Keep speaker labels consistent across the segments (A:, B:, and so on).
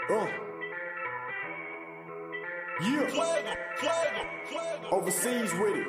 A: Yeah. Overseas with it.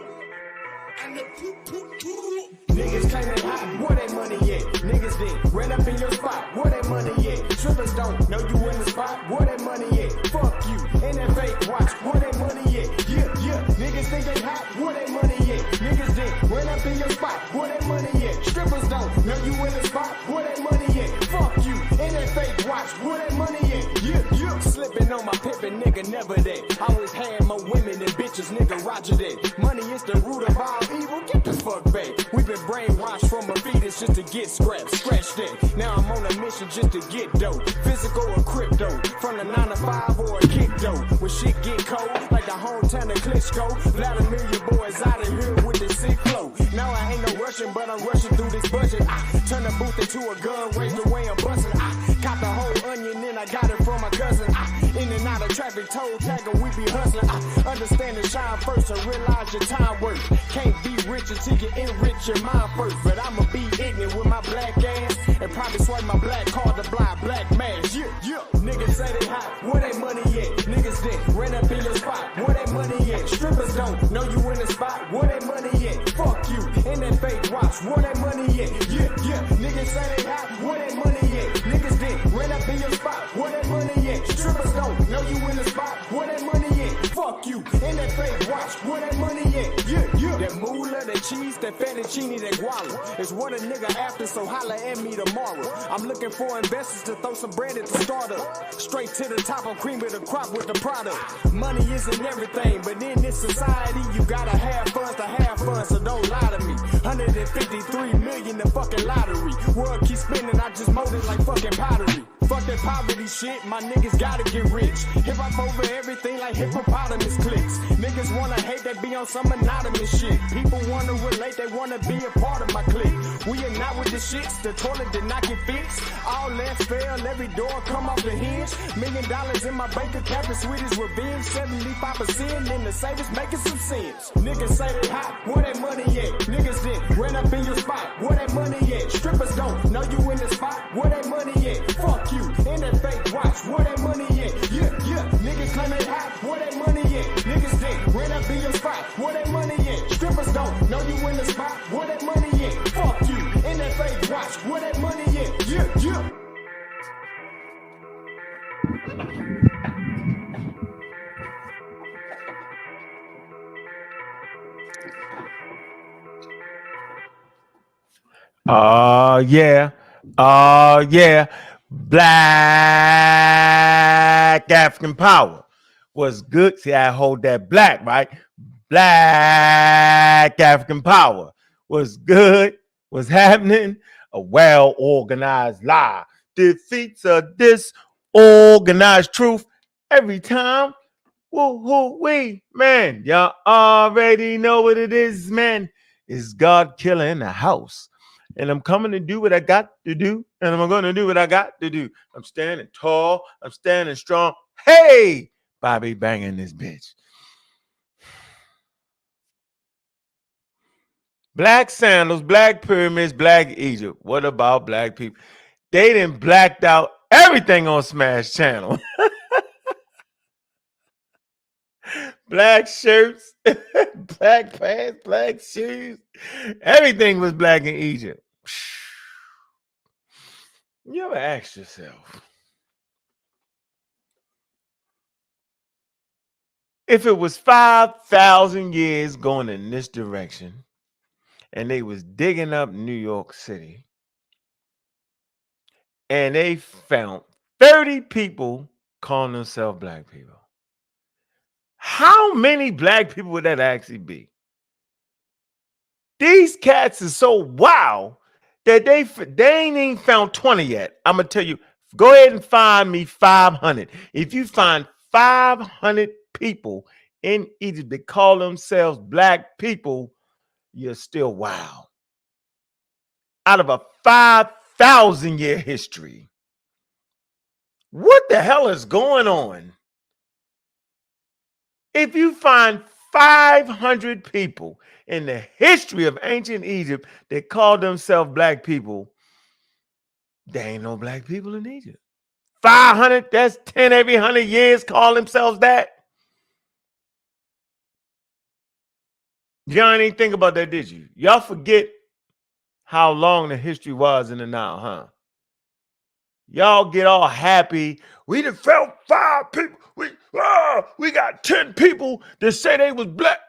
A: Niggas claim they hot, where they money at? Niggas then ran up in your spot, where they money at? Strippers don't know you in the spot, where they money at? Fuck you, in that fake watch, where they money at? Yeah. Niggas think they hot, where they money at? Niggas then ran up in your spot, where they money at? Strippers don't know you in the spot, where they money at? Fuck you, in that fake watch, where they money at? Yeah. Slipping on my pippin', nigga, never that. Always had more women than bitches, nigga, roger that. Money is the root of all evil, get the fuck back. We've been brainwashed from a fetus just to get scrapped, scratch that. Now I'm on a mission just to get dope. Physical or crypto, from the 9 to 5 or a kick dough. When shit get cold, like the hometown of Klitschko. Vladimir, your boys out of here with the sick flow. Now I ain't no rushing, but I'm rushing through this budget. I turn the booth into a gun, raise the way I'm busting. I caught the whole onion, then I got it from my cousin. In and out of traffic, toll tagger, we be hustling. I understand the shine first and realize your time worth. Can't be rich until you enrich your mind first. But I'ma be ignorant with my black ass and probably swipe my black card to blind black mask. Yeah. Niggas say they hot, where they money at? Niggas then ran up in your spot, where they money at? Strippers don't know you in the spot, where they money at? Fuck you, in that fake watch, where they money at? Yeah. Niggas say they hot, where they money at? Niggas then ran up in your spot, where they money at? Strippers don't know you in the spot, where they money at? Fuck you, in that fake watch, where they money at? Yeah. That moolah, that cheese, that fettuccine, that guala is what a nigga after, so holla at me tomorrow. I'm looking for investors to throw some bread at the startup. Straight to the top, I'm cream of the crop with the product. Money isn't everything, but in this society, you gotta have funds to have fun, so don't lie to me. 153 million the fucking lottery. World keep spinning, I just mold it like fucking pottery. Fuck that poverty shit, my niggas gotta get rich. Hip hop over everything like hippopotamus clicks. Niggas wanna hate, they be on some anonymous shit. People wanna relate, they wanna be a part of my clique. We are not with the shits, the toilet did not get fixed. All less fail, every door come off the hinge. $1 million in my bank account, as sweet as revenge. 75% in the savings, making some sense. Niggas say they hot, where they money at? Niggas then ran up in your spot, where they money at? Strippers don't know you in the spot, where they money at? Fuck you, in that fake watch, where they money at? Yeah. Niggas claim they hot, where they money at? Niggas then ran up in your spot, where they money at? Strippers don't know you in the spot, where they money at? Fuck you, in that fake watch, where they money at? Yeah.
B: Yeah. Black African power was good. See, I hold that black, right? Black African power was good. Was happening. A well-organized lie defeats a disorganized truth every time. Woo-hoo-wee, man. Y'all already know what it is, man. It's God killer in the house. And I'm coming to do what I got to do. And I'm going to do what I got to do. I'm standing tall. I'm standing strong. Hey, Bobby banging this bitch. Black sandals, black pyramids, black Egypt. What about black people? They done blacked out everything on Smash Channel. Black shirts, black pants, black shoes. Everything was black in Egypt. You ever ask yourself, if it was 5,000 years going in this direction and they was digging up New York City and they found 30 people calling themselves black people, how many black people would that actually be? These cats are so wild that they ain't even found 20 yet. I'm going to tell you, go ahead and find me 500. If you find 500 people in Egypt that call themselves black people, you're still wild. Out of a 5,000-year history, what the hell is going on? If you find 500 people in the history of ancient Egypt that call themselves black people, there ain't no black people in Egypt. 500, that's 10 every 100 years call themselves that. Y'all ain't think about that, did you? Y'all forget how long the history was in the now, huh? Y'all get all happy. We done felt 5 people. We got 10 people that say they was black.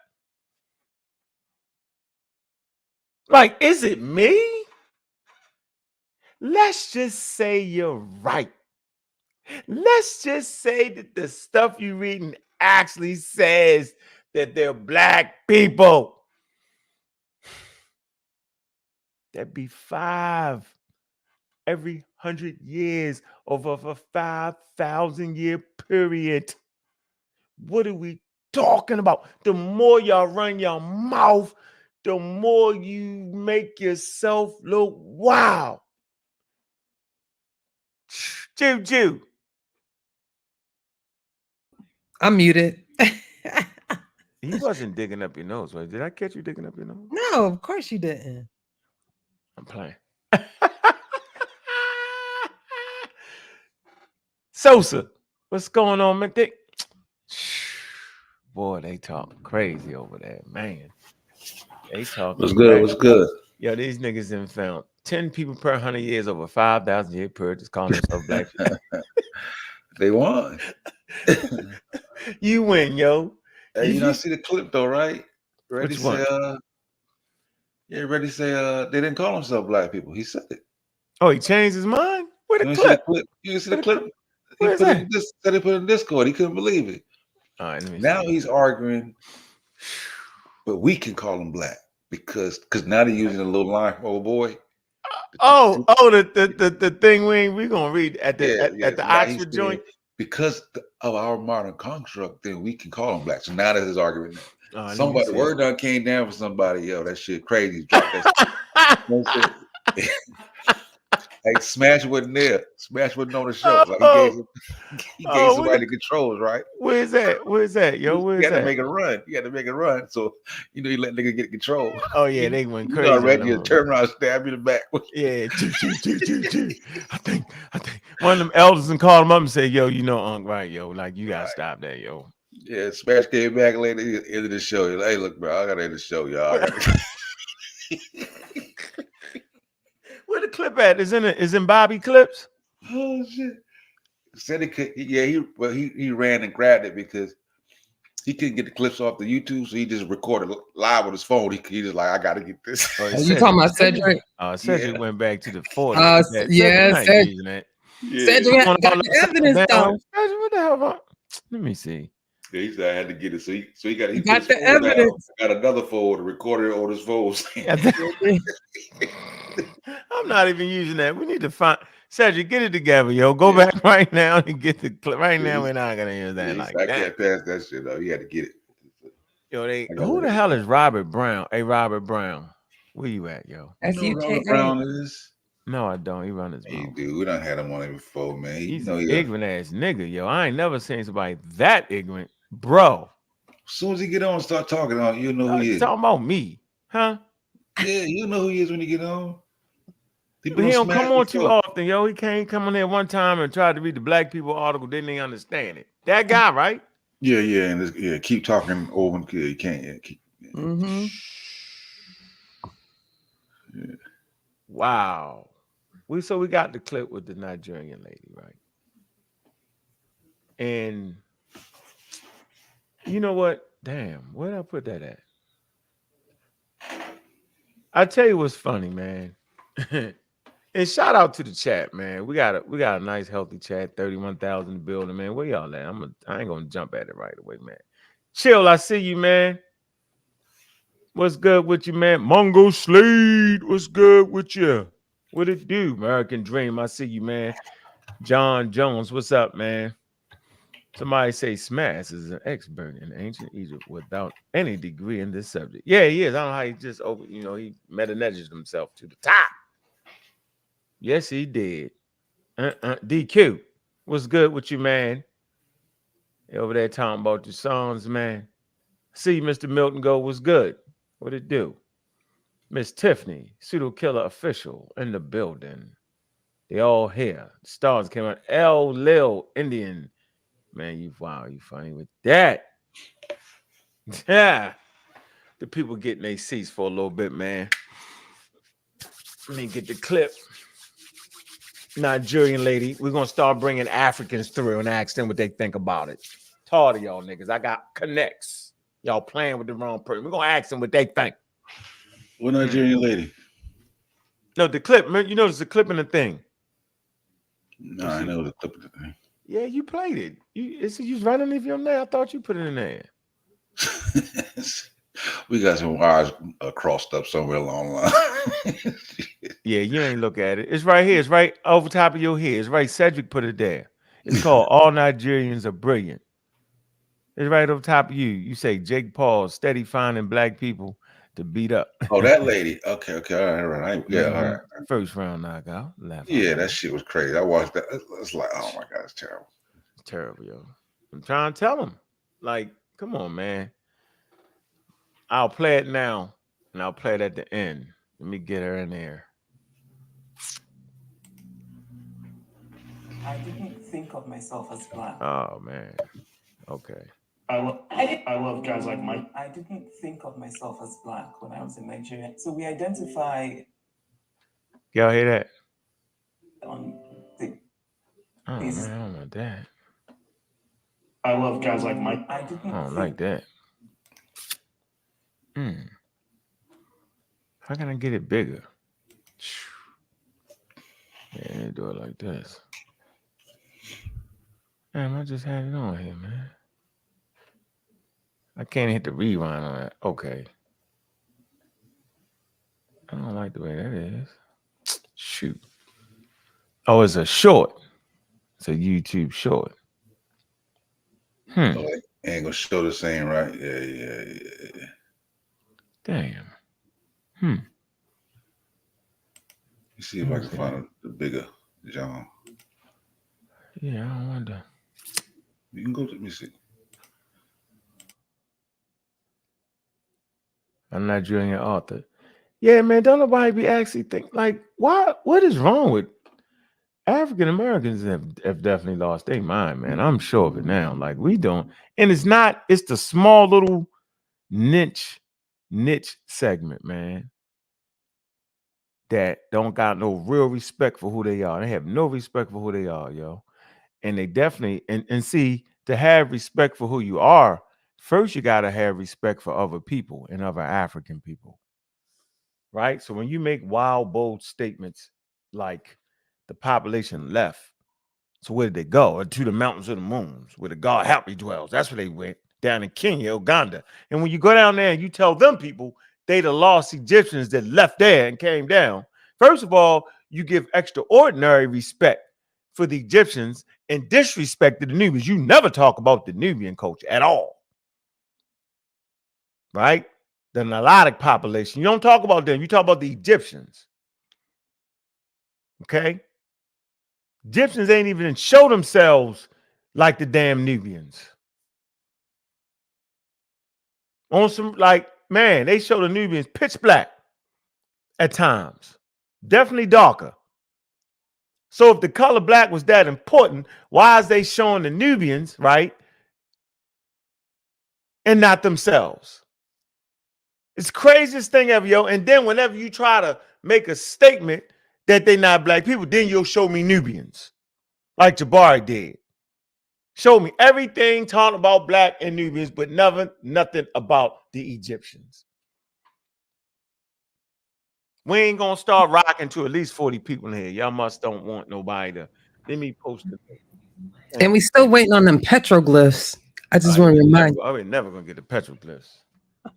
B: Like, is it me? Let's just say you're right. Let's just say that the stuff you reading actually says that they're black people. That'd be 5 every 100 years over a 5,000-year period. What are we talking about? The more y'all run your mouth, the more you make yourself look wow. Jew.
C: I'm muted.
B: He wasn't digging up your nose, right? Did I catch you digging up your nose?
C: No, of course you didn't.
B: I'm playing. Sosa, what's going on, man? Boy, they talk crazy over there, man. They talking
D: What's good?
B: crazy.
D: What's good?
B: Yo, these niggas done found 10 people per 100 years over 5,000 year period just calling themselves black people.
D: They won.
B: You win, yo.
D: Hey, you know, I see the clip though, right? Ready
B: Which one?
D: say, Ready say, they didn't call themselves black people. He said it.
B: Oh, he changed his mind? Where the
D: You didn't see the
B: clip?
D: clip? You didn't see the clip? He
B: Where's
D: put
B: that?
D: in this. Said he put in Discord. He couldn't believe it.
B: All right, let me
D: Now
B: see.
D: he's arguing, but we can call him black because now they're using a little line from old boy.
B: The thing we gonna read at the at
D: So
B: the
D: now he's
B: Oxford
D: saying
B: joint.
D: because of our modern construct, then we can call him black. So now that's his argument. Now.
B: Let me
D: Somebody,
B: see.
D: word done came down for somebody. Yo, that shit crazy. Drop that. Like Smash wasn't there. Smash wasn't on the show. Like he gave somebody the controls, right?
B: Where's that? Where's that, yo? Where's
D: He had
B: that?
D: to make a run. He had to make a run. So he let nigga get control.
B: Oh yeah, they went
D: You
B: crazy.
D: know, Reggie just turn around, stab you in the back.
B: Yeah, I think one of them elders and called him up and said, "Yo, you know, Unc, right, yo, like you gotta stop that, yo."
D: Yeah, Smash came back later, end of the show. He's like, hey, look, bro, I gotta end the show, y'all.
B: Where the clip at? Is in Bobby clips?
D: Oh shit! Said he could. Yeah, he ran and grabbed it because he couldn't get the clips off the YouTube, so he just recorded live on his phone. He just like, I gotta get this.
C: Oh, you talking about Cedric?
B: Cedric went back to the 40s.
C: Yeah,
B: Cedric.
C: Cedric got the evidence though.
B: Cedric, what the hell? Let me see.
D: Yeah, he said I had to get it. So he got
C: the evidence.
D: Got another phone to record it on his phone.
B: I'm not even using that. We need to find Cedric, get it together, yo. Go back right now and get the clip. Right now, we're not gonna use that like that.
D: I can't pass that shit though. He had to get it.
B: Yo, who the hell is Robert Brown? Hey, Robert Brown, where you at, yo?
C: That's
D: you know Robert Brown is?
B: No, I don't. He run his mouth.
D: You do. We done had him on it before, man.
B: He's an ignorant ass nigga, yo. I ain't never seen somebody that ignorant, bro.
D: As soon as he get on and start talking, you know who he is.
B: Talking about me, huh?
D: Yeah, you know who he is when he get on.
B: But he don't come on too often, yo. He can't come on there one time and try to read the black people article, didn't even understand it. That guy, right?
D: Yeah, and keep talking over. He can't.
C: Mm-hmm.
B: Yeah. Wow. We got the clip with the Nigerian lady, right? And you know what? Damn, where did I put that at? I tell you what's funny, man. And shout out to the chat, man. We got a nice healthy chat. 31,000 in the building, man. Where y'all at? I ain't gonna jump at it right away, man. Chill, I see you, man. What's good with you, man? Mongo Slade, what's good with you? What it do? American Dream, I see you, man. John Jones, what's up, man? Somebody say Smash is an expert in ancient Egypt without any degree in this subject. Yeah, he is. I don't know how he just he meta-nedged himself to the top. Yes, he did. DQ, what's good with you, man? You over there talking about your songs, man. See, Mr. Milton go, what's good? What it do? Miss Tiffany, pseudo killer official in the building. They all here. Stars came out. L. Lil Indian. Man, you funny with that. Yeah. The people getting their seats for a little bit, man. Let me get the clip. Nigerian lady. We're gonna start bringing Africans through and ask them what they think about it. Tired of y'all niggas. I got connects. Y'all playing with the wrong person. We're gonna ask them what they think.
D: What Nigerian lady?
B: No, the clip. You know, there's a clip in the thing.
D: No, I know the clip of the thing.
B: Yeah, you played it. You was right underneath your name. I thought you put it in there.
D: We got some wires crossed up somewhere along the line.
B: Yeah, you ain't look at it. It's right here. It's right over top of your head. It's right. Cedric put it there. It's called All Nigerians Are Brilliant. It's right over top of you. You say Jake Paul steady finding black people to beat up.
D: Oh, that lady. Okay. All right. Yeah, all right.
B: First round knockout.
D: Yeah, that shit was crazy. I watched that. It's like, oh my God, it's terrible.
B: It's terrible, yo. I'm trying to tell them. Like, come on, man. I'll play it now, and I'll play it at the end. Let me get her in there.
E: I didn't think of myself as black.
B: Oh, man. Okay.
F: I love guys like Mike.
E: I didn't think of myself as black when I was in Nigeria. So we identify
B: Y'all hear that?
E: on the
B: Oh, man, I don't want that.
F: I love guys like Mike.
E: I didn't
B: I don't like that. How can I get it bigger? Yeah, do it like this. Damn, I just had it on here, man. I can't hit the rewind on that. Okay. I don't like the way that is. Shoot. Oh, it's a short. It's a YouTube short.
D: Oh, ain't gonna show the same, right? Yeah.
B: Damn.
D: You see if I can find the bigger John.
B: Yeah, I don't wonder.
D: You can go to, let me see.
B: I'm Nigerian author. Yeah, man, don't nobody be actually think like, what is wrong with African Americans have definitely lost their mind, man. I'm sure of it now. Like we don't, and it's the small little niche segment, man, that don't got no real respect for who they are. They have no respect for who they are, yo. And they definitely and see, to have respect for who you are, first you gotta have respect for other people and other African people. Right? So when you make wild, bold statements like the population left, so where did they go? To the mountains of the moons, where the God happy dwells. That's where they went, down in Kenya, Uganda. And when you go down there and you tell them people they the lost Egyptians that left there and came down, first of all, you give extraordinary respect for the Egyptians and disrespect to the Nubians. You never talk about the Nubian culture at all. Right? The Nilotic population. You don't talk about them. You talk about the Egyptians. Okay? Egyptians ain't even show themselves like the damn Nubians. On some, like, man, they show the Nubians pitch black at times. Definitely darker. So if the color black was that important, why is they showing the Nubians, right? And not themselves? It's the craziest thing ever, yo. And then whenever you try to make a statement that they're not black people, then you'll show me Nubians. Like Jabari did. Show me everything talking about black and Nubians, but nothing about the Egyptians. We ain't gonna start rocking to at least 40 people in here. Y'all must don't want nobody to. Let me post it.
C: And we still waiting on them petroglyphs. I just want to remind you.
B: We're never gonna get the petroglyphs.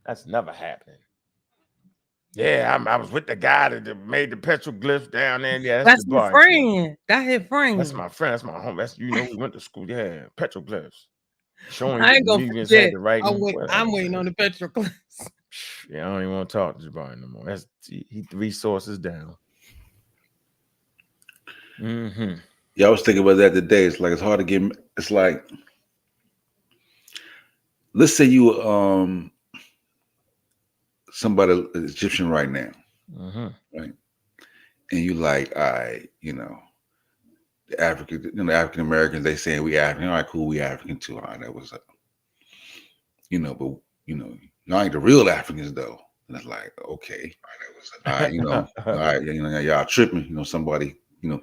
B: That's never happening. Yeah, I was with the guy that made the petroglyphs down there. Yeah,
C: that's my friend. That's his friend.
B: That's my friend. That's my home. That's, you know, we went to school. Yeah, petroglyphs. Showing
C: I ain't gonna forget. I'm waiting on the petroglyphs.
B: Yeah, I don't even want to talk to Jabari no more. He 3 sources down.
D: Yeah, I was thinking about that today. It's like it's hard to get. It's like, let's say you somebody Egyptian right now, right? And you like, you know, the African, African Americans, they saying we African. All right, cool, we African too. All right, that was, but y'all ain't the real Africans though. And it's like, okay, all right, all right, y'all tripping. Somebody,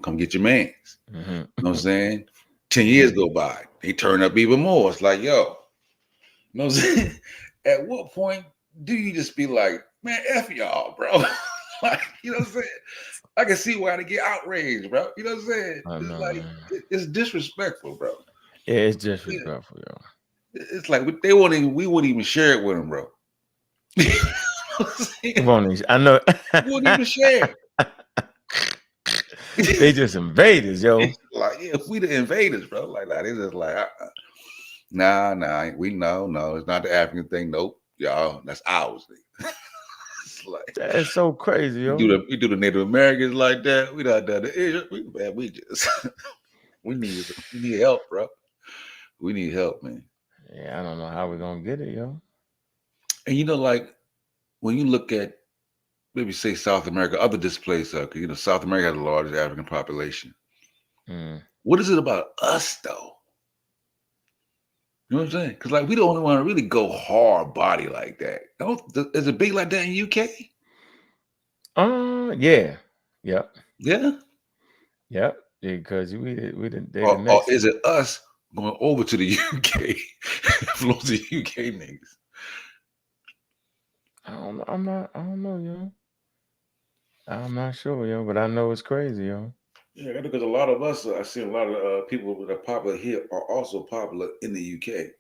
D: come get your mans.
B: Mhm.
D: You know what I'm saying? 10 years go by, they turn up even more. It's like, yo, you know what I'm saying? At what point do you just be like, man, F y'all, bro? Like, you know what I'm saying? I can see why they get outraged, bro. You know what I'm saying?
B: I
D: It's
B: know,
D: like,
B: man.
D: it's disrespectful, bro.
B: Yeah, it's disrespectful, yo.
D: It's like we wouldn't even share it with them, bro. You know what I'm saying?
B: Come on, I know.
D: We wouldn't even share.
B: They just invaders, yo.
D: It's like, yeah, we the invaders, bro. Like, they just like, nah, we no, it's not the African thing. Nope, y'all, that's ours. It's like,
B: That's so crazy, yo.
D: we do the Native Americans like that. We not done the Asian. We just we need help, bro. We need help, man.
B: Yeah, I don't know how we're gonna get it, yo.
D: And like when you look at maybe say South America, other displaced, South America has the largest African population.
B: Mm.
D: What is it about us, though? You know what I'm saying? Because like we don't want to really go hard body like that. Is it big like that in UK?
B: Yeah, yep,
D: Yeah.
B: yep. Because they the
D: Or
B: next.
D: is it us going over to the UK, influence the UK niggas?
B: I don't know. I don't know, yo. I'm not sure, yo, but I know it's crazy, yo.
D: Yeah, because a lot of us, I see a lot of people that are popular here are also popular in the UK.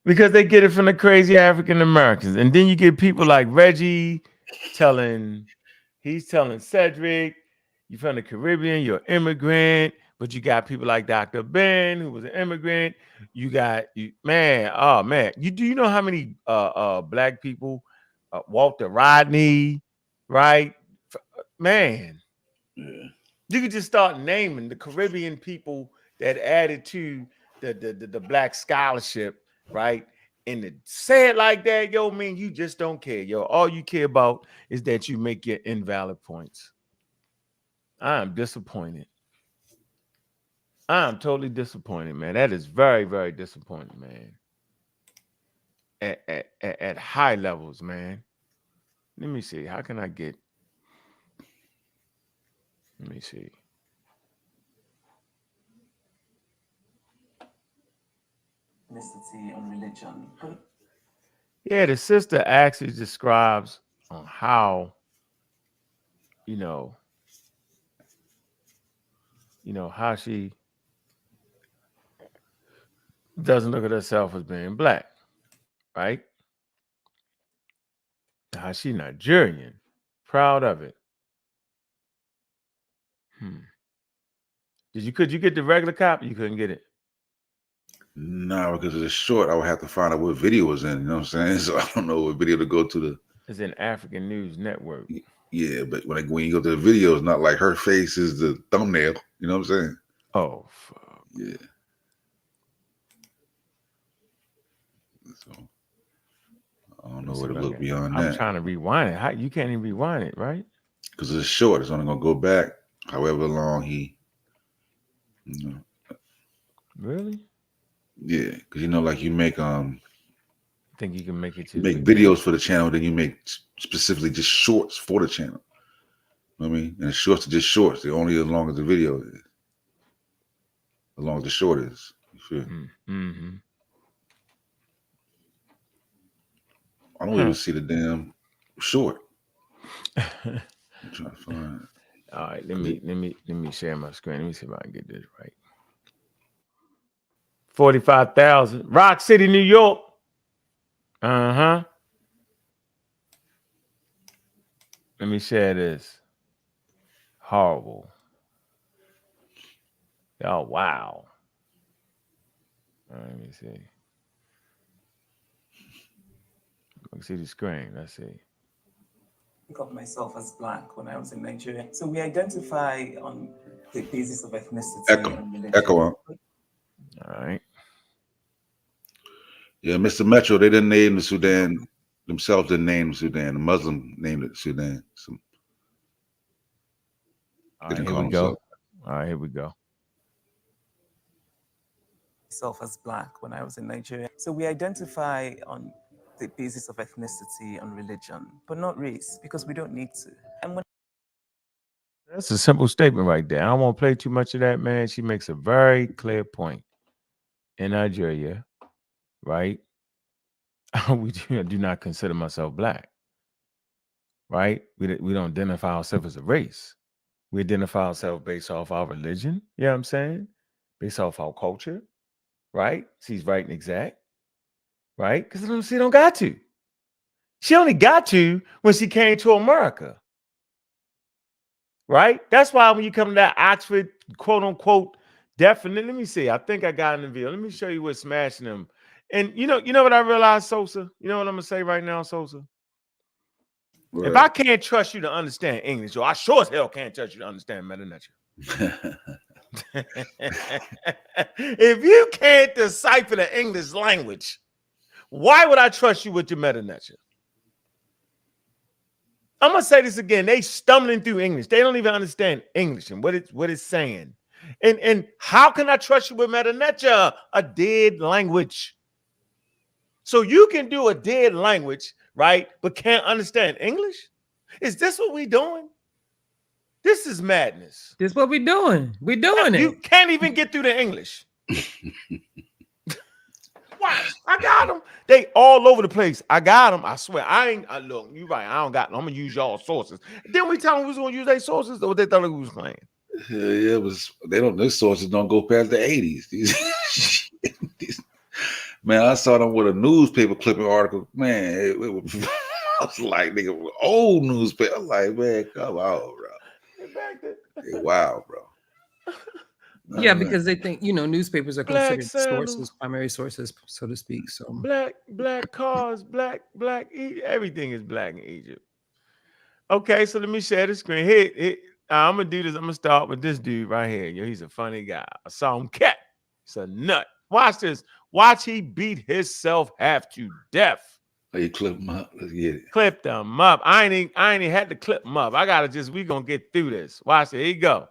B: Because they get it from the crazy African Americans, and then you get people like Reggie he's telling Cedric, you're from the Caribbean, you're an immigrant, but you got people like Dr. Ben, who was an immigrant. You got man, oh man, you know how many black people, Walter Rodney, right? Man,
D: Yeah.
B: you could just start naming the Caribbean people that added to the black scholarship, right? And to say it like that, yo, mean you just don't care, yo. All you care about is that you make your invalid points. I am disappointed. I am totally disappointed, man. That is very, very disappointing, man. At high levels, man. Let me see. How can I get? Let me see.
E: Ethnicity and religion.
B: Yeah, the sister actually describes on how, how she doesn't look at herself as being black, right? How she Nigerian, proud of it. Could you get the regular copy? You couldn't get it.
D: No, because it's short. I would have to find out what video was in. You know what I'm saying? So I don't know what video to go to the.
B: It's in African News Network.
D: Yeah, but when you go to the video, it's not like her face is the thumbnail. You know what I'm saying?
B: Oh, fuck.
D: Yeah. So I don't know where to look beyond that.
B: I'm trying to rewind it. How you can't even rewind it, right?
D: Because it's short. It's only gonna go back however long he.
B: Really?
D: Yeah, because like you make
B: Think you can make it to
D: you make videos for the channel, then you make specifically just shorts for the channel. You know what I mean? And the shorts are just shorts. They're only as long as the video is. As long as the short is. You feel?
B: Mm-hmm.
D: I don't even see the damn short. I'm trying to find.
B: All right, let me share my screen. Let me see if I can get this right. 45,000. Rock City, New York. Uh-huh. Let me share this. Horrible. Oh, wow. Let me see. Let's see the screen. Let's see.
E: Think of myself as black when I was in Nigeria. So we identify on the basis of ethnicity and religion.
D: Echo on.
B: All right.
D: Yeah, Mr. Metro, they didn't name the Sudan themselves. Didn't name the Sudan. The Muslim named it Sudan.
B: All right, here we go. All right, here we go.
E: myself as black when I was in Nigeria. So we identify on the basis of ethnicity and religion, but not race, because we don't need to. And when
B: That's a simple statement right there. I don't want to play too much of that, man. She makes a very clear point. In Nigeria, right? We do not consider myself black, right? We don't identify ourselves as a race. We identify ourselves based off our religion. You know what I'm saying? Based off our culture, right? She's right and exact, right? Because she don't got to. She only got to when she came to America, right? That's why when you come to that Oxford quote unquote definition, let me see. I think I got in the video. Let me show you what's smashing them. And you know what I realized, Sosa? You know what I'm gonna say right now, Sosa?
D: Right.
B: If I can't trust you to understand English, I sure as hell can't trust you to understand Metanetia. If you can't decipher the English language, why would I trust you with your Metanetia? I'm gonna say this again. They stumbling through English. They don't even understand English and what it's saying. And how can I trust you with Metanetia? A dead language. So you can do a dead language, right? But can't understand English? Is this what we doing? This is madness.
C: This is what we're doing. We're doing
B: You
C: it.
B: can't even get through the English. Watch, I got them. They all over the place. I got them. I swear. Look, you right. I don't got them. I'm gonna use y'all sources. Then we tell them we was gonna use their sources, or what they thought we was playing.
D: Yeah, it was. Their sources don't go past the 80s. Man, I saw them with a newspaper clipping article. Man, it was, I was like, nigga, old newspaper. I was like, man, come on, bro. Wow, bro.
C: Yeah, because they think, newspapers are
B: Black
C: considered
B: sandals.
C: sources, primary sources, so to speak. So
B: Black cars, black, everything is black in Egypt. Okay, so let me share the screen. Here, I'm gonna do this. I'm gonna start with this dude right here. Yo, he's a funny guy. I saw him cat. He's a nut. Watch this. Watch he beat himself half to death.
D: Oh, you clip him up. Let's get it.
B: Clipped him up. I ain't had to clip him up. I gotta we gonna get through this. Watch it. Here you go.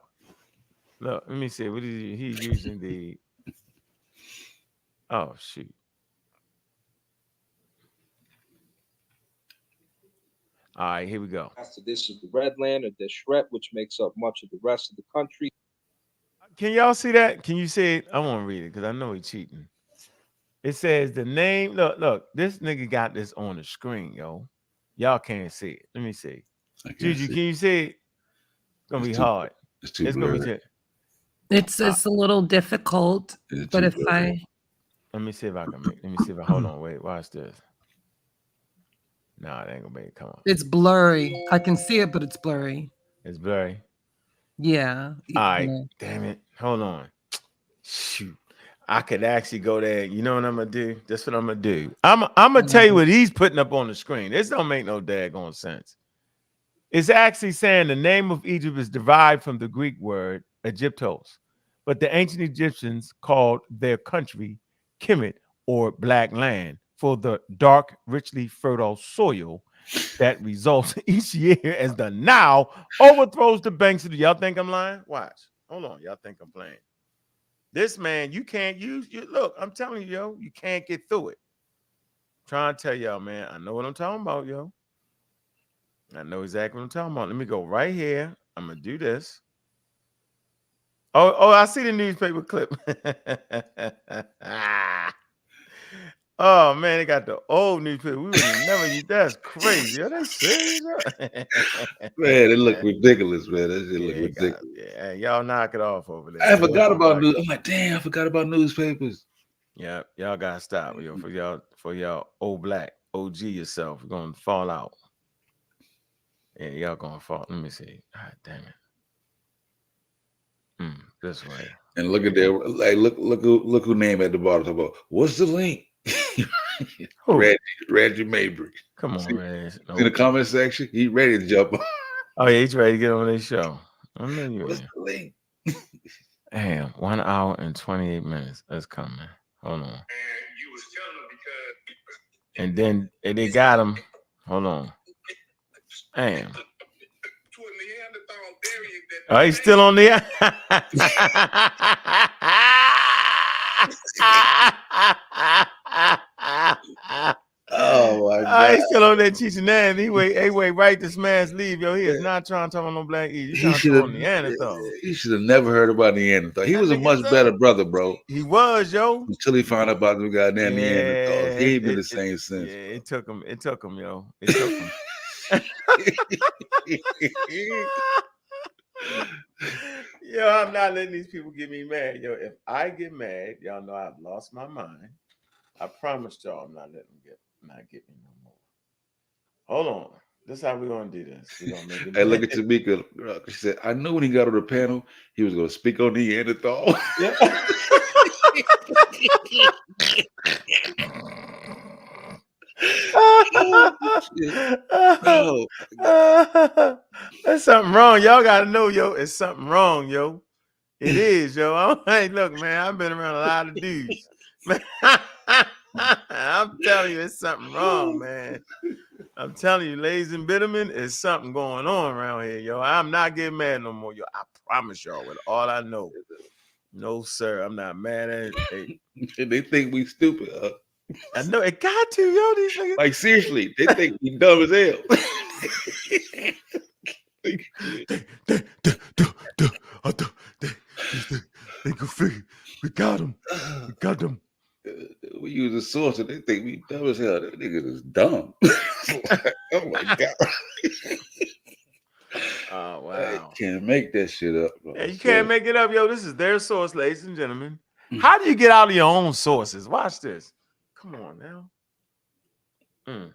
B: Look, let me see. What is he using the? Oh shoot. All right, here we go.
G: This is the Red Land or Deshret, which makes up much of the rest of the country.
B: Can y'all see that? Can you see it? I want to read it because I know he's cheating. It says the name. Look, this nigga got this on the screen, yo. Y'all can't see it. Let me see. Juju, can you see it? It's gonna be hard.
D: It's too blurry.
C: It's a little difficult. But if blurry.
B: Let me see if I can make. Let me see if I hold on. Wait, watch this. Nah, it ain't gonna make it. Come on.
C: It's blurry. I can see it, but it's blurry.
B: It's blurry.
C: Yeah.
B: All right. Damn it. Hold on. Shoot. I could actually go there. You know what I'm gonna do? That's what I'm gonna do. I'm gonna tell you what he's putting up on the screen. This don't make no daggone sense. It's actually saying the name of Egypt is derived from the Greek word Egyptos, but the ancient Egyptians called their country Kemet, or Black Land, for the dark, richly fertile soil that results each year as the Nile overthrows the banks of the. Y'all think I'm lying? Watch. Hold on. Y'all think I'm playing? This man, you can't use. Look, I'm telling you, yo, you can't get through it. I'm trying to tell y'all, man. I know what I'm talking about, yo. I know exactly what I'm talking about. Let me go right here. I'm gonna do this. Oh, I see the newspaper clip. Oh man, they got the old newspaper. We would never use. That's crazy. Are they serious?
D: Man, it look ridiculous, man. That shit look ridiculous.
B: Yeah, y'all knock it off over there.
D: I forgot about news. I'm like, damn, I forgot about newspapers.
B: Yeah, y'all gotta stop. For y'all old black OG yourself. You're gonna fall out. Yeah, y'all gonna fall. Let me see. God damn it. This way.
D: And look at there. Like, look who name at the bottom. Talk about what's the link? Reggie Mabry.
B: Come on, man.
D: In the comment section, he's ready to jump on.
B: Oh yeah, he's ready to get on this show.
D: What's the link?
B: Damn, 1 hour and 28 minutes. That's coming. Hold on.
H: And you was telling them because
B: and then they got him. Hold on. Damn. Oh, he's still on the
D: Oh my
B: I
D: God.
B: ain't still on that teaching that. He wait, right this man's leave, yo. He is not trying to talk on no black eat. He's
D: He
B: trying to
D: should
B: talk
D: have.
B: on Neanderthal.
D: He should have never heard about Neanderthal. He
B: That
D: was a
B: nigga
D: much
B: so-
D: better brother, bro.
B: He was, yo.
D: Until he found out about the goddamn Neanderthals, he ain't been the same since.
B: Yeah, it took him, yo. It took him. Yo, I'm not letting these people get me mad. Yo, if I get mad, y'all know I've lost my mind. I promised y'all I'm not letting them get me no more. Hold on. This is how we're gonna do this. We're gonna make it.
D: Hey, look at Tamika. She said, I knew when he got on the panel, he was gonna speak on Neanderthal.
B: Yeah.
D: Oh,
B: There's something wrong. Y'all gotta know, yo. It's something wrong, yo. It is, yo. I'm like, look, man, I've been around a lot of dudes. Man, I'm telling you, it's something wrong, man. I'm telling you, ladies and Bitterman, it's something going on around here, yo. I'm not getting mad no more, yo. I promise y'all with all I know. No, sir, I'm not mad at it. Hey,
D: they think we stupid.
B: I know it got to, yo. These niggas.
D: Like seriously, they think we dumb as hell.
B: They go figure. We got him. We got them.
D: We use a source and they think we dumb as hell. That niggas is dumb. Oh my God.
B: Oh, wow.
D: I can't make that shit up. Bro.
B: Yeah, you can't make it up, yo. This is their source, ladies and gentlemen. How do you get out of your own sources? Watch this. Come on now.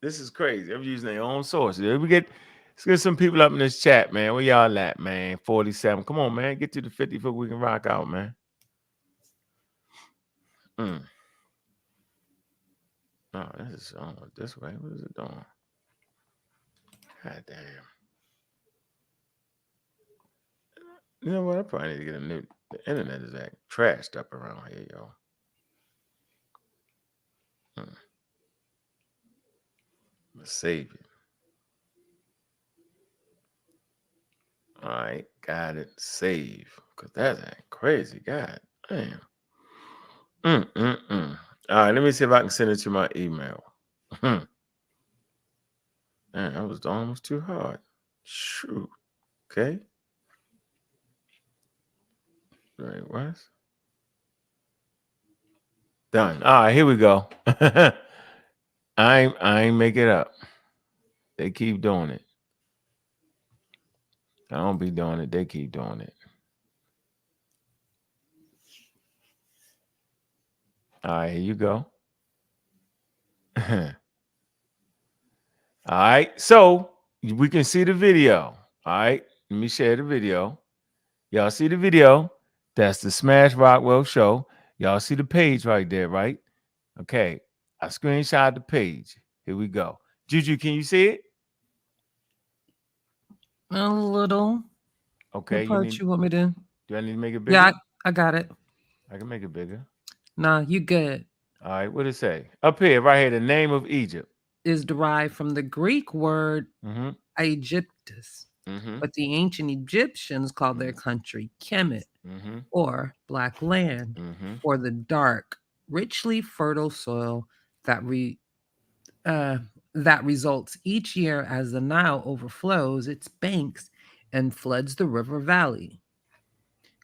B: This is crazy. They're using their own sources. Let's get some people up in this chat, man. Where y'all at, man? 47. Come on, man. Get to the 50 foot. We can rock out, man. Oh, this is this way. What is it doing? God damn. You know what? I probably need to get a new. The internet is acting trashed up around here, yo. Let's save it. All right, got it. Save. Because that's acting crazy. God damn. All right, let me see if I can send it to my email. Man, that was almost too hard. Shoot. Okay. Right, what? Done. All right, here we go. I ain't make it up. They keep doing it. I don't be doing it. They keep doing it. All right, here you go. All right, so we can see the video. All right, let me share the video. Y'all see the video? That's the Smash Rockwell show. Y'all see the page right there, right? Okay, I screenshot the page. Here we go. Juju, can you see it?
C: A little.
B: Okay,
C: What part you want me to?
B: Do I need to make it bigger?
C: Yeah, I got it.
B: I can make it bigger.
C: Nah, you good.
B: All right, what does it say? Up here, right here, the name of Egypt.
C: Is derived from the Greek word Aegyptus. But the ancient Egyptians called their country Kemet, or Black Land, or the dark, richly fertile soil that results each year as the Nile overflows its banks and floods the river valley.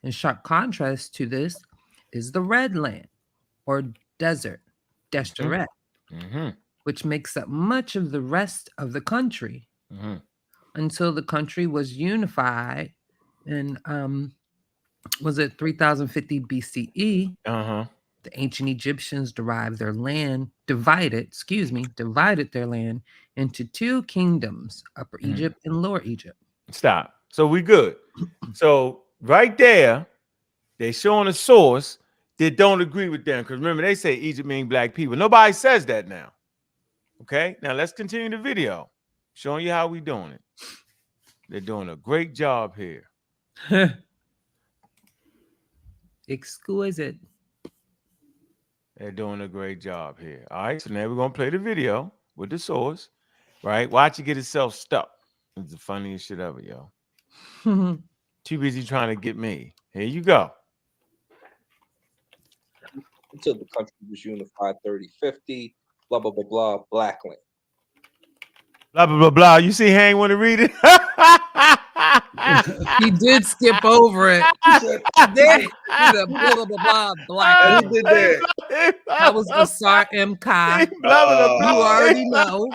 C: In sharp contrast to this is the Red Land, or desert, Deseret, which makes up much of the rest of the country. Until the country was unified in, was it 3050 BCE? The ancient Egyptians divided their land into two kingdoms, Upper Egypt and Lower Egypt.
B: Stop. So we good. So right there, they showing a source that don't agree with them. Because remember, they say Egypt means black people. Nobody says that now. Okay, now let's continue the video. Showing you how we doing it. They're doing a great job here.
C: Exquisite.
B: They're doing a great job here. All right, so now we're going to play the video with the source, right? Watch it get itself stuck. It's the funniest shit ever, yo. Too busy trying to get me. Here you go.
G: until the country was unified 3050, blah, blah, blah, blah, black land.
B: Blah blah blah blah. You see, Hang want to read it.
C: He did skip over it.
D: He said,
C: He did. He said blah blah blah blah black.
D: who
C: land.
D: did that?
C: That was Asar M. Kai.
B: Blah blah blah.
C: You already know.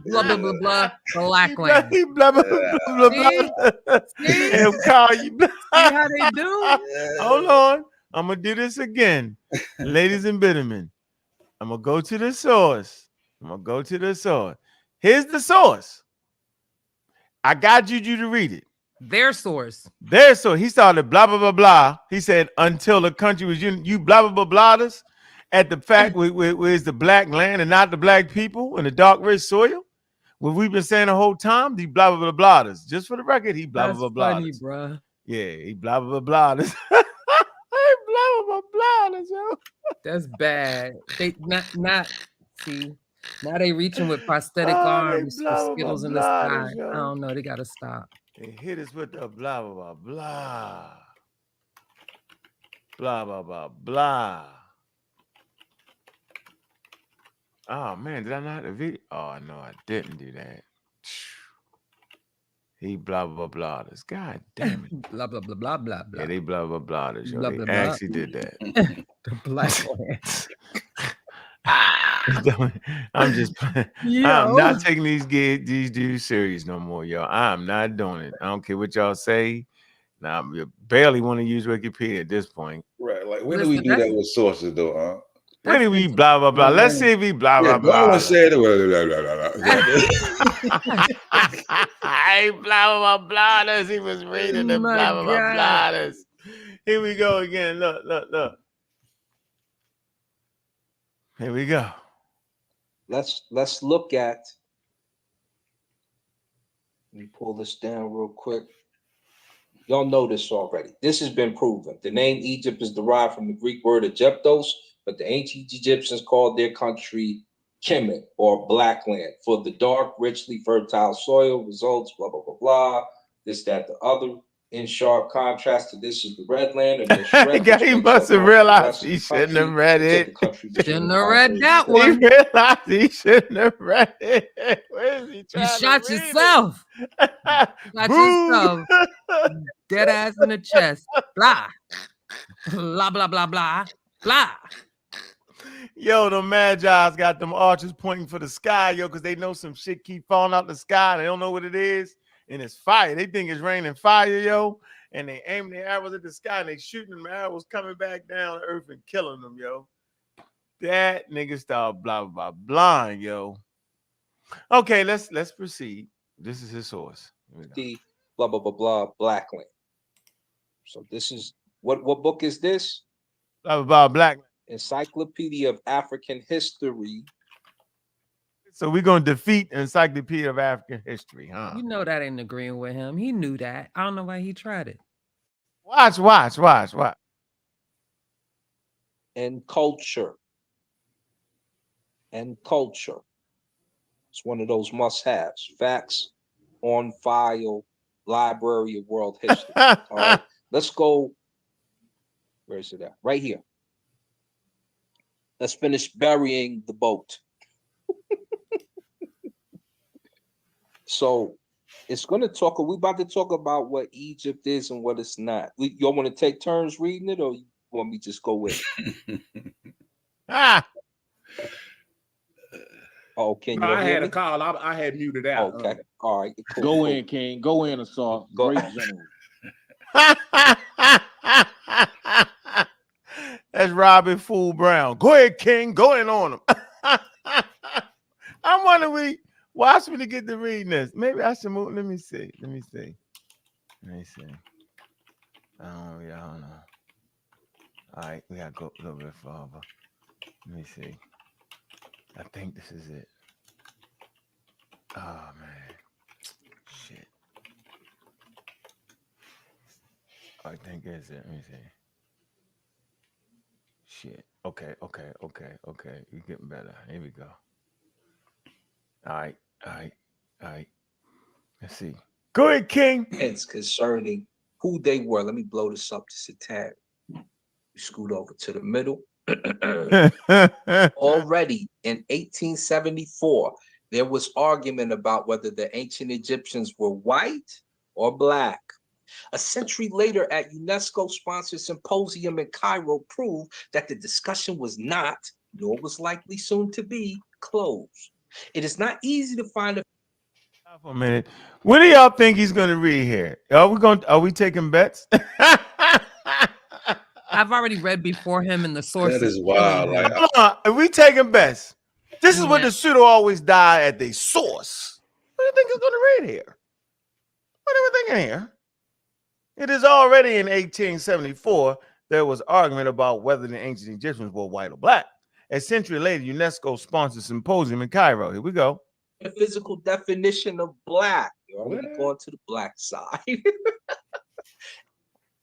C: Blah blah blah blah black land.
B: He blah blah blah blah
C: See?
B: blah.
C: See?
B: Him call you.
C: See how they do?
B: Hold on. I'm gonna do this again, ladies and gentlemen. I'm gonna go to the source. Here's the source. I got Juju to read it.
C: Their source.
B: So he started blah blah blah blah. He said until the country was you blah blah blah blahders at the fact where's the black land and not the black people and the dark rich soil. What we've been saying the whole time, the blah blah blah blahders. Just for the record, he blah blah blah
C: Funny,
B: blahders.
C: bro.
B: Yeah, he blah blah blah blahders. He blah blah blah blahders, yo.
C: That's bad. They not see. Now they reaching with prosthetic
B: Oh, they
C: arms for
B: blah, blah,
C: Skittles in the
B: blah,
C: sky.
B: yo.
C: I don't know. They gotta stop.
B: They hit us with the blah blah blah blah. Blah blah blah blah. Oh man, did I not have the video? Oh no, I didn't do that. He blah blah blah this. God damn it.
C: Blah blah blah blah blah blah.
B: Yeah, they blah blah blah this. Yo.
C: Blah,
B: They
C: blah, blah.
B: actually did that.
C: The black land.
B: I'm just
C: Yo.
B: I'm not taking these dudes serious no more, yo. I'm not doing it. I don't care what y'all say. Now you barely want to use Wikipedia at this point.
D: Right. Like, when do
C: Listen,
D: we do
C: that's-
D: that with sources, though, huh?
B: When do we blah blah blah? Let's see if we blah blah
D: Yeah,
B: blah.
D: Bala said blah, blah, blah, blah, blah.
B: Hey, blah blah blah blahders. He was reading the
C: My
B: blah blah blah
C: God.
B: blahders. Here we go again. Look. Here we go.
G: Let's look at. Let me pull this down real quick. Y'all know this already. This has been proven. The name Egypt is derived from the Greek word Egyptos, but the ancient Egyptians called their country Kemet, or black land, for the dark, richly fertile soil results, blah, blah, blah, blah, this, that, the other. In sharp contrast to this is the red land. And
B: He must have realized he shouldn't have read it.
C: Shouldn't have read that
B: He
C: one.
B: realized he shouldn't have read it. Where is he
C: You
B: trying
C: shot
B: to read
C: yourself.
B: it?
C: Shot
B: Boom.
C: yourself. Dead ass in the chest. Blah. Blah blah blah blah. Blah.
B: Yo, the Magi's got them archers pointing for the sky, yo, because they know some shit keep falling out the sky. They don't know what it is. And it's fire. They think it's raining fire, yo. And they aim their arrows at the sky and they shooting them arrows coming back down to earth and killing them, yo. That nigga start blah blah blah, yo. Okay, let's proceed. This is his source.
G: Blah blah blah blah black land. So this is what book is this?
B: Blah blah blah black.
G: Encyclopedia of African History.
B: So we're gonna defeat Encyclopedia of African History, huh?
C: You know that ain't agreeing with him. He knew that. I don't know why he tried it.
B: Watch.
G: And culture. It's one of those must-haves. Facts on file, Library of World History. All right, let's go. Where is it at? Right here. Let's finish burying the boat. So it's going to talk. Are we about to talk about what Egypt is and what it's not? Y'all want to take turns reading it, or you want me to just go with it? Oh, can you?
I: I
G: hear
I: had
G: me?
I: a call. I had muted out.
G: Okay. All right. Cool,
I: Go
G: cool.
I: in, King. Go in, Asar.
G: Go-
I: Great general.
B: That's Robin Fool Brown. Go ahead, King. Go in on him. I'm wondering, watch me to get to reading this. Maybe I should move. Let me see. Oh, yeah, I don't know. All right, we gotta go a little bit farther. Let me see. I think this is it. Oh man. Shit. I think it's it. Let me see. Shit. Okay. You're getting better. Here we go. All right. Let's see. Go ahead, King.
G: It's concerning who they were. Let me blow this up just a tad. We scoot over to the middle. Already in 1874, there was argument about whether the ancient Egyptians were white or black. A century later, at UNESCO-sponsored symposium in Cairo, proved that the discussion was not, nor was likely soon to be, closed. It is not easy to find a
B: Stop for a minute. What do y'all think he's gonna read here? Are we taking bets?
C: I've already read before him in the sources.
D: That is wild. Like,
B: Hold on. Are we taking bets? This is what
C: Yeah.
B: the pseudo always die at the source. What do you think he's gonna read here? What are we thinking here? It is already in 1874. There was argument about whether the ancient Egyptians were white or black. A century later, UNESCO sponsored symposium in Cairo. Here we go.
G: physical definition of black. You're already going to the black side.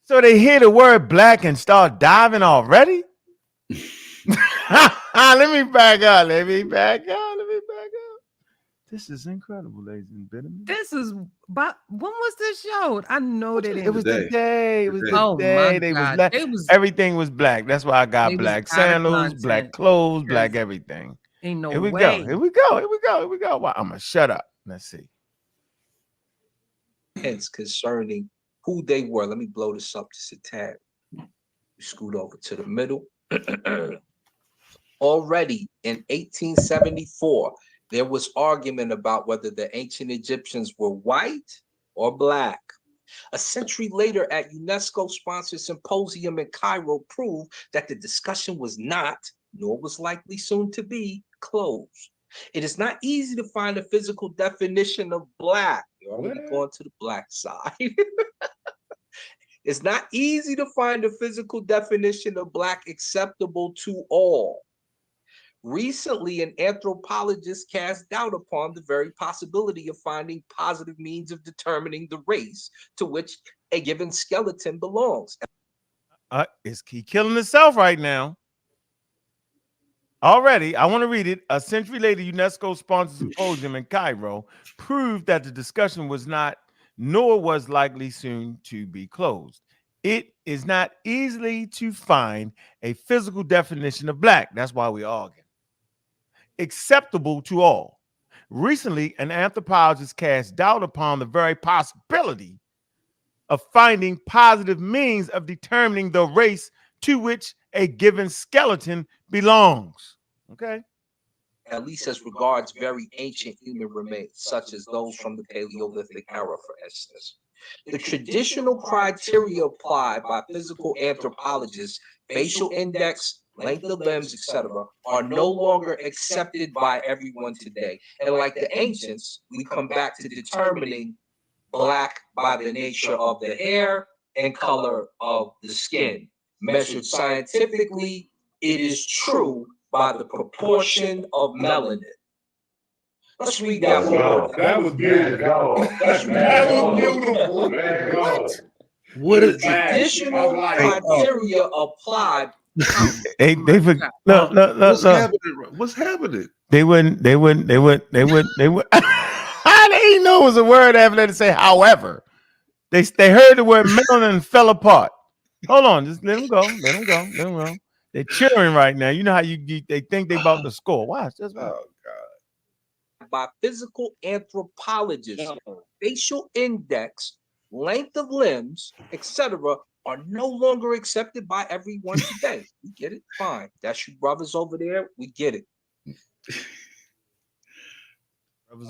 B: So they hear the word black and start diving already? Let me back up. This is incredible, ladies and gentlemen.
C: This is, but when was this showed? I know they didn't.
B: It was the day. It was the
C: Oh
B: day.
C: my
B: They
C: God.
B: was everything was black. That's why I got
C: They was
B: black
C: out of
B: sandals, black
C: content
B: clothes, black
C: because
B: everything.
C: Ain't no
B: Here we
C: way.
B: go. Here we go. Here we go. Here we go. Well, I'm gonna shut up. Let's see.
G: Hence concerning who they were. Let me blow this up just a tad. Scoot over to the middle. Already in 1874, there was argument about whether the ancient Egyptians were white or black. A century later, at UNESCO-sponsored symposium in Cairo, proved that the discussion was not, nor was likely soon to be, closed. It is not easy to find a physical definition of black. You're already going to the black side. It's not easy to find a physical definition of black acceptable to all. Recently, an anthropologist cast doubt upon the very possibility of finding positive means of determining the race to which a given skeleton belongs.
B: Is he killing himself right now? Already, I want to read it. A century later, UNESCO-sponsored symposium in Cairo proved that the discussion was not, nor was likely soon to be closed. It is not easily to find a physical definition of black. That's why we argue. Acceptable to all. Recently, an anthropologist cast doubt upon the very possibility of finding positive means of determining the race to which a given skeleton belongs. Okay.
G: At least as regards very ancient human remains, such as those from the Paleolithic era, for instance. The traditional criteria applied by physical anthropologists, facial index, length of limbs, etc., are no longer accepted by everyone today. And like the ancients, we come back to determining black by the nature of the hair and color of the skin. Measured scientifically, it is true by the proportion of melanin. Let's read that one.
H: That was beautiful. That was beautiful. Let's go.
D: what is
G: Traditional criteria applied.
B: They no.
D: what's happening? What's happening?
B: They wouldn't. They didn't know it was a word after they say however. They heard the word melanin and fell apart. Hold on, just let them go. Let them go. They're cheering right now. You know how they think they about to score. Watch. Just watch.
D: Oh God.
G: By physical anthropologists, facial index, length of limbs, etc., are no longer accepted by everyone today. We get it? Fine. That's you brothers over there. We get it.
B: But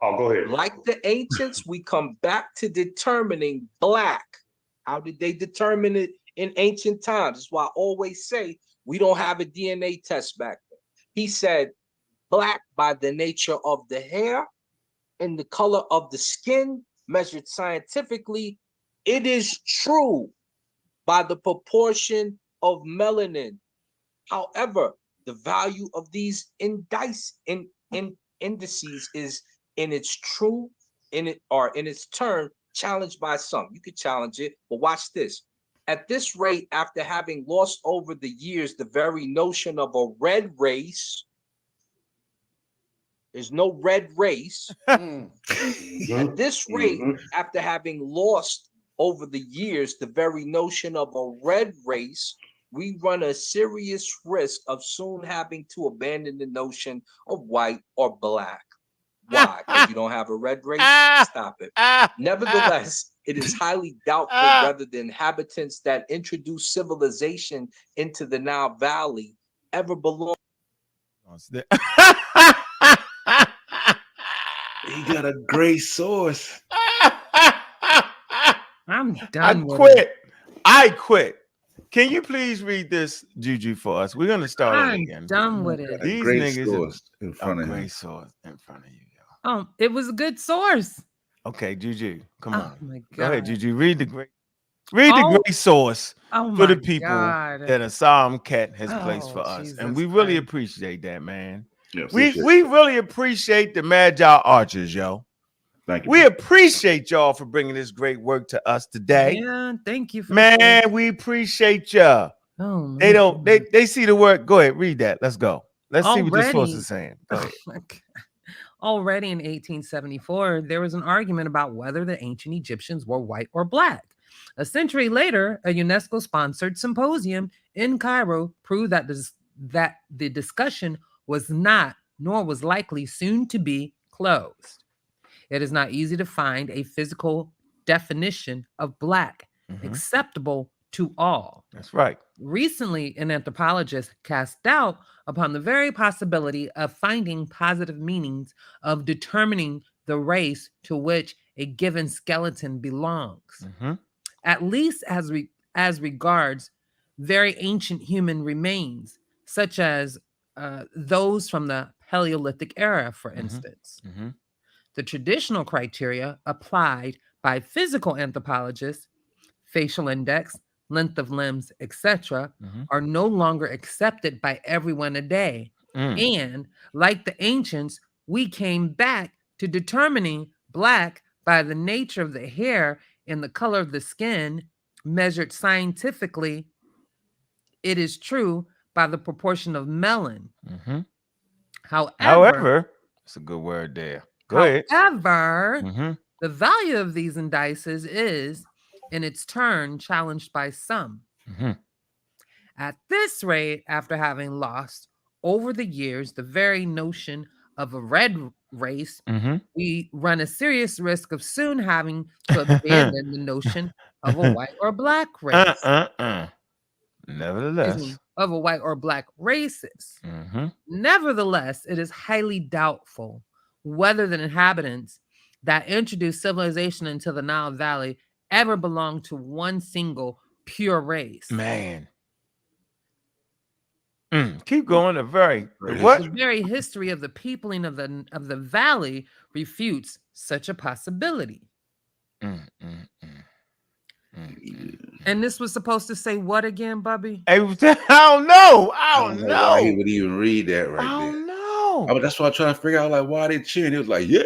H: Go ahead.
G: Like the ancients, we come back to determining black. How did they determine it in ancient times? That's why I always say we don't have a DNA test back then. He said black by the nature of the hair and the color of the skin, measured scientifically. It is true by the proportion of melanin. However, the value of these indices is in its turn challenged by some. You could challenge it, but watch this. At this rate, after having lost over the years the very notion of a red race, there's no red race. At this rate, after having lost over the years the very notion of a red race, we run a serious risk of soon having to abandon the notion of white or black. Why? Because you don't have a red race? Stop it. Nevertheless, it is highly doubtful whether the inhabitants that introduced civilization into the Nile Valley ever belonged.
D: He got a great source.
C: I'm
B: I
C: done with
B: quit.
C: it.
B: I quit. Can you please read this, Juju, for us? We're gonna start over
C: I'm
B: again.
C: done with it.
D: A
B: These
D: great
B: niggas
D: source in
B: are
D: front
B: a
D: of him.
B: great source in front of you, yo.
C: It was a good source.
B: Okay, Juju, come
C: Oh
B: on.
C: my
B: Go ahead,
C: God.
B: Juju. Read the great source
C: Oh
B: for the
C: my
B: people
C: God.
B: that Asam Cat has placed
C: Oh,
B: for us. And
C: Jesus
B: we really
C: Christ.
B: appreciate that, man.
D: Yeah,
B: We really appreciate the Magi Archers, yo.
D: Thank you.
B: We
D: bro.
B: appreciate y'all for bringing this great work to us today.
C: Yeah, thank you for
B: Man, we appreciate y'all.
C: Oh,
B: They
C: my
B: don't,
C: goodness.
B: they see the work. Go ahead, read that. Let's go. Let's see what this source
C: Already-
B: is saying. Go ahead.
C: Already in 1874, there was an argument about whether the ancient Egyptians were white or black. A century later, a UNESCO-sponsored symposium in Cairo proved that the discussion was not, nor was likely soon to be, closed. It is not easy to find a physical definition of black acceptable to all.
B: That's right.
C: Recently, an anthropologist cast doubt upon the very possibility of finding positive meanings of determining the race to which a given skeleton belongs, at least as regards very ancient human remains, such as those from the Paleolithic era, for instance. The traditional criteria applied by physical anthropologists, facial index, length of limbs, etc., are no longer accepted by everyone today. And like the ancients, we came back to determining black by the nature of the hair and the color of the skin, measured scientifically. It is true by the proportion of melanin.
B: However, it's a good word there. Go ahead.
C: However, the value of these indices is, in its turn, challenged by some. At this rate, after having lost over the years the very notion of a red race, we run a serious risk of soon having to abandon the notion of a white or black race.
B: Nevertheless,
C: of a white or black races. Nevertheless, it is highly doubtful whether the inhabitants that introduced civilization into the Nile Valley ever belonged to one single pure race.
B: Man. Keep going. The
C: very history of the peopling of the valley refutes such a possibility. And this was supposed to say what again, Bubby?
B: I don't know.
D: I don't know why he would even read that right there.
B: I don't know.
D: I mean, that's why I'm trying to figure out, like, why they cheering. It was like, yeah.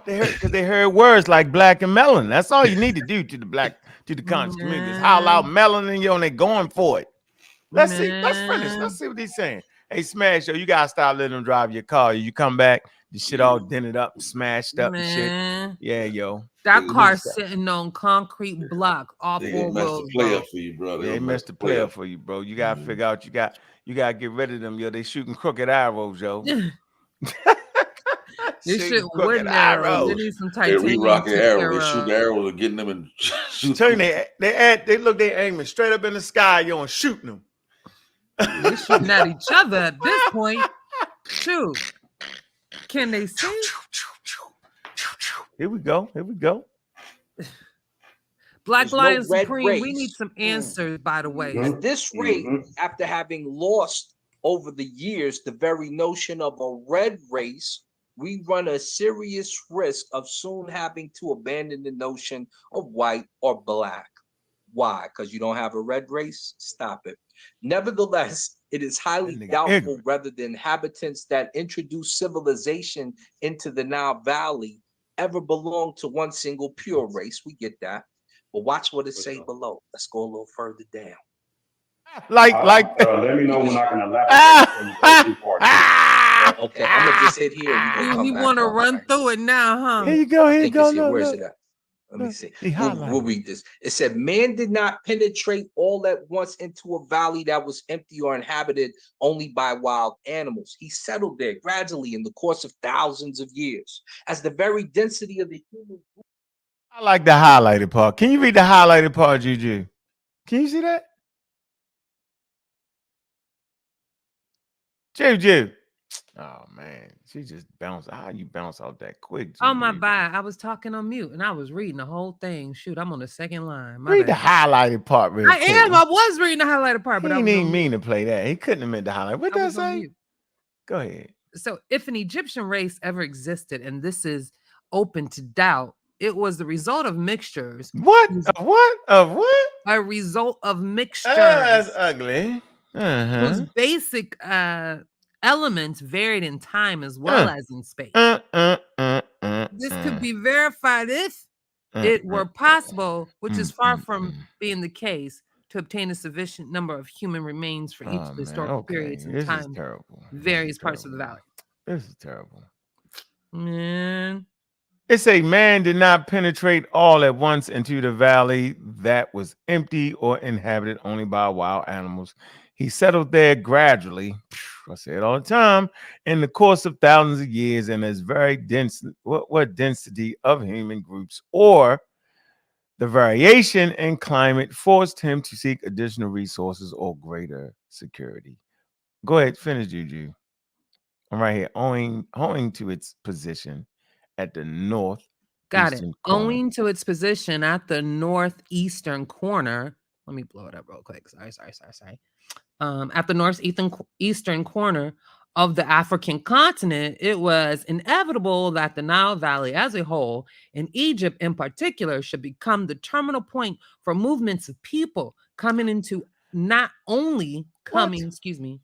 B: Because they heard words like black and melon. That's all you need to do to the conscious community. Is holler out melanin, yo, and they going for it. Let's see. Let's finish. Let's see what he's saying. Hey, Smash, yo, you gotta stop letting them drive your car. You come back, the shit all dented up, smashed up and shit. Yeah, yo.
C: That car sitting on concrete block, all four wheels.
D: They messed the play up for you, bro.
B: They messed the play up for you, bro. You gotta figure out. You gotta get rid of them, yo. They shooting crooked arrows, yo.
C: This shit wooden arrows. They need some titanium.
D: They re-rocking arrows. They shoot the arrows and getting them and
B: shooting. They look. They aiming straight up in the sky, yo, and shooting them.
C: They're shooting at each other at this point. Shoot. Can they see?
B: Here we go.
C: Black Lion Supreme, we need some answers, by the way.
G: At this rate, after having lost over the years the very notion of a red race, we run a serious risk of soon having to abandon the notion of white or black. Why? Because you don't have a red race? Stop it. Nevertheless, it is highly doubtful whether the inhabitants that introduced civilization into the Nile Valley ever belonged to one single pure race. We get that. But watch what it say below. Let's go a little further down.
B: Let
H: me know when I can elaborate.
G: Okay, I'm gonna just hit here.
C: You want to run through it now, huh?
B: Here you go.
G: Where's it at? Let me see.
B: He
G: We'll
B: highlighted.
G: read this. It said, man did not penetrate all at once into a valley that was empty or inhabited only by wild animals. He settled there gradually in the course of thousands of years. As the very density of the human.
B: I like the highlighted part. Can you read the highlighted part, Juju? Can you see that? Juju. Oh man, she just bounced. How you bounce out that quick,
C: Oh my
B: Juju?
C: bad. I was talking on mute and I was reading the whole thing. Shoot, I'm on the second line. My
B: Read the
C: bad.
B: highlighted part real
C: I
B: quick.
C: am. I was reading the highlighted part,
B: He
C: but I
B: didn't
C: was on
B: even mean
C: mute.
B: to play that. He couldn't have meant to highlight. What
C: I
B: did that
C: was on
B: say?
C: mute.
B: Go ahead.
C: So, if an Egyptian race ever existed, and this is open to doubt, it was the result of mixtures.
B: What?
C: whose-
B: Of what? Of what?
C: A result of mixtures
B: That's ugly.
C: whose
B: Uh-huh.
C: basic elements varied in time as well as in space. This could be verified if it were possible, which is far from being the case, to obtain a sufficient number of human remains for each of the historical periods and
B: This is
C: time,
B: terrible.
C: various parts of the valley.
B: This is terrible.
C: Man,
B: It say man did not penetrate all at once into the valley that was empty or inhabited only by wild animals. He settled there gradually. I say it all the time. In the course of thousands of years, and as very dense, what density of human groups or the variation in climate forced him to seek additional resources or greater security. Go ahead, finish, Juju. I'm right here. Owing to its position at the north.
C: got it.
B: Eastern corner.
C: Owing to its position at the northeastern corner, let me blow it up real quick. Sorry. At the northeastern corner of the African continent, it was inevitable that the Nile Valley as a whole, and Egypt in particular, should become the terminal point for movements of people coming into not only coming, excuse me,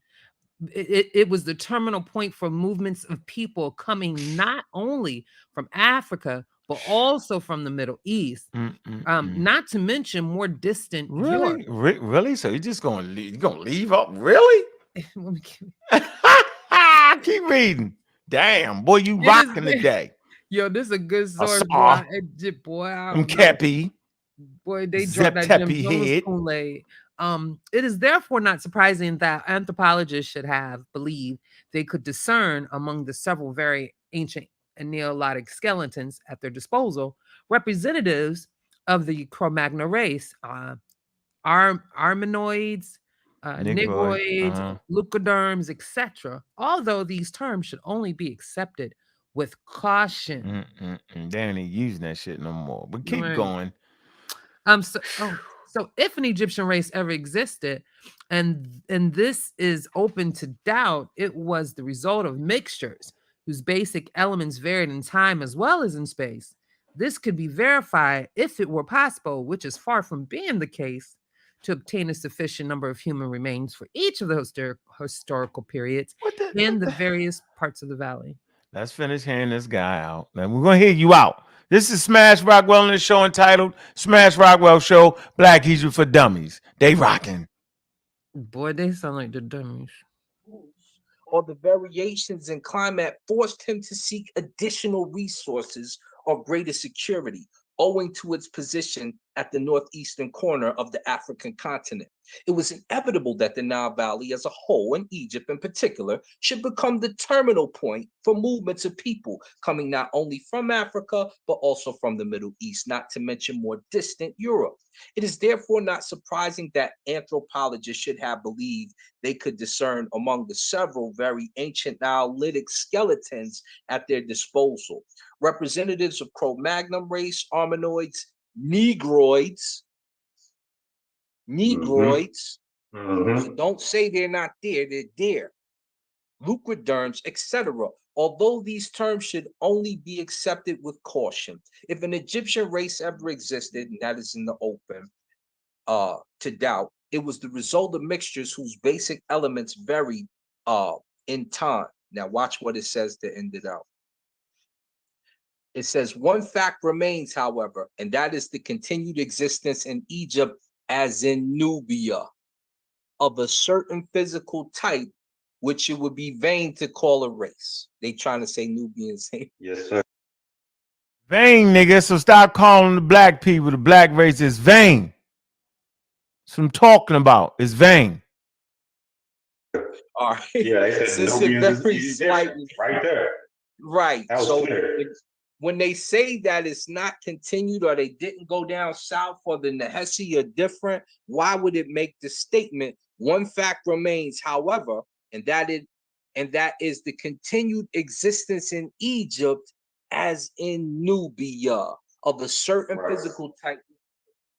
C: it was the terminal point for movements of people coming not only from Africa, but also from the Middle East. Not to mention more distant
B: Really?
C: Europe.
B: Really? So you're just gonna leave? You gonna leave up? Really?
C: Let me keep-
B: Keep reading. Damn, boy, you
C: It is
B: rocking
C: ve-
B: today.
C: Yo, this is a good
B: I
C: source, boy.
B: saw
C: Boy, I
B: them
C: don't know.
B: Kepi,
C: Boy, they dropped
B: Zep
C: that Jim
B: Teppy
C: Jones
B: head.
C: Kool-Aid. It is therefore not surprising that anthropologists should have believed they could discern among the several very ancient and Neolithic skeletons at their disposal representatives of the Cro-Magnon race, Armenoids,
B: Negroid.
C: Negroids, Leucoderms, etc. Although these terms should only be accepted with caution.
B: They ain't using that shit no more. But keep
C: Right.
B: going.
C: So if an Egyptian race ever existed, and this is open to doubt, it was the result of mixtures whose basic elements varied in time as well as in space. This could be verified if it were possible, which is far from being the case, to obtain a sufficient number of human remains for each of the historical periods in the various parts of the valley.
B: Let's finish hearing this guy out. Then we're gonna hear you out. This is Smash Rockwell in the show entitled Smash Rockwell Show Black History for Dummies. They rocking.
C: Boy, they sound like the dummies.
G: Or the variations in climate forced him to seek additional resources or greater security, owing to its position at the northeastern corner of the African continent. It was inevitable that the Nile Valley as a whole, and Egypt in particular, should become the terminal point for movements of people coming not only from Africa, but also from the Middle East, not to mention more distant Europe. It is therefore not surprising that anthropologists should have believed they could discern among the several very ancient Nilotic skeletons at their disposal representatives of Cro-Magnon race, Armenoids, Negroids. So don't say they're not there, they're there. Leucoderms, etc. Although these terms should only be accepted with caution. If an Egyptian race ever existed, and that is in the open, to doubt, it was the result of mixtures whose basic elements varied in time. Now watch what it says to end it out. It says one fact remains, however, and that is the continued existence in Egypt, as in Nubia, of a certain physical type, which it would be vain to call a race. They trying to say Nubians.
H: Yes, sir.
B: Vain, nigga. So stop calling the black people, the black race is vain. That's what I'm talking about. It's vain.
G: All right.
H: Yeah, they said
G: Since it
H: Nubians is
G: very
H: easy
G: slightly,
H: right there.
G: right.
H: That was
G: So
H: clear.
G: when they say that it's not continued or they didn't go down south or the Nehesi are different, why would it make the statement? One fact remains, however, and that is the continued existence in Egypt as in Nubia of a certain
H: Right.
G: physical type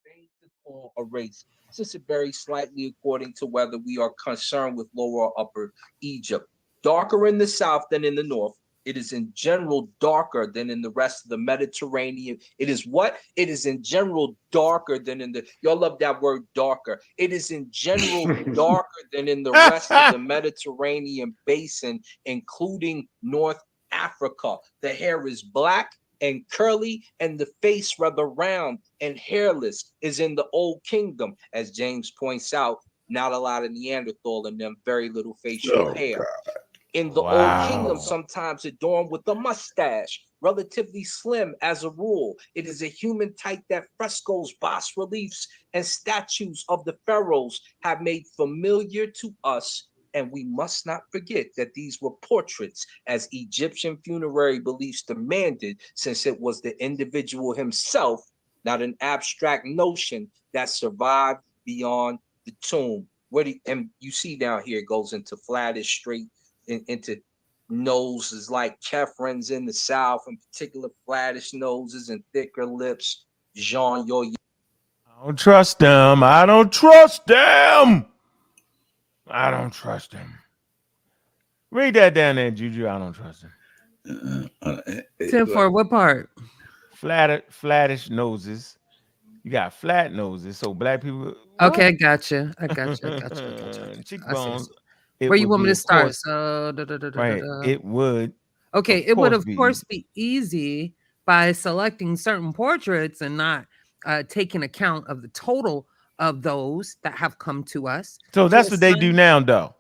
G: to call a race. Since it varies slightly according to whether we are concerned with lower or upper Egypt. Darker in the south than in the north. It is in general darker than in the rest of the Mediterranean. It is what? It is in general darker than in the, y'all love that word darker. It is in general darker than in the rest of the Mediterranean basin, including North Africa. The hair is black and curly, and the face rather round and hairless is in the Old Kingdom. As James points out, not a lot of Neanderthal in them, very little facial
D: Oh,
G: hair.
D: God.
G: In the Old Kingdom, sometimes adorned with a mustache, relatively slim as a rule. It is a human type that frescoes, bas reliefs, and statues of the pharaohs have made familiar to us. And we must not forget that these were portraits, as Egyptian funerary beliefs demanded, since it was the individual himself, not an abstract notion, that survived beyond the tomb. And you see down here, it goes into flattish, straight, into noses like Kephrans in the South, in particular flattish noses and thicker lips. Jean Yo.
B: I don't trust them. I don't trust them. I don't trust them. Read that down there, Juju. I don't trust them.
C: Tim, for what part?
B: Flattish noses. You got flat noses, so black people.
C: Okay, I gotcha. I gotcha. I gotcha. I gotcha. I
B: Cheekbones.
C: see.
B: It
C: Where you
B: would
C: want me
B: be,
C: to
B: of
C: start?
B: course,
C: So,
B: right. It would.
C: Okay,
B: of
C: it would
B: course
C: of
B: be
C: course be easy by selecting certain portraits and not taking account of the total of those that have come to us.
B: So that's what they do now, though.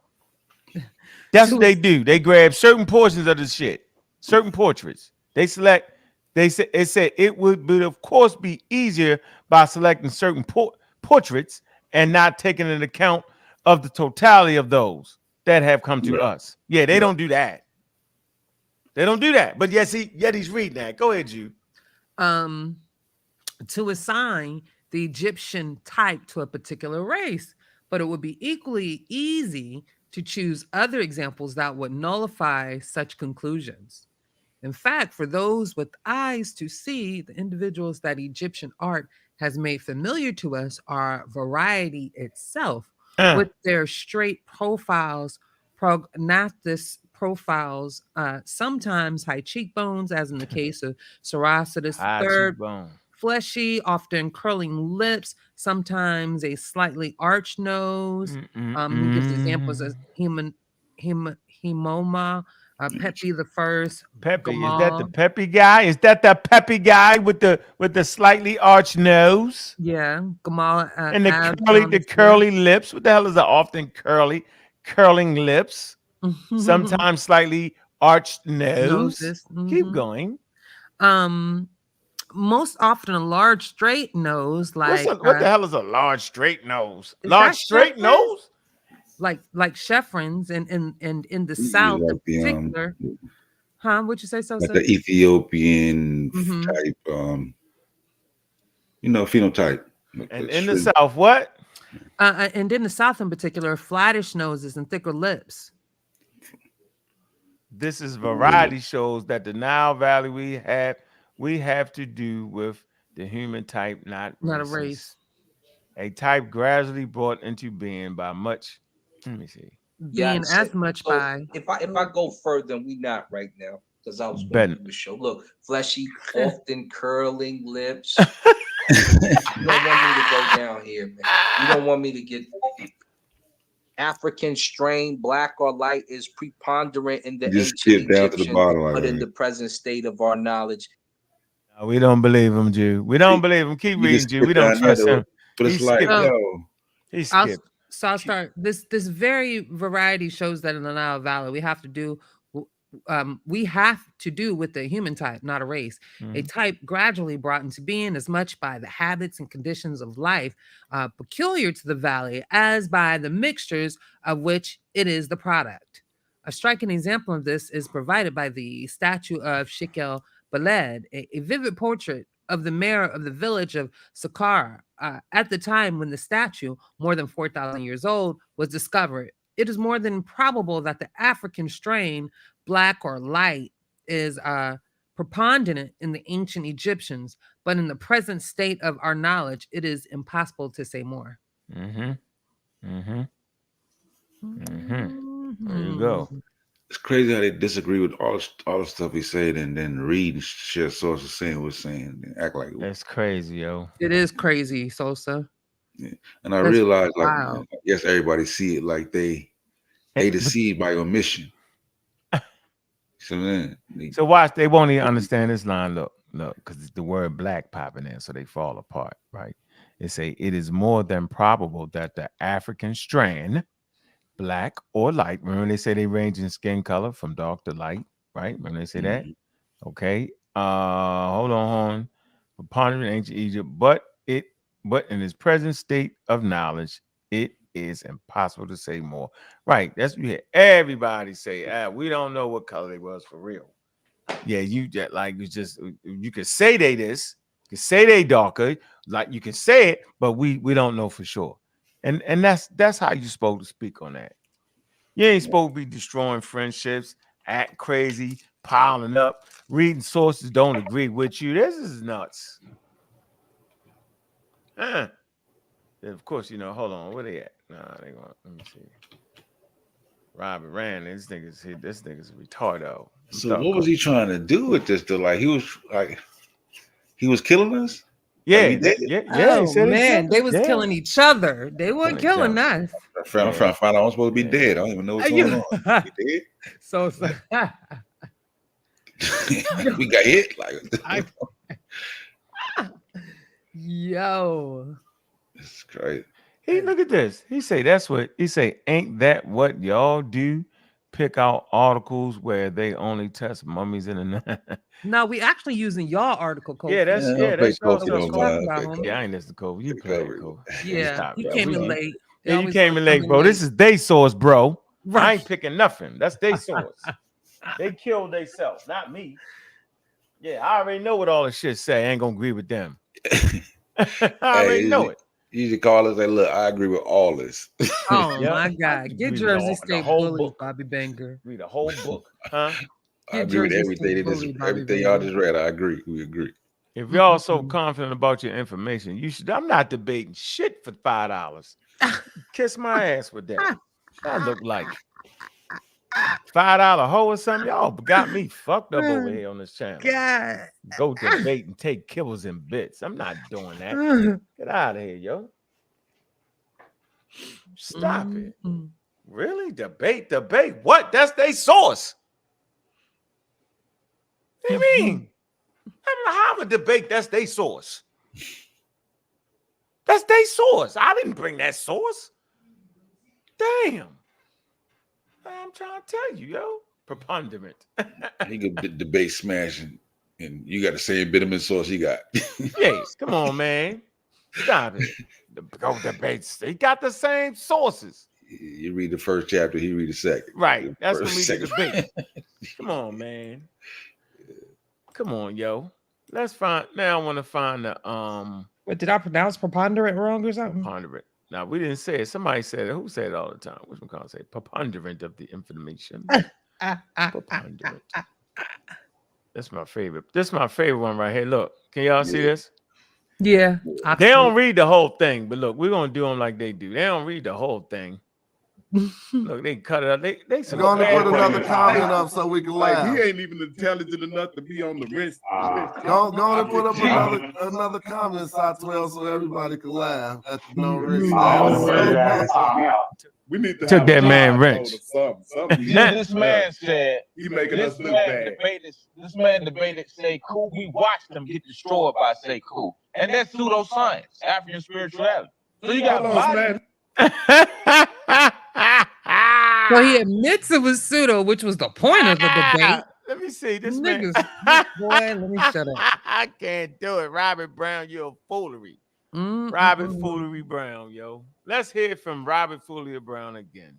B: That's what they do. They grab certain portions of the shit, certain portraits. They select. They said it said it would, of course, be easier by selecting certain portraits and not taking into account of the totality of those that have come to us. Yeah, they don't do that. They don't do that. But yes, yet he's reading that. Go ahead, you.
C: To assign the Egyptian type to a particular race, but it would be equally easy to choose other examples that would nullify such conclusions. In fact, for those with eyes to see, the individuals that Egyptian art has made familiar to us are variety itself, with their straight profiles, prognathous profiles, sometimes high cheekbones, as in the case of Sorocetus
B: High
C: III,
B: cheekbone.
C: fleshy, often curling lips, sometimes a slightly arched nose. He gives examples as Hemoma, Pepi the First,
B: Peppy, is that the
C: Gamal.
B: Peppy guy? Is that the Peppy guy with the slightly arched nose
C: Yeah, Gamal
B: and the
C: Abdel
B: curly lips? What the hell is the often curling lips? Sometimes slightly arched nose.
C: noses.
B: Keep going.
C: Most often a large straight nose, like
B: What the hell is a large straight nose?
C: is
B: Large
C: that
B: straight
C: Chevron?
B: nose?
C: Like Chevron's and in the South
D: like
C: in
D: the
C: particular. Huh? What'd you say, so?
D: like the Ethiopian
C: Mhm.
D: type, phenotype. Like
B: And
D: the
B: in the
D: shrimp.
B: South, what?
C: And in the South in particular, flattish noses and thicker lips.
B: This is variety shows that the Nile Valley we have to do with the human type, not
C: Not a
B: races.
C: race.
B: A type gradually brought into being by much. Let me see.
C: Being
G: So
C: as much by
G: if I go further, and we not right now, because I was going
B: Ben.
G: to do a show. Look, fleshy, often curling lips. You don't want me to go down here, man. You don't want me to get African strain, black or light, is preponderant in the
D: Just
G: ancient
D: skip down to the
G: Egyptian,
D: bottom.
G: but in the present state of our knowledge,
B: No, we don't believe him, Jew. We don't believe him. Keep
D: You
B: reading,
D: just
B: Jew.
D: skip
B: We don't
D: down there,
B: trust
D: though.
B: him.
D: But
B: He
D: it's like,
B: skipped.
D: yo,
B: He skipped.
C: I'll start. This very variety shows that in the Nile Valley we have to do we have to do with the human type, not a race. A type gradually brought into being as much by the habits and conditions of life peculiar to the valley as by the mixtures of which it is the product. A striking example of this is provided by the statue of Shekel Baled, a vivid portrait of the mayor of the village of Saqqara at the time when the statue, more than 4,000 years old, was discovered. It is more than probable that the African strain, black or light, is preponderant in the ancient Egyptians, but in the present state of our knowledge, it is impossible to say more.
B: There you go.
D: It's crazy how they disagree with all the stuff he said, and then read and share sources saying what's saying and act like
B: That's crazy, yo.
C: It is crazy, Sosa.
D: Yeah. And I
C: That's
D: realized, like,
C: wild.
D: I guess everybody see it like they deceived by omission.
B: So watch, they won't even understand this line. Look, because the word black popping in, so they fall apart, right? They say it is more than probable that the African strand, black or light. Remember they say they range in skin color from dark to light, right? Remember they say that? Okay. Hold on. Preponderant in ancient Egypt, but in its present state of knowledge, it is impossible to say more. Right. That's what you hear everybody say. We don't know what color they was for real. Yeah, you just like it's just you could say they this, you could say they darker, like you can say it, but we don't know for sure. And that's how you're supposed to speak on that. You ain't supposed to be destroying friendships, act crazy, piling up, reading sources don't agree with you. This is nuts. Of course, hold on, where they at? Nah, they going. Let me see. Robert Rand, this nigga's retarded.
D: So what was he trying to do with this though? Like he was killing us?
B: Yeah,
D: like
C: Oh man, they was killing each other. They weren't killing us.
D: I'm trying to find out I'm supposed to be dead. I don't even know what's going on. Be dead?
C: So
D: we got hit like
C: yo.
D: It's crazy.
B: Hey, look at this. He say, ain't that what y'all do? Pick out articles where they only test mummies in the night.
C: No, we actually using y'all article code.
B: Yeah, that's y'all stuff.
C: Yeah,
B: I ain't listening to Cole. You play it, Cole.
C: Yeah, you came in late.
B: Yeah, you came in late, bro. This is they source, bro. Right. I ain't picking nothing. That's they source. They killed themselves, not me. Yeah, I already know what all the shit say. I ain't gonna agree with them. I already know it.
D: You should call us and say, look, I agree with all this.
C: Oh my God. Get Jersey State bullies, Bobby Banger.
B: Read a whole book. Huh?
D: I agree with everything y'all just read. I agree. We agree.
B: If y'all so confident about your information, you should. I'm not debating shit for $5. Kiss my ass with that. I look like $5 hoe or something. Y'all got me fucked up over here on this channel.
C: God.
B: Go debate and take kibbles and bits. I'm not doing that. Get out of here, yo. Stop it. Really? Debate? What? That's their source. What do you mean? How am I debate? That's their source. That's their source. I didn't bring that source. Damn. I'm trying to tell you, yo. Preponderant.
D: He could debate smashing, and you got the same bit of source he got.
B: Yes, come on, man. Stop it. Go debates. He got the same sources.
D: You read the first chapter, he read the second.
B: Right. That's when we debate. Come on, man. Come on, yo. Let's find. Now I want to find the
C: What did I pronounce preponderant wrong or something?
B: Preponderant. Now we didn't say it. Somebody said it. Who said it all the time? Which one can I say? Preponderant of the information. Preponderant. That's my favorite. This is my favorite one right here. Look, can y'all see this?
C: Yeah.
B: They don't read the whole thing, but look, we're gonna do them like they do. They don't read the whole thing. Look, they cut it up. They
J: gonna put another comment up so we can laugh.
I: Like, he ain't even intelligent enough to be on the wrist.
J: Gonna put up another comment inside 12 so everybody can laugh at the no risk.
I: We need to
B: took that man wrench.
K: This man said
I: he making us look bad.
K: This man debated Sekou. We watched him get destroyed by Sekou, and that's pseudoscience, African spirituality. So you got
C: So he admits it was pseudo, which was the point of the debate.
B: Let me see this
C: Niggas,
B: man.
C: boy, let me shut up.
B: I can't do it. Robert Brown, you're a foolery.
C: Mm,
B: Robert
C: mm, mm.
B: Foolery Brown, yo. Let's hear from Robert Foolery Brown again.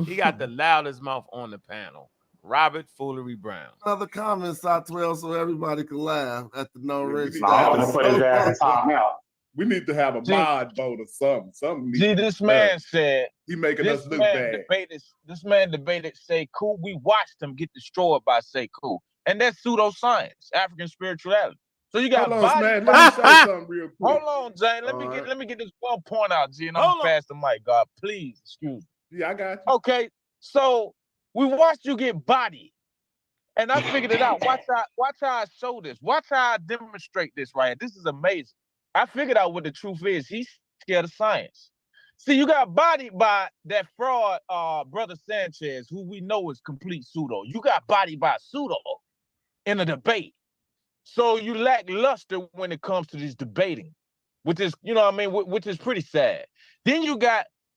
B: He got the loudest mouth on the panel. Robert Foolery Brown.
J: Another comment, Side 12, so everybody can laugh at the no rich.
F: I'm gonna put his ass in time out.
I: We need to have a mod vote or something. Something.
K: See, this man said
I: he making
K: this
I: us look
K: man
I: bad.
K: this man debated Sekou. We watched him get destroyed by Sekou, and that's pseudoscience, African spirituality. So you got
I: Hold on,
K: body.
I: man. Let me say something real quick.
K: Hold on, Jane. Let me get this one point out, G, and I'm
B: Hold
K: gonna pass the mic, God. Please, excuse me.
I: Yeah, I got you.
K: Okay, so we watched you get bodied, and I figured it out. Watch how I show this. Watch how I demonstrate this right here. This is amazing. I figured out what the truth is. He's scared of science. See, you got bodied by that fraud, Brother Sanchez, who we know is complete pseudo. You got bodied by pseudo in a debate. So you lack luster when it comes to this debating, which is, you know what I mean, which is pretty sad. Then you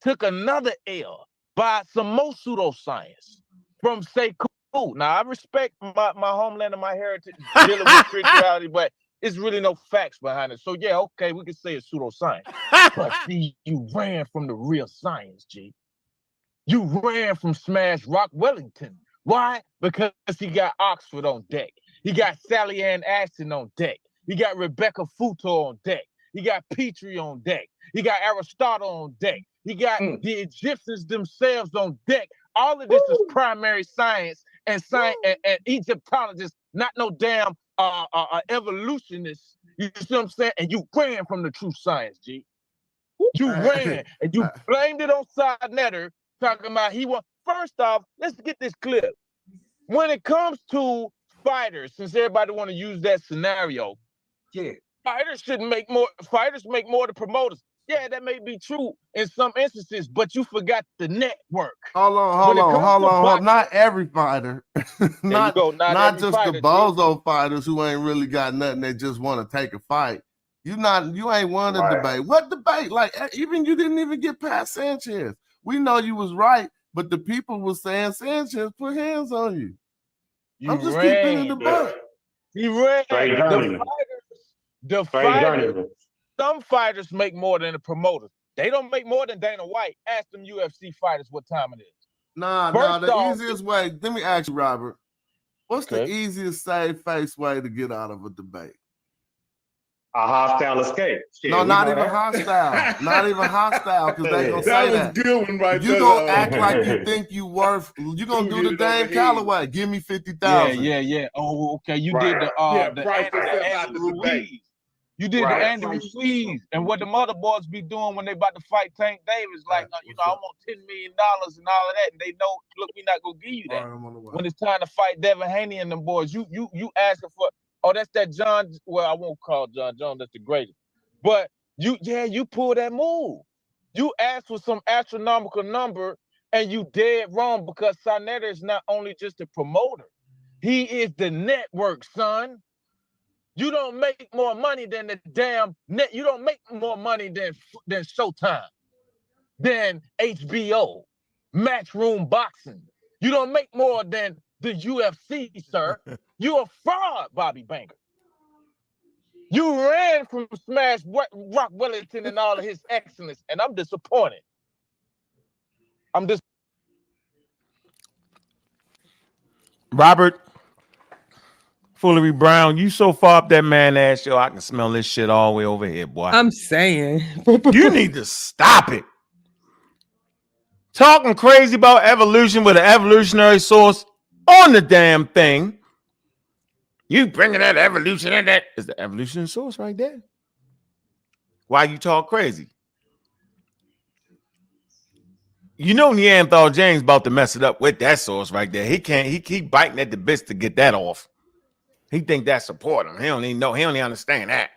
K: took another L by some more pseudoscience from Sekou. Now, I respect my homeland and my heritage dealing with spirituality, but it's really no facts behind it. So, yeah, okay, we can say it's pseudoscience. But see, you ran from the real science, G. You ran from Smash Rock Wellington. Why? Because he got Oxford on deck. He got Sally Ann Ashton on deck. He got Rebecca Futo on deck. He got Petrie on deck. He got Aristotle on deck. He got the Egyptians themselves on deck. All of this is primary science and Egyptologists, not no damn evolutionists. You see what I'm saying? And you ran from the true science, G. You ran and you blamed it on Sinetter, talking about he won. First off, let's get this clear. When it comes to fighters, since everybody want to use that scenario, fighters shouldn't make more. Fighters make more than promoters. Yeah, that may be true in some instances, but you forgot the network.
J: Hold on. Not every fighter. not just the bozo fighters who ain't really got nothing. They just want to take a fight. You ain't won a debate. What debate? Like, even you didn't even get past Sanchez. We know you was right, but the people was saying Sanchez put hands on you. I'm just keeping it in the book.
K: You ran. The fighters. Some fighters make more than the promoters. They don't make more than Dana White. Ask them UFC fighters what time it is.
J: The easiest way. Let me ask you, Robert. What's the easiest save-face way to get out of a debate?
F: A hostile escape. Shit,
J: not even hostile. Not even hostile, because they gonna say that.
I: That was good one right there.
J: You gonna act like you think you worth. You gonna do the Dame Calloway. Give me 50,000.
K: Yeah. Oh, okay. You did the Andrew Ruiz. You did the Andrew Ruiz, and what the mother boys be doing when they about to fight Tank Davis, like, I want $10 million and all of that, and they know, look, we not gonna give you that. When it's time to fight Devin Haney and them boys, you asking for. Oh, that's that John. Well, I won't call John. That's the greatest. But you pull that move. You asked for some astronomical number, and you dead wrong, because Sinetter is not only just a promoter. He is the network, son. You don't make more money than the damn net. You don't make more money than Showtime, than HBO, Matchroom Boxing. You don't make more than the UFC, sir. You a fraud, Bobby Banker. You ran from Smash Rock Wellington and all of his excellence, and I'm disappointed.
B: Robert Foolery Brown, you so far up that man ass, yo, I can smell this shit all the way over here, boy.
C: I'm saying.
B: You need to stop it. Talking crazy about evolution with an evolutionary source on the damn thing. You bringing that evolution in that is the evolution source right there. Why you talk crazy? You know Neanderthal James about to mess it up with that source right there. He keep biting at the bits to get that off. He think that support him. He don't even know. He don't even understand that.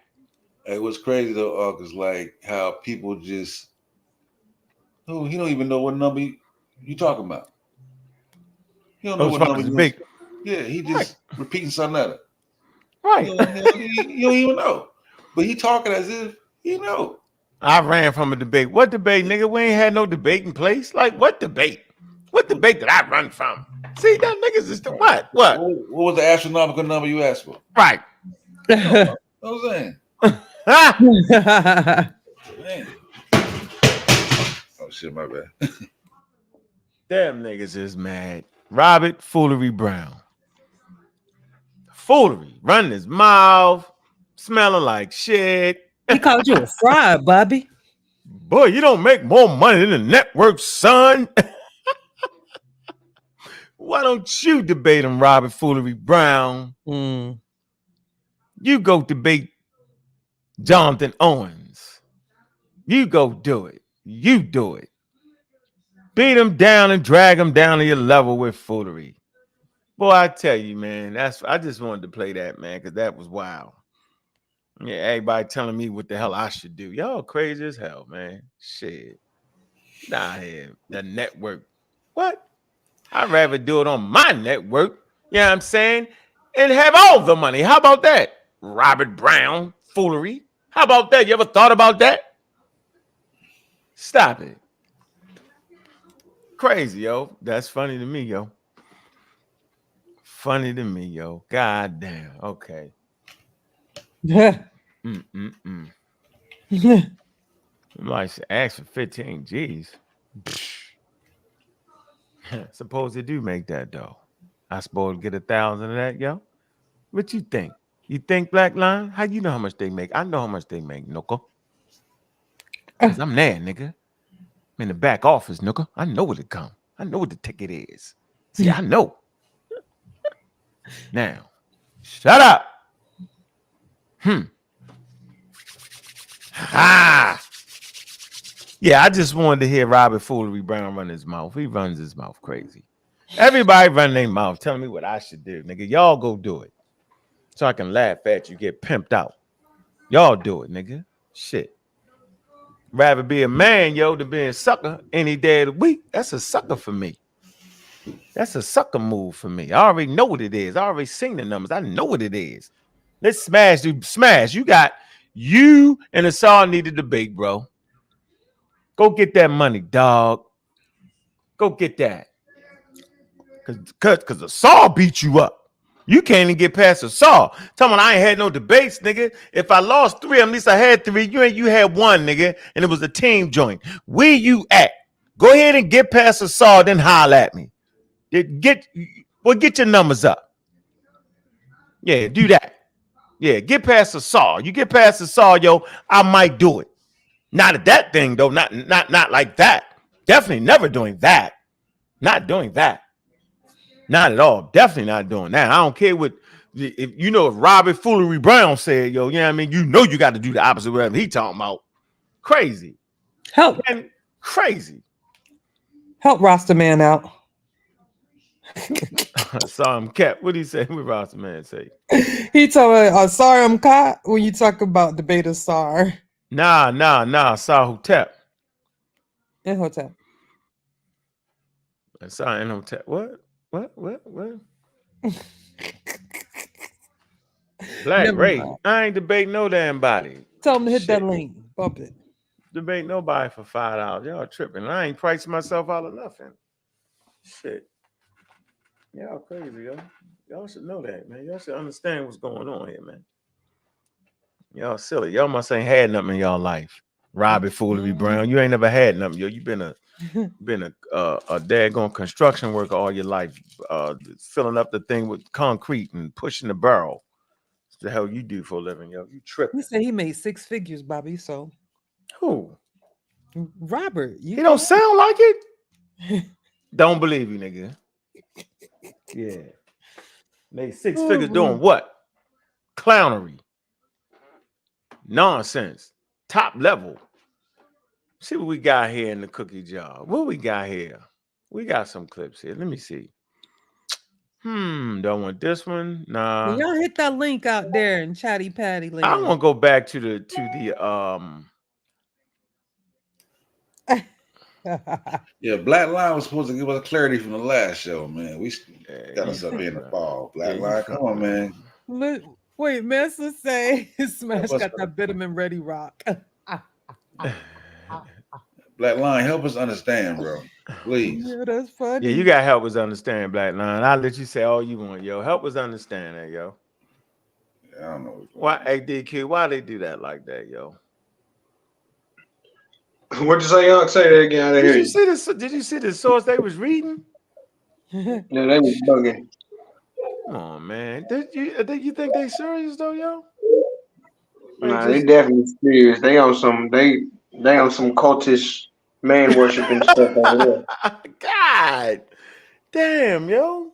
D: It was crazy though, because like how people just he don't even know what number you talking about. He don't know what number you big. Yeah, he just repeating something at it.
B: Right.
D: You don't even know. But he talking as if he know.
B: I ran from a debate. What debate, nigga? We ain't had no debate in place. Like, what debate? What debate did I run from? See, that niggas is the what? What?
D: What was the astronomical number you asked for?
B: Right.
D: What was saying? Man. Oh shit, my bad.
B: Damn niggas is mad. Robert Foolery Brown. Foolery. Running his mouth. Smelling like shit.
C: He called you a fraud, Bobby.
B: Boy, you don't make more money than the network, son. Why don't you debate him, Robert Foolery Brown? You go debate Jonathan Owens. You go do it. You do it. Beat him down and drag him down to your level with foolery. Boy, I tell you, man, I just wanted to play that, man, because that was wild. Yeah, everybody telling me what the hell I should do. Y'all crazy as hell, man. Shit. Nah, here, the network. What? I'd rather do it on my network, you know what I'm saying, and have all the money. How about that? Robert Brown, foolery. How about that? You ever thought about that? Stop it. Crazy, yo. That's funny to me, yo. Funny to me, yo. God damn. Okay. Somebody should ask for 15 G's. Suppose they do make that though. I suppose get 1,000 of that, yo. What you think? You think Black Line? How you know how much they make? I know how much they make, Nooka. Cause I'm there, nigga. I'm in the back office, Nooka. I know what it come. I know what the ticket is. See, I know. Now, shut up. Ha! Yeah, I just wanted to hear Robert Foolery Brown run his mouth. He runs his mouth crazy. Everybody run their mouth, telling me what I should do. Nigga, y'all go do it. So I can laugh at you, get pimped out. Y'all do it, nigga. Shit. Rather be a man, yo, than be a sucker any day of the week. That's a sucker for me. That's a sucker move for me. I already know what it is. I already seen the numbers. I know what it is. Let's smash, dude. Smash. You and Asar need to debate, bro. Go get that money, dog. Go get that. Cause Asar beat you up. You can't even get past Asar. Tell me I ain't had no debates, nigga. If I lost 3, at least I had 3. You had 1, nigga, and it was a team joint. Where you at? Go ahead and get past Asar, then holler at me. Get your numbers up. Yeah, do that. Yeah, get past Asar. You get past Asar, yo, I might do it. Not at that thing, though. Not like that. Definitely never doing that. Not doing that. Not at all. Definitely not doing that. I don't care what if Robert Foolery Brown said, yo, you know what I mean? You know you got to do the opposite of whatever he talking about. Crazy.
C: Help.
B: Man, crazy.
C: Help Rasta Man out.
B: Saw him cat. What did he say? What Rasta Man say?
C: He told me, sorry I'm caught when you talk about debate of Sar.
B: Nah. Saw Hotep.
C: In Hotep.
B: I saw in Hotep. What? Black Ray. I ain't debating no damn body.
C: Tell him to hit that link. Bump it.
B: Debate nobody for $5. Y'all tripping. I ain't pricing myself out of nothing. Shit. Y'all crazy, yo. Y'all should know that, man. Y'all should understand what's going on here, man. Y'all silly. Y'all must ain't had nothing in y'all life. Robert Foolery Brown. You ain't never had nothing, yo. You been a daggone construction worker all your life, filling up the thing with concrete and pushing the barrel. What the hell you do for a living, yo? You tripping.
C: He said he made 6 figures, Bobby. So
B: who?
C: Robert.
B: He don't sound like it. Don't believe you, nigga. Yeah. Made 6 figures doing what? Clownery. Nonsense. Top level. See what we got here in the cookie jar. What we got here? We got some clips here. Let me see. Don't want this one. Nah.
C: When y'all hit that link out there in Chatty Patty link.
B: I'm gonna go back to the
D: Yeah, Black Line was supposed to give us clarity from the last show, man. We got us up here in the fall. Black Line, come on, man.
C: Wait, Master say Smash got that vitamin ready rock.
D: Black Line, help us understand, bro. Please.
L: Yeah, that's funny.
B: Yeah, you got to help us understand Black Line. I'll let you say all you want, yo. Help us understand that, yo.
D: I don't know.
B: Why ADQ? Why they do that like that, yo?
M: What'd you say, Young? Say that again. I didn't hear you.
B: Did you see the source they was reading?
M: Yeah, they was bugging.
B: Come on, man. You think they serious though, yo?
M: Nah, they definitely serious. They on some cultish man worshiping stuff over there.
B: God damn, yo.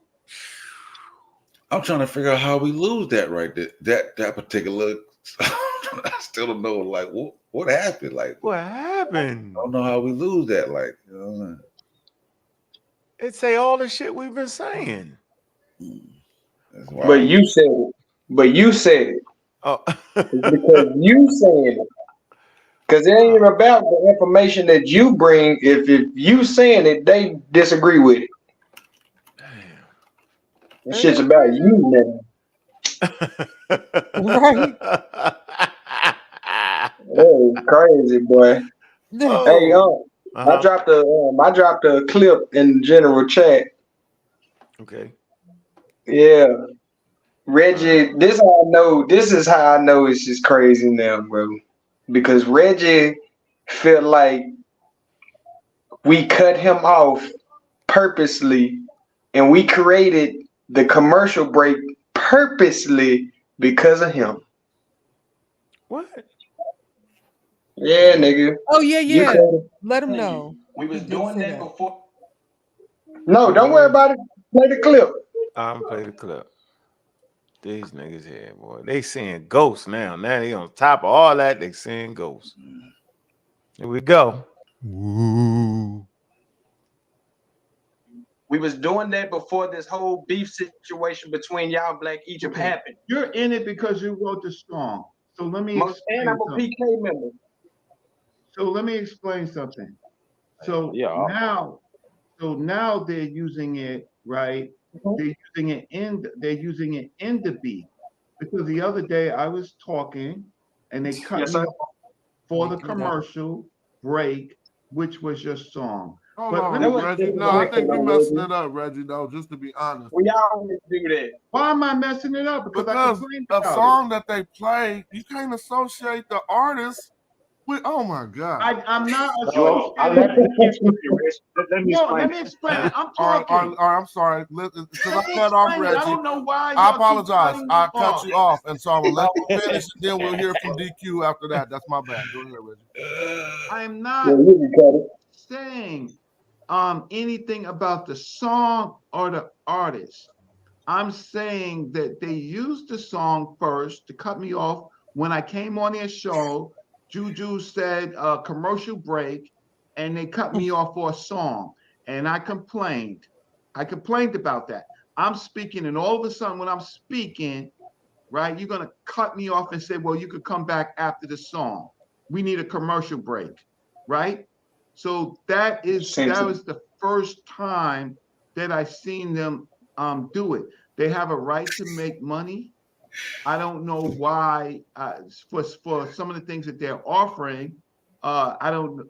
D: I'm trying to figure out how we lose that right there. That particular. I still don't know. Like what happened? Like
B: what happened?
D: I don't know how we lose that. Like you know what I'm saying?
B: It say all the shit we've been saying.
M: But you said it.
B: Oh,
M: because you saying it. Because it ain't about the information that you bring. If you saying it, they disagree with it.
B: Damn.
M: This shit's about you, man.
L: Right?
M: Oh, crazy boy.
B: Oh.
M: Hey, I dropped a clip in the general chat.
B: Okay.
M: Yeah. Reggie, this is how I know it's just crazy now, bro. Because Reggie felt like we cut him off purposely and we created the commercial break purposely because of him.
B: What?
M: Yeah, nigga.
L: Oh yeah. Let him know.
G: We was doing that before.
M: No, don't worry about it. Play the clip.
B: I'm gonna play the clip. These niggas here, boy. They seeing ghosts now. Now they on top of all that, they seeing ghosts. Here we go.
M: Woo. We was doing that before this whole beef situation between y'all and Black Egypt happened.
N: You're in it because you wrote the song. So let me explain
M: and I'm a
N: something.
M: PK member.
N: So let me explain something. So now they're using it, right? They're using it in the beat. Because the other day I was talking and they cut me off for the commercial break, which was your song.
J: Hold on, Reggie. No, I think you're messing it up, Reggie, though, just to be honest.
M: We always do that.
N: Why am I messing it up? Because I complained
J: a
N: about
J: song that they play, you can't associate the artist with, oh my God.
N: I'm not
F: Well,
N: associating.
F: let me
N: No,
F: explain.
N: let me explain. I'm
J: All
N: talking.
J: right, I'm sorry. Because I cut off Reggie.
N: I don't know why.
J: I apologize. I cut you off. And so I'm going to let you finish, and then we'll hear from DQ after that. That's my bad. Go ahead, Reggie.
N: I'm not saying anything about the song or the artist. I'm saying that they used the song first to cut me off when I came on their show. Juju said commercial break, and they cut me off for a song, and I complained. I complained about that. I'm speaking, and all of a sudden, when I'm speaking, right, you're gonna cut me off and say, "Well, you could come back after the song. We need a commercial break," right? So that was the first time that I seen them do it. They have a right to make money. I don't know why for some of the things that they're offering. I don't.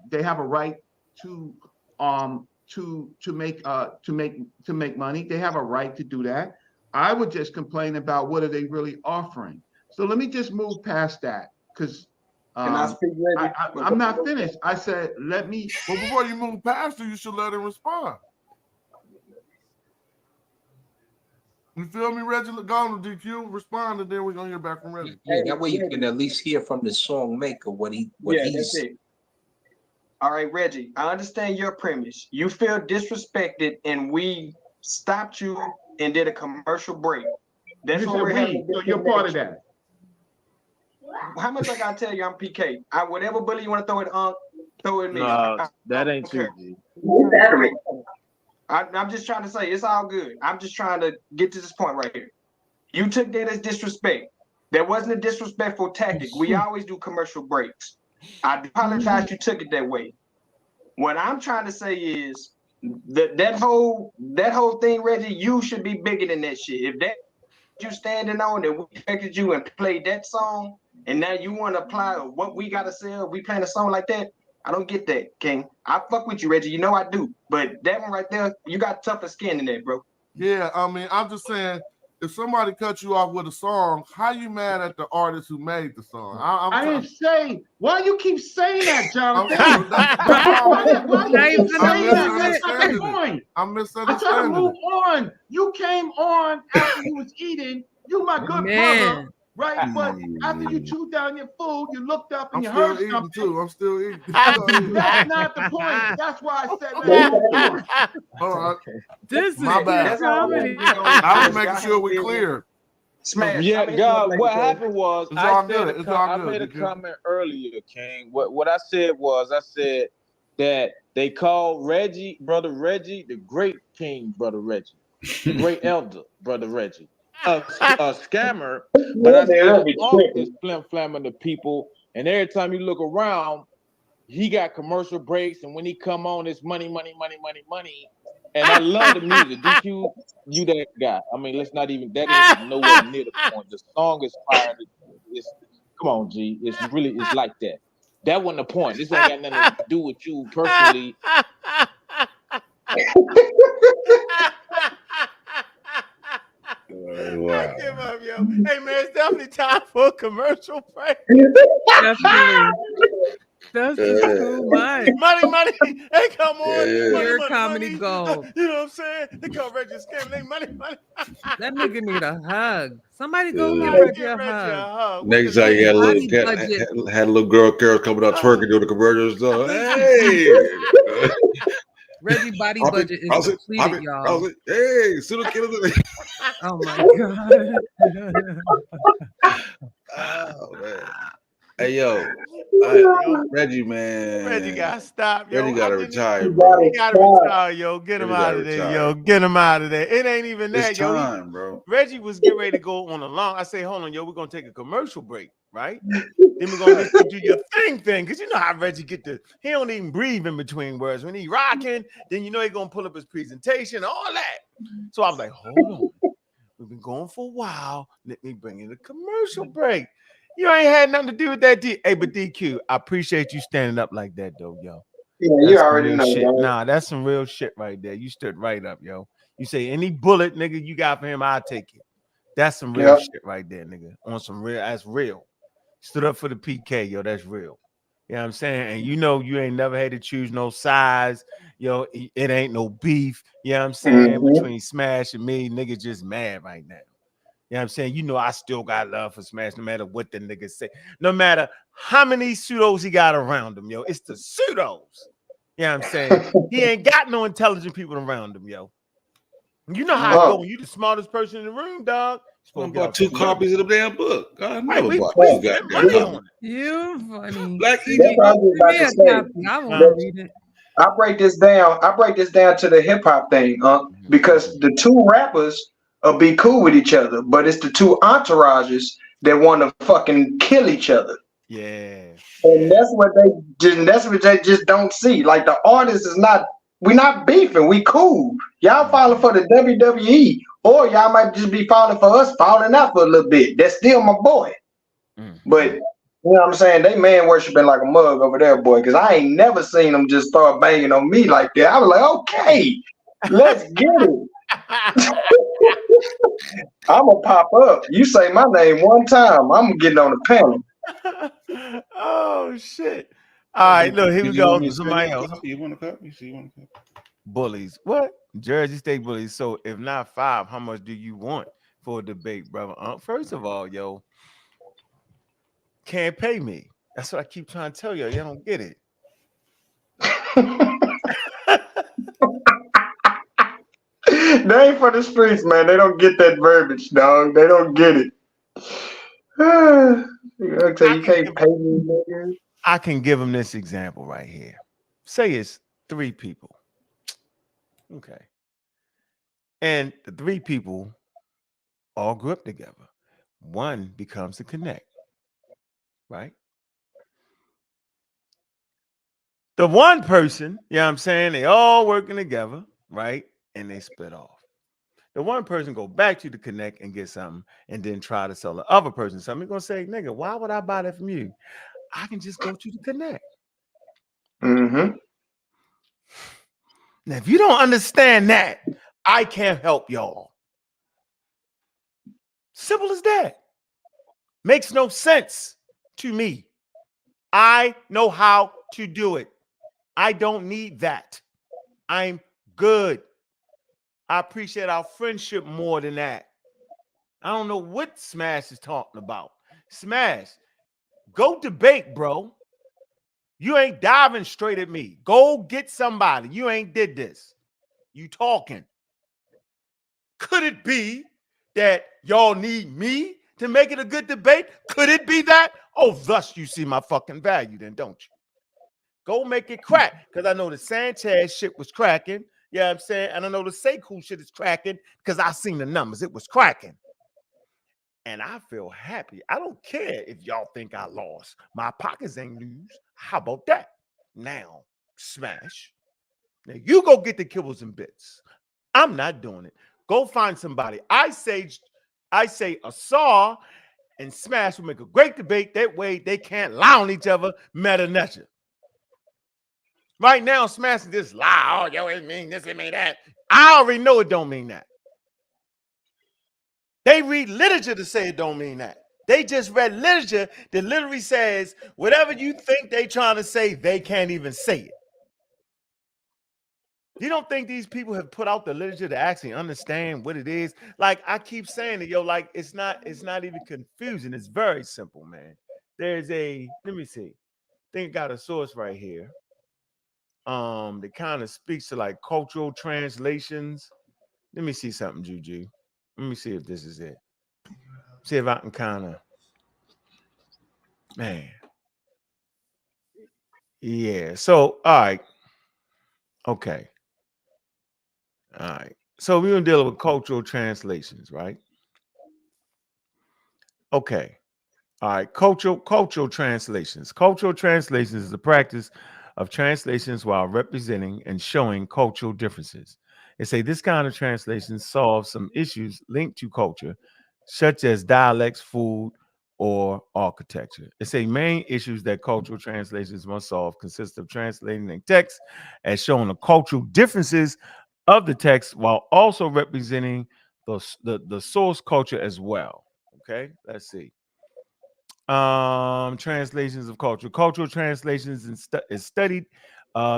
N: They have a right to make money. They have a right to do that. I would just complain about what are they really offering. So let me just move past that because I'm not finished. I said let me.
J: Well, before you move past it, you should let him respond. You feel me, Reggie? Go on to DQ, respond, and then we're gonna hear back from Reggie.
G: Yeah, that way you can at least hear from the song maker what he's.
M: That's it. All right, Reggie, I understand your premise. You feel disrespected, and we stopped you and did a commercial break. That's what we're having.
N: So you're part of that.
M: How much I gotta tell you? I'm PK. Whatever bully you want to throw it on, throw it at me.
K: No, that ain't true.
M: I'm just trying to say it's all good. I'm just trying to get to this point right here. You took that as disrespect. That wasn't a disrespectful tactic. We always do commercial breaks. I apologize you took it that way. What I'm trying to say is that whole thing, Reggie, you should be bigger than that shit. If that you standing on and we expected you and played that song, and now you want to apply what we gotta sell, we playing a song like that, I don't get that, King. I fuck with you, Reggie. You know I do. But that one right there, you got tougher skin than that, bro.
J: Yeah, I mean, I'm just saying, if somebody cut you off with a song, how you mad at the artist who made the song?
N: I didn't say. Why you keep saying that, Jonathan?
J: Why
N: you keep saying that?
J: misunderstanding
N: That's the
J: it.
N: point.
J: I'm
N: I try to
J: misunderstanding
N: move
J: it.
N: on. You came on after you was eating. You my good brother,
C: Man.
N: right? But after you chewed down your food, you looked up and
J: I'm
N: you
J: still
N: heard
J: eating
N: something.
J: too. I'm still eating.
N: That's not the point. That's why I said let's move on.
J: All right.
C: This
J: My
C: is
J: bad.
C: comedy.
J: I was making sure we clear.
M: Smash.
K: Yeah,
M: I'm
K: God.
M: like
K: What
M: that.
K: happened was
J: It's all
K: I
J: good.
K: said
J: It's all
K: I
J: good,
K: made a
J: DQ.
K: comment earlier, King. What I said was I said that they call Reggie, brother Reggie, the great King, brother Reggie, the great elder, brother Reggie, a scammer. But I said his art is flamming the people, and every time you look around, he got commercial breaks, and when he come on, it's money, money, money, money, money. And I love the music. DQ, you that guy. I mean, let's not even, that ain't nowhere near the point. The song is fire. Come on, G. It's like that. That wasn't the point. This ain't got nothing to do with you personally.
B: I give up, yo. Hey, man, it's definitely time for a commercial break.
C: Definitely. That's just too much.
B: Money. Hey, come on.
D: Yeah.
C: Pure comedy gold.
B: You know what I'm saying? They call Reggie a scam. They money.
C: That nigga need a hug. Somebody go
D: Yeah.
C: give Reggie a hug.
D: Next time you had a little
C: Body
D: cat,
C: budget.
D: had a little girl coming out twerking doing the commercials. So, hey,
C: Reggie body
D: Pop it,
C: budget is
D: pop it,
C: depleted, y'all.
D: pop it. Hey, pseudo killer.
C: Oh my god.
D: Oh man. Hey yo, Reggie, man.
B: Reggie gotta stop, yo.
D: Reggie gotta retire,
B: He
D: bro.
B: gotta retire, yo. Get him
D: Reggie
B: out
D: gotta
B: of there,
D: retire.
B: yo. Get him out of there. It ain't even that,
D: It's
B: yo.
D: time, bro.
B: Reggie was getting ready to go on a long. I say, hold on, yo. We're gonna take a commercial break, right? Then we're gonna let you do your thing, because you know how Reggie get the. He don't even breathe in between words. When he rocking, then you know he gonna pull up his presentation, all that. So I was like, hold on. We've been going for a while. Let me bring in a commercial break. You ain't had nothing to do with that. Hey, but DQ, I appreciate you standing up like that, though, yo.
M: Yeah,
B: That's
M: you
B: some
M: already
B: real
M: know,
B: shit.
M: man.
B: Nah, that's some real shit right there. You stood right up, yo. You say any bullet, nigga, you got for him, I'll take it. That's some real shit right there, nigga. On some real, that's real. Stood up for the PK, yo. That's real. You know what I'm saying? And you know you ain't never had to choose no size. Yo, it ain't no beef. You know what I'm saying? Between Smash and me, nigga just mad right now. You know what I'm saying? You know I still got love for Smash no matter what the niggas say. No matter how many pseudos he got around him, yo. It's the pseudos. You know what I'm saying? He ain't got no intelligent people around him, yo. You know how it go when you the smartest person in the room, dog.
D: I bought 2 copies of the damn book. I never
B: we
D: bought
B: spent
D: 2 goddamn
B: money on
D: copies.
B: it.
C: You funny.
D: Black
M: That's what I was about to say.
C: I want to read it.
M: I break this down to the hip hop thing, because the two rappers will be cool with each other, but it's the two entourages that want to fucking kill each other.
B: Yeah.
M: And that's what they just don't see. Like the artist is not, we not beefing, we cool. Y'all falling for the WWE, or y'all might just be falling for us, falling out for a little bit. That's still my boy. But you know what I'm saying? They man worshiping like a mug over there, boy. Because I ain't never seen them just start banging on me like that. I was like, okay, let's get it. I'm gonna pop up. You say my name one time, I'm getting on the panel.
B: Oh shit! All right, look, here we go. Somebody else.
D: You want a copy? So you want a copy?
B: Bullies. What? Jersey State bullies. So if not 5, how much do you want for a debate, brother? First of all, yo, can't pay me. That's what I keep trying to tell you. You don't get it.
M: They ain't for the streets, man. They don't get that verbiage, dog. They don't get it. You can't pay me, nigga.
B: I can give them this example right here. Say it's 3 people. Okay. And the 3 people all grew up together. One becomes the connect, right? The one person, you know what I'm saying, they all working together, right? And they split off. The one person go back to the connect and get something and then try to sell the other person something. You're going to say, nigga, why would I buy that from you? I can just go to the connect. Now, if you don't understand that, I can't help y'all. Simple as that. Makes no sense to me. I know how to do it. I don't need that. I'm good. I appreciate our friendship more than that. I don't know what Smash is talking about. Smash, go debate, bro. You ain't diving straight at me. Go get somebody. You ain't did this. You talking. Could it be that y'all need me to make it a good debate? Could it be that? Oh, thus you see my fucking value then, don't you? Go make it crack. Because I know the Sanchez shit was cracking. You know what I'm saying? And I know the Sekou shit is cracking because I seen the numbers. It was cracking. And I feel happy. I don't care if y'all think I lost. My pockets ain't lose. How about that? Now, Smash. Now you go get the kibbles and bits. I'm not doing it. Go find somebody. I say Asar and Smash will make a great debate. That way they can't lie on each other, meta nature. Right now, Smash is just lie. Oh, yo, it mean this, it mean that. I already know it don't mean that. They read literature to say it don't mean that. They just read literature that literally says whatever you think they trying to say, they can't even say it. You don't think these people have put out the literature to actually understand what it is? Like I keep saying it, yo, like it's not even confusing. It's very simple, man. There's a, let me see. I think I got a source right here. That kind of speaks to like cultural translations. Let me see something, Juju. Let me see if this is it. See if I can kind of, man. Yeah. So, all right. Okay. All right. So we're gonna deal with cultural translations, right? Okay. All right. Cultural translations. Cultural translations is the practice of translations while representing and showing cultural differences. They say this kind of translation solves some issues linked to culture, such as dialects, food, or architecture. They say main issues that cultural translations must solve consist of translating a text as showing the cultural differences of the text while also representing the source culture as well. Okay, let's see. Translations of culture. Cultural translations is studied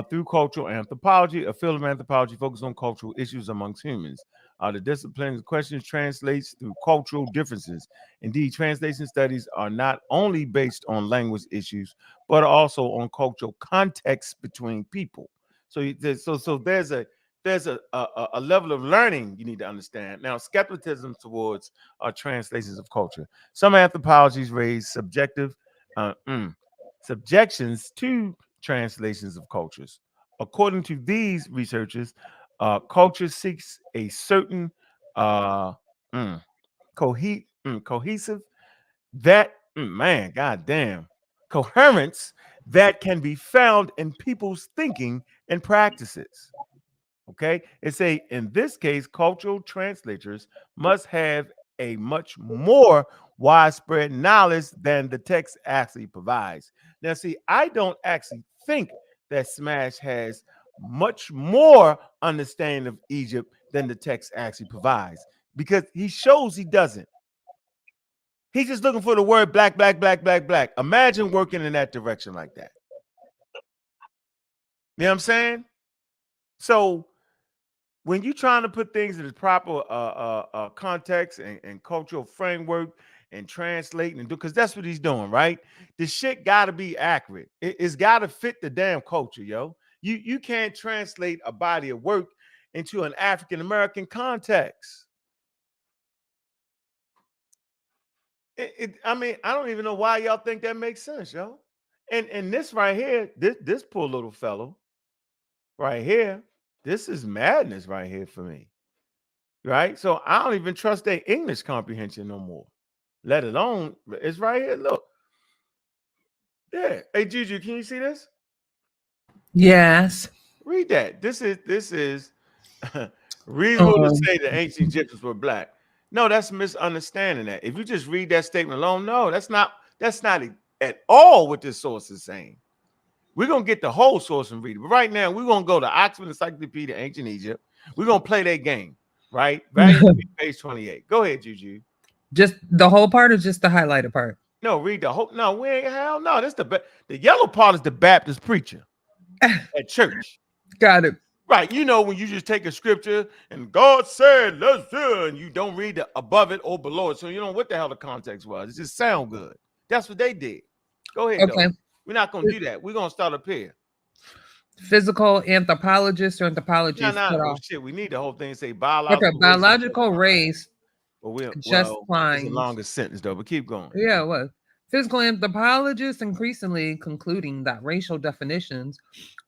B: through cultural anthropology, a field of anthropology focused on cultural issues amongst humans. The discipline of questions translates through cultural differences. Indeed, translation studies are not only based on language issues, but also on cultural context between people. So, there's a level of learning you need to understand. Now, skepticism towards translations of culture. Some anthropologies raise subjections to translations of cultures. According to these researchers, culture seeks a certain cohesive coherence that can be found in people's thinking and practices. Okay, it's in this case, cultural translators must have a much more widespread knowledge than the text actually provides. Now, see, I don't actually think that Smash has much more understanding of Egypt than the text actually provides because he shows he doesn't. He's just looking for the word black, black, black, black, black. Imagine working in that direction like that. You know what I'm saying? So, when you're trying to put things in the proper context and cultural framework and translate and do, because that's what he's doing, right? The shit got to be accurate. It's got to fit the damn culture, yo. You can't translate a body of work into an African American context. I mean, I don't even know why y'all think that makes sense, yo. And this right here, this poor little fellow right here, this is madness right here for me. Right? So I don't even trust their English comprehension no more. Let alone it's right here. Look. Yeah. Hey Juju, can you see this?
C: Yes.
B: Read that. This is reasonable to say that ancient Egyptians were black. No, that's misunderstanding that. If you just read that statement alone, no, that's not at all what this source is saying. We're going to get the whole source and read it. But right now, we're going to go to Oxford Encyclopedia, Ancient Egypt. We're going to play that game, right? Page 28. Go ahead, Juju.
C: Just the whole part or just the highlighted part?
B: No, read the whole. No, we ain't. Hell no. That's the yellow part is the Baptist preacher at church.
C: Got it.
B: Right. You know, when you just take a scripture and God said, let's do it, and you don't read the above it or below it. So you know what the hell the context was. It just sound good. That's what they did. Go ahead,
C: Okay.
B: though. We're not going to do that. We're going to start up here.
C: Physical anthropologist or anthropologist.
B: No, shit. We need the whole thing to say biological.
C: Okay, biological race.
B: It's a longer sentence, though, but keep going.
C: Yeah, it was. Physical anthropologists increasingly concluding that racial definitions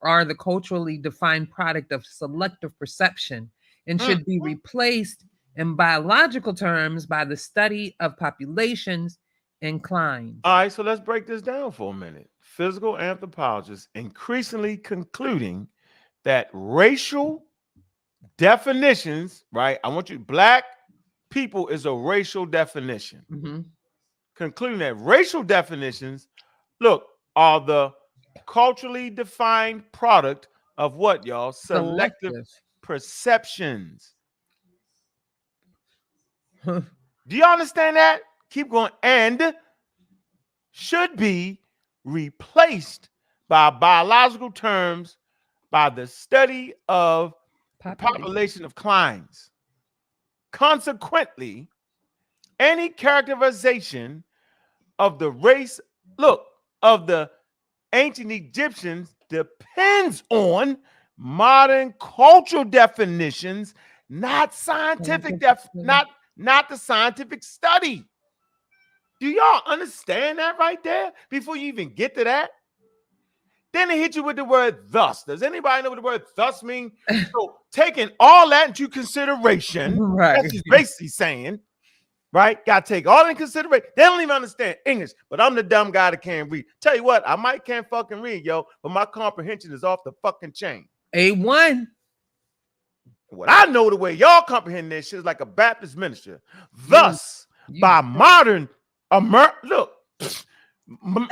C: are the culturally defined product of selective perception and should be replaced in biological terms by the study of populations and climes.
B: All right, so let's break this down for a minute. Physical anthropologists increasingly concluding that racial definitions, right? I want you, black people is a racial definition.
C: Mm-hmm.
B: Concluding that racial definitions, look, are the culturally defined product of what, y'all? Selective perceptions. Do you understand that? Keep going. And should be replaced by biological terms by the study of the population of climes. Consequently, any characterization of the race, of the ancient Egyptians depends on modern cultural definitions, not scientific not the scientific study. Do y'all understand that right there before you even get to that? Then they hit you with the word thus. Does anybody know what the word thus mean? So taking all that into consideration,
C: right.
B: That's just basically saying, right? Got to take all in consideration. They don't even understand English, but I'm the dumb guy that can't read. Tell you what, I can't fucking read, yo, but my comprehension is off the fucking chain.
C: A1.
B: What I know, the way y'all comprehend this shit is like a Baptist minister. Thus, by modern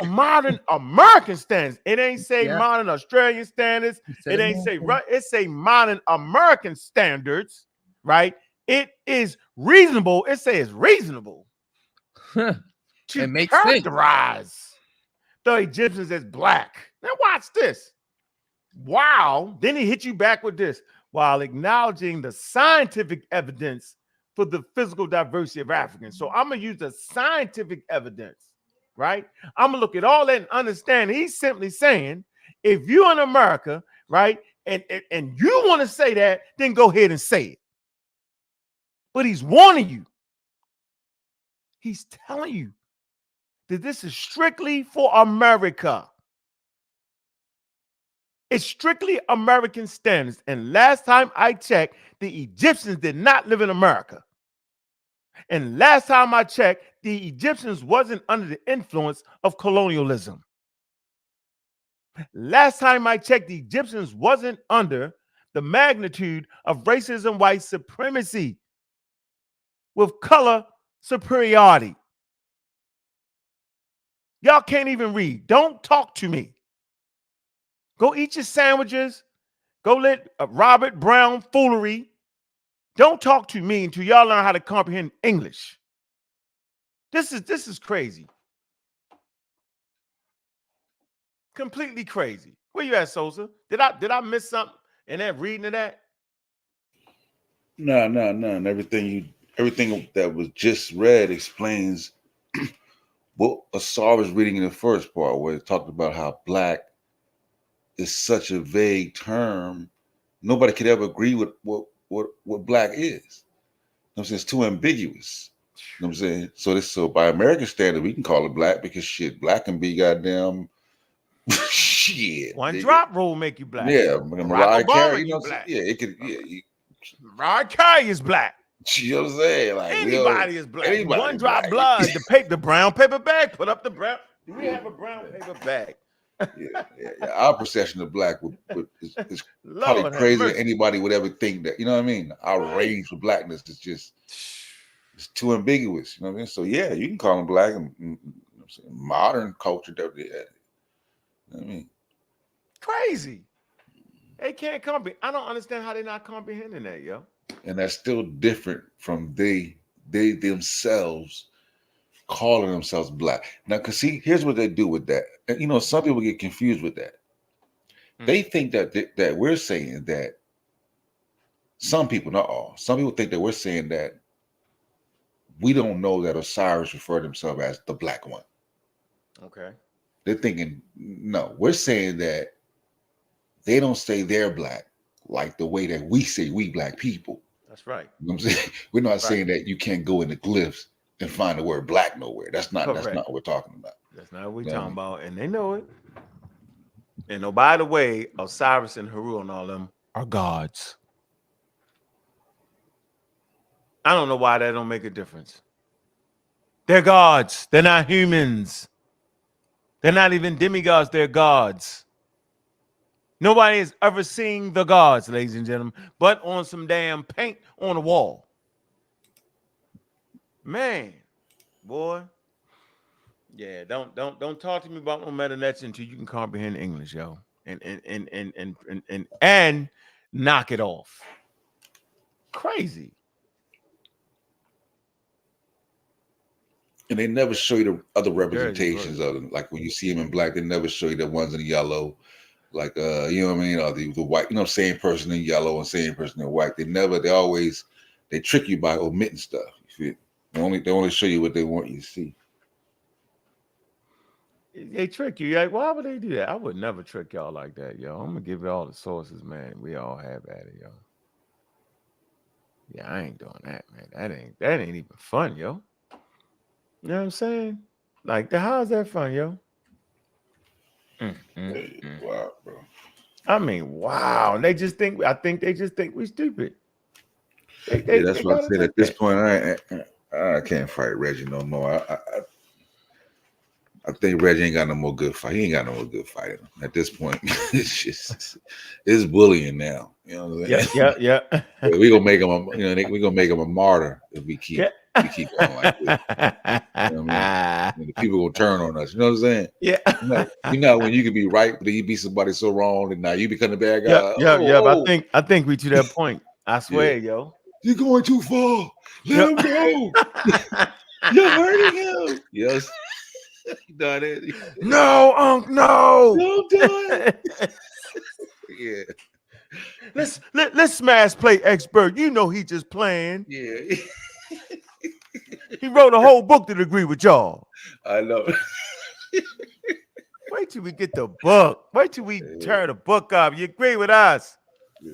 B: modern American standards. It ain't say modern Australian standards. It ain't say it say modern American standards, right? It is reasonable. It says reasonable to characterize the Egyptians as black. Now watch this. Wow. Then he hit you back with this while acknowledging the scientific evidence for the physical diversity of Africans. So I'm going to use the scientific evidence, right? I'm going to look at all that and understand. He's simply saying, if you're in America, right, and you want to say that, then go ahead and say it. But he's warning you. He's telling you that this is strictly for America. It's strictly American standards. And last time I checked, the Egyptians did not live in America. And last time I checked, the Egyptians wasn't under the influence of colonialism. Last time I checked, the Egyptians wasn't under the magnitude of racism, white supremacy with color superiority. Y'all can't even read. Don't talk to me. Go eat your sandwiches. Go let Robert Brown foolery. Don't talk to me until y'all learn how to comprehend English. This is crazy. Completely crazy. Where you at, Sosa? Did I miss something in that reading of that?
D: No. Everything that was just read explains what Asar was reading in the first part, where it talked about how black is such a vague term. Nobody could ever agree with what black is. You know what I'm saying? It's too ambiguous. You know what I'm saying? So by American standard, we can call it black because shit, black can be goddamn shit.
B: One drop rule make you black.
D: Yeah, Mariah Carey, you know, black. Yeah, it could. Yeah,
B: Mariah Carey is black.
D: You know what I'm saying? Like
B: anybody is black. One drop blood. The brown paper bag. Put up the brown. Do we have a brown paper bag?
D: Yeah. Our perception of black is probably crazier than anybody would ever think that. You know what I mean? Our rage for blackness is just it's too ambiguous. You know what I mean? So yeah, you can call them black and modern culture. You know what I mean?
B: Crazy. They can't comprehend. I don't understand how they're not comprehending that, yo.
D: And that's still different from they themselves calling themselves black. Now, cause see, here's what they do with that. And you know, some people get confused with that. They think that that we're saying that some people, not all, some people think that we're saying that we don't know that Osiris referred himself as the black one.
B: Okay.
D: They're thinking, no, we're saying that they don't say they're black like the way that we say we black people.
B: That's right.
D: You know what I'm saying? We're not saying that you can't go in the glyphs and find the word black nowhere. That's not what we're talking about.
B: That's not what we're talking about. And they know it. And oh, by the way, Osiris and Haru and all them are gods. I don't know why that don't make a difference. They're gods. They're not humans. They're not even demigods. They're gods. Nobody has ever seen the gods, ladies and gentlemen, but on some damn paint on the wall. Man, boy. Yeah, don't talk to me about no meta-nets until you can comprehend English, yo. And knock it off. Crazy.
D: And they never show you the other representations of them. Like when you see them in black, they never show you the ones in yellow. Like you know what I mean? Or the white, you know, same person in yellow and same person in white. They trick you by omitting stuff. They only show you what they want you to see.
B: They trick you. You're like, why would they do that? I would never trick y'all like that, yo. I'm gonna give you all the sources, man. We all have at it, yo. Yeah, I ain't doing that, man. That ain't even fun, yo. You know what I'm saying? Like, how's that fun, yo?
D: Wow, bro.
B: I mean, wow. I think they just think we stupid.
D: That's what I said. At this point, I can't fight Reggie no more. I think Reggie ain't got no more good fight. He ain't got no more good fighting. At this point, it's bullying now. You know what I'm saying?
B: Yeah.
D: We gonna make him we gonna make him a martyr if we keep going like this. You know what I mean? The people gonna turn on us. You know what I'm saying?
B: Yeah.
D: You know when you can be right, but then you be somebody so wrong, and now you become the bad guy.
B: Yeah. I think we to that point. I swear, yo.
D: You're going too far. Let him go. You're hurting him. Yes. You done it.
B: No, Unc, no.
D: Don't do it. Yeah.
B: Let's smash play expert. You know he just playing.
D: Yeah.
B: He wrote a whole book that agree with y'all.
D: I know.
B: Wait till we get the book. Wait till we turn the book up. You agree with us?
D: Yeah.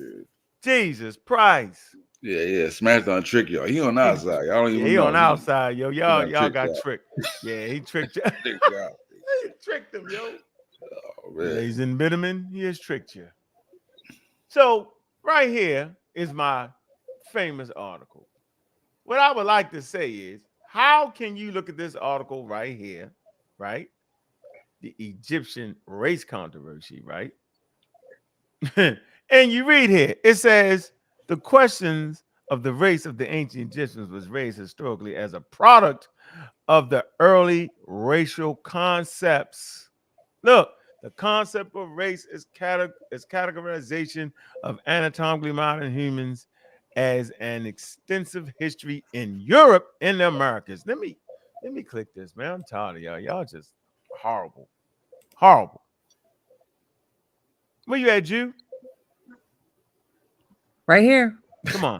B: Jesus Christ.
D: Yeah. Smash trick y'all. He on our side. Y'all don't even know.
B: He on our side, yo. Y'all got
D: y'all.
B: tricked. Yeah, he tricked you. He tricked him, yo.
D: Oh, man.
B: Ladies and gentlemen, he has tricked you. So right here is my famous article. What I would like to say is, how can you look at this article right here, right? The Egyptian race controversy, right? And you read here, it says, the questions of the race of the ancient Egyptians was raised historically as a product of the early racial concepts. Look, the concept of race is categorization of anatomically modern humans as an extensive history in Europe and the Americas. Let me click this, man. I'm tired of y'all. Y'all just horrible. Horrible. Where you at, Jew?
L: Right here.
B: Come on.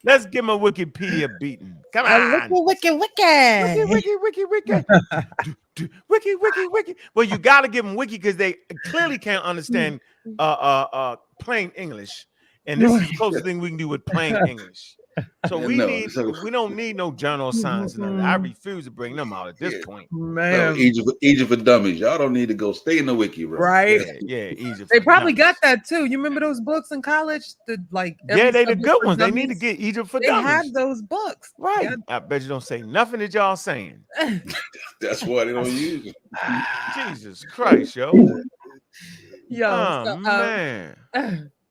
B: Let's give him a Wikipedia beating. Come on.
L: Wiki.
B: Wiki. Well, you got to give them wiki because they clearly can't understand plain English. And this is the closest thing we can do with plain English. So we don't need no journal of science. I refuse to bring them out at this point.
D: Man, Egypt for dummies. Y'all don't need to go stay in the wiki, bro.
L: Right?
B: Yeah, Egypt.
L: They probably got that too. You remember those books in college? They
B: the good ones. They need to get Egypt for dummies.
L: They have those books,
B: right? Yeah. I bet you don't say nothing that y'all saying.
D: That's why they don't use it.
B: Jesus Christ, yo.
L: Man.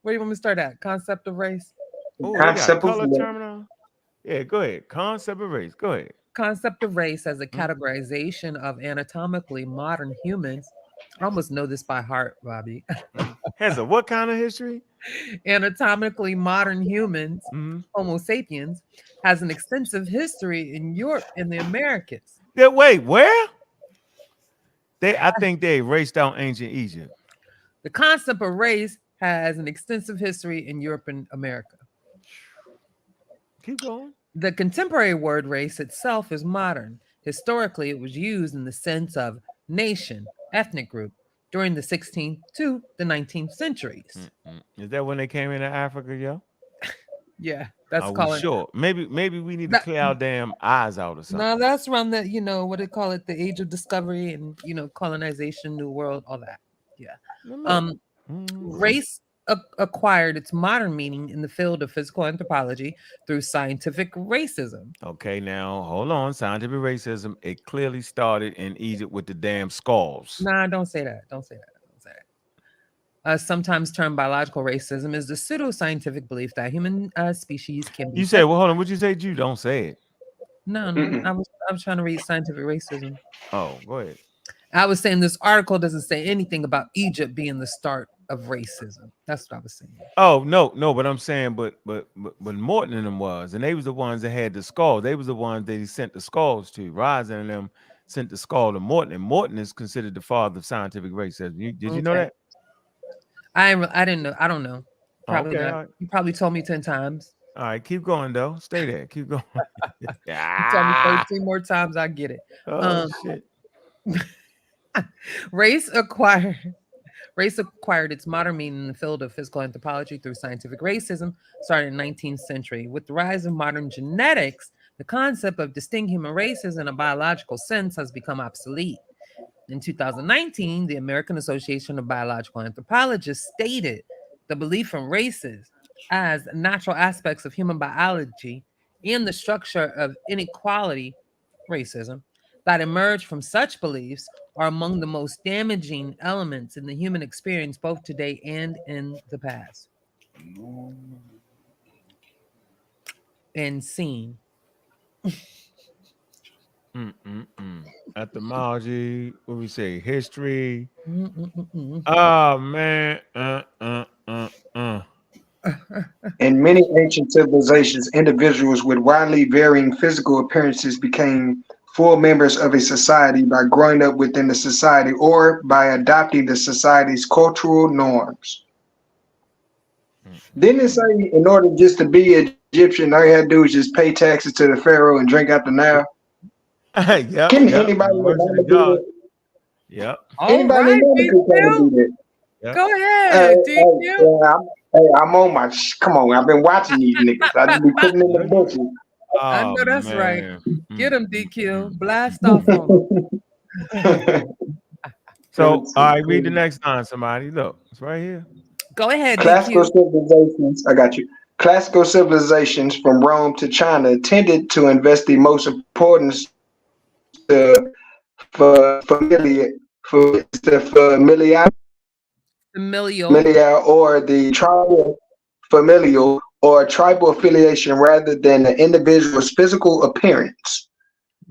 L: Where do you want me to start at? Concept of race.
B: Oh, concept of color terminal. Yeah, go ahead. Concept of race. Go ahead.
L: Concept of race as a categorization of anatomically modern humans
C: I almost know this by heart, Bobby.
B: Has a what kind of history?
C: Anatomically modern humans,
B: Mhm.
C: Homo sapiens, has an extensive history in Europe and the Americas.
B: Yeah, wait, where? I think they erased out ancient Egypt.
C: The concept of race has an extensive history in Europe and America.
B: Keep going.
C: The contemporary word race itself is modern. Historically, it was used in the sense of nation, ethnic group during the 16th to the 19th centuries.
B: Is that when they came into Africa, yo?
C: Yeah, that's
B: Are we
C: calling
B: sure? Maybe we need to
C: that.
B: clear our damn eyes out or something.
C: No, that's around the, what they call it, the age of discovery and, colonization, new world, all that. Yeah.
B: Now look.
C: Um, race acquired its modern meaning in the field of physical anthropology through scientific racism.
B: Okay, now hold on. Scientific racism. It clearly started in Egypt with the damn skulls.
C: Nah, don't say that. Don't say that. Don't say that. Sometimes termed biological racism is the pseudoscientific belief that human species can be.
B: You said, well, hold on. What'd you say, Jew? Don't say it.
C: No, I was trying to read scientific racism.
B: Oh, go ahead.
C: I was saying this article doesn't say anything about Egypt being the start of racism. That's what I was saying.
B: Oh no, but I'm saying, but Morton and them was, and they was the ones that had the skull. They was the ones that he sent the skulls to. Rising and them sent the skull to Morton, and Morton is considered the father of scientific racism. Did you know that?
C: I didn't know. I don't know. Probably
B: Okay,
C: not.
B: right.
C: You probably told me 10 times.
B: All right, keep going though. Stay there. Keep going.
C: You tell me 13 more times, I get it.
B: Oh shit.
C: Race acquired its modern meaning in the field of physical anthropology through scientific racism, starting in the 19th century. With the rise of modern genetics, the concept of distinct human races in a biological sense has become obsolete. In 2019, the American Association of Biological Anthropologists stated the belief in races as natural aspects of human biology and the structure of inequality, racism, that emerge from such beliefs are among the most damaging elements in the human experience, both today and in the past. And seen.
B: Etymology. What we say? History. Oh man.
M: In many ancient civilizations, individuals with widely varying physical appearances became full members of a society by growing up within the society or by adopting the society's cultural norms. Didn't it say in order just to be Egyptian, all you had to do was just pay taxes to the pharaoh and drink out the Nile?
B: Yep.
M: Can anybody remember do it?
B: Yep.
M: Anybody remember could kind of do that?
B: Yep.
C: Go ahead, DQ.
M: I'm on my. Come on, I've been watching these niggas. I just be putting in the bushes.
C: I know that's
B: man.
C: right. Get him, DQ. Blast off on him.
B: So, all right, read the next line, somebody. Look, it's right here.
C: Go ahead,
M: Classical
C: DQ.
M: civilizations, I got you. Classical civilizations from Rome to China tended to invest the most importance for familial or the tribal familial or tribal affiliation rather than the individual's physical appearance.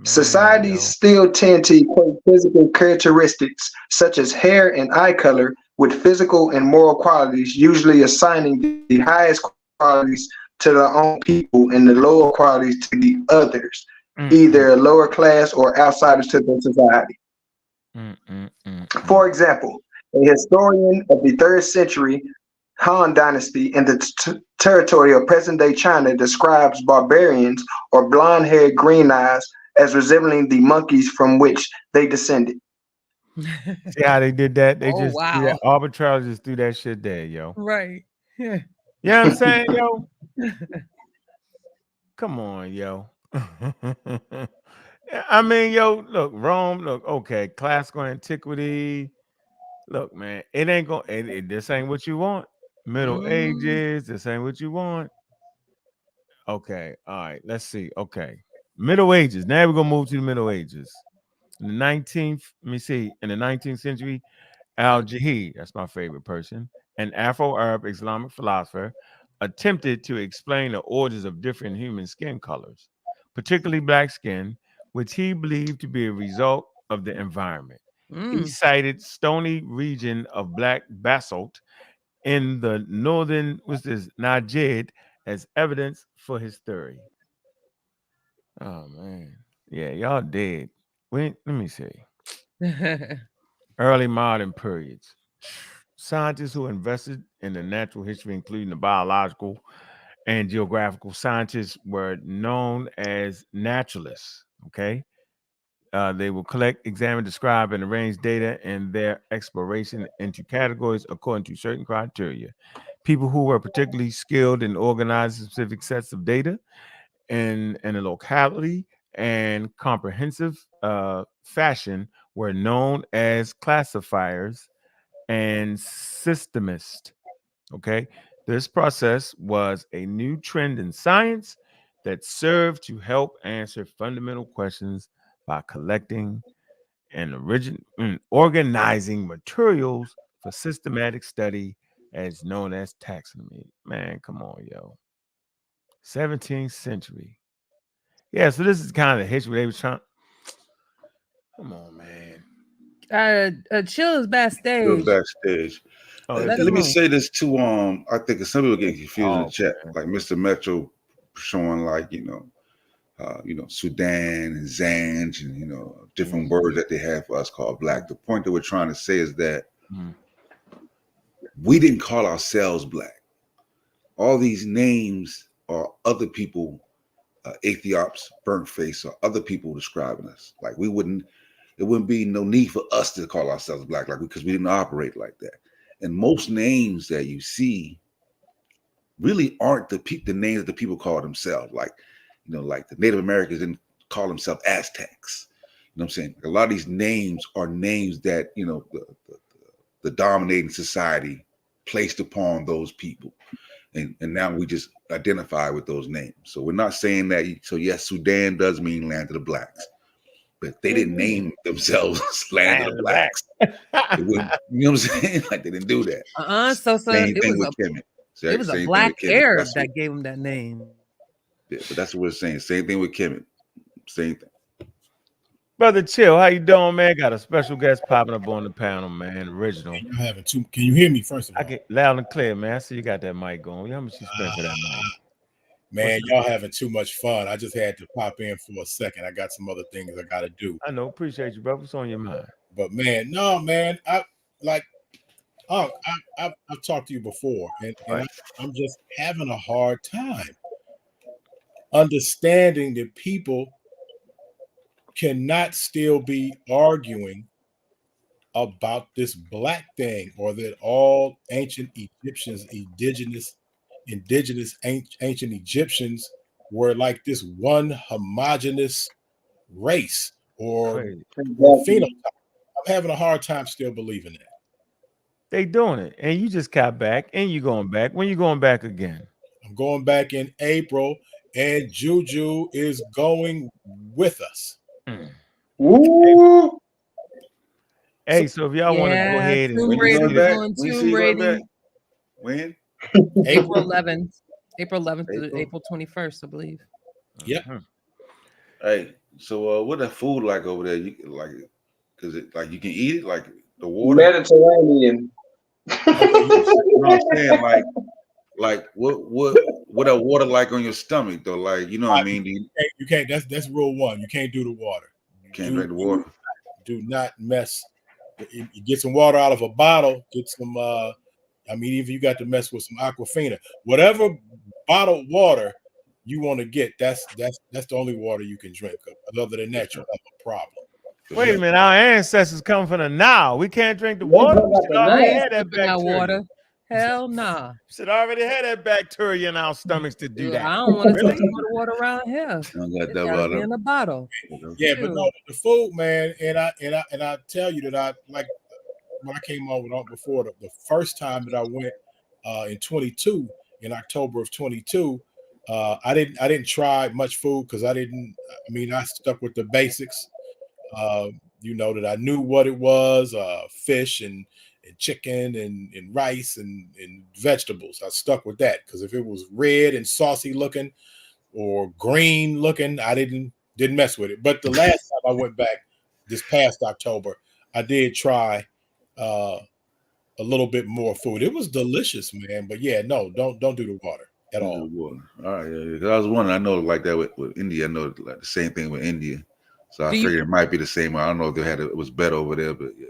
M: Societies still tend to equate physical characteristics such as hair and eye color with physical and moral qualities, usually assigning the highest qualities to their own people and the lower qualities to the others, either lower class or outsiders to the society. For example, a historian of the 3rd century Han Dynasty in the territory of present-day China describes barbarians or blonde-haired green eyes as resembling the monkeys from which they descended.
B: See how they did that? They just
C: wow.
B: threw that arbitrarily just threw that shit there, yo.
C: Right. Yeah.
B: You know what I'm saying, yo? Come on, yo. I mean, yo, look, Rome, look, okay, classical antiquity. Look, man, it ain't going this ain't what you want. Middle Ages, this ain't what you want. Okay, all right, let's see. Okay. Middle Ages. Now we're gonna move to the Middle Ages. In the 19th, let me see, in the 19th century, Al-Jahid, that's my favorite person, an Afro-Arab Islamic philosopher, attempted to explain the origins of different human skin colors, particularly black skin, which he believed to be a result of the environment.
C: Mm.
B: He cited stony region of black basalt in the northern, Najd as evidence for his theory. Oh man, yeah, y'all dead. Wait, let me see. Early modern periods. Scientists who invested in the natural history, including the biological and geographical scientists, were known as naturalists. Okay. They will collect, examine, describe, and arrange data in their exploration into categories according to certain criteria. People who were particularly skilled in organizing specific sets of data in a locality and comprehensive fashion were known as classifiers and systemists. Okay. This process was a new trend in science that served to help answer fundamental questions by collecting and organizing materials for systematic study as known as taxonomy. Man, come on, yo. 17th century. Yeah, so this is kind of the history they was trying. Come on, man.
L: Chill is
D: Go
L: backstage.
D: backstage.
B: Oh,
D: Let me say this too. I think some people get confused in the chat, like Mr. Metro showing like Sudan and Zanj and different words that they have for us called black. The point that we're trying to say is that we didn't call ourselves black. All these names are other people, Ethiops, burnt face, or other people describing us. Like it wouldn't be no need for us to call ourselves black, like because we didn't operate like that. And most names that you see really aren't the names that the people call themselves. Like, like the Native Americans didn't call themselves Aztecs. You know what I'm saying? Like a lot of these names are names that, the dominating society placed upon those people. And now we just identify with those names. So we're not saying that. So yes, Sudan does mean land of the blacks, but they didn't name themselves land of the blacks. They wouldn't, you know what I'm saying? Like they didn't do that.
L: So
D: Same
L: it
D: thing
L: was
D: with Kemet.
L: it was a
D: Same
L: black
D: thing with Kemet.
L: Arab that gave him that name.
D: Yeah, but that's what we're saying. Same thing with Kemet. Same thing.
B: Brother Chill, how you doing, man? Got a special guest popping up on the panel, man. Original.
O: You're having two. Can you hear me first of all?
B: I get loud and clear, man. I see you got that mic going. How much you spent for that mic?
O: Man, y'all having too much fun. I just had to pop in for a second. I got some other things I got to do.
B: I know. Appreciate you, brother. What's on your mind?
O: But man, I've talked to you before, and I'm just having a hard time understanding that people cannot still be arguing about this black thing, or that all ancient Egyptians, indigenous ancient Egyptians were like this one homogeneous race or phenotype. I'm having a hard time still believing that.
B: They doing it, and you just got back, and you going back. When you going back again?
O: I'm going back in April, and Juju is going with us.
B: Ooh. Hey, so if y'all want to go ahead and
L: Tomb Raider's going Tomb Raiding.
D: When?
L: April 11th. April 11th to April 21st, I believe.
O: Yeah.
D: Hey, so what that food like over there? You like, cause it like you can eat it, like the water.
G: Mediterranean.
D: I'm saying like what a water like on your stomach though? Like you know what I mean?
O: You can't. That's rule one. You can't do the water.
D: You can't drink the water.
O: Do not mess. You get some water out of a bottle. Get some. Even you got to mess with some Aquafina. Whatever bottled water you want to get, that's the only water you can drink. Other than that, you'll have a problem.
B: Wait a minute, our ancestors come from the Nile. We can't drink the water. We should already have that bacteria.
L: Hell nah.
B: Should already have that bacteria in our stomachs to do that.
L: I don't want to touch water around here.
D: Got
L: that water in a bottle.
O: Yeah, but no, the food, man, and I tell you that I like when I came on with before the first time that I went in October of 22. I didn't try much food because I stuck with the basics. That I knew what it was, fish and chicken and rice and vegetables. I stuck with that because if it was red and saucy looking or green looking, I didn't mess with it. But the last time I went back this past October, I did try a little bit more food. It was delicious, man. But yeah, no, don't do the water at all.
D: All right, yeah. 'Cause I was wondering. I know like that with India. I know like the same thing with India. So I figured it might be the same. I don't know if they had it was better over there, but yeah.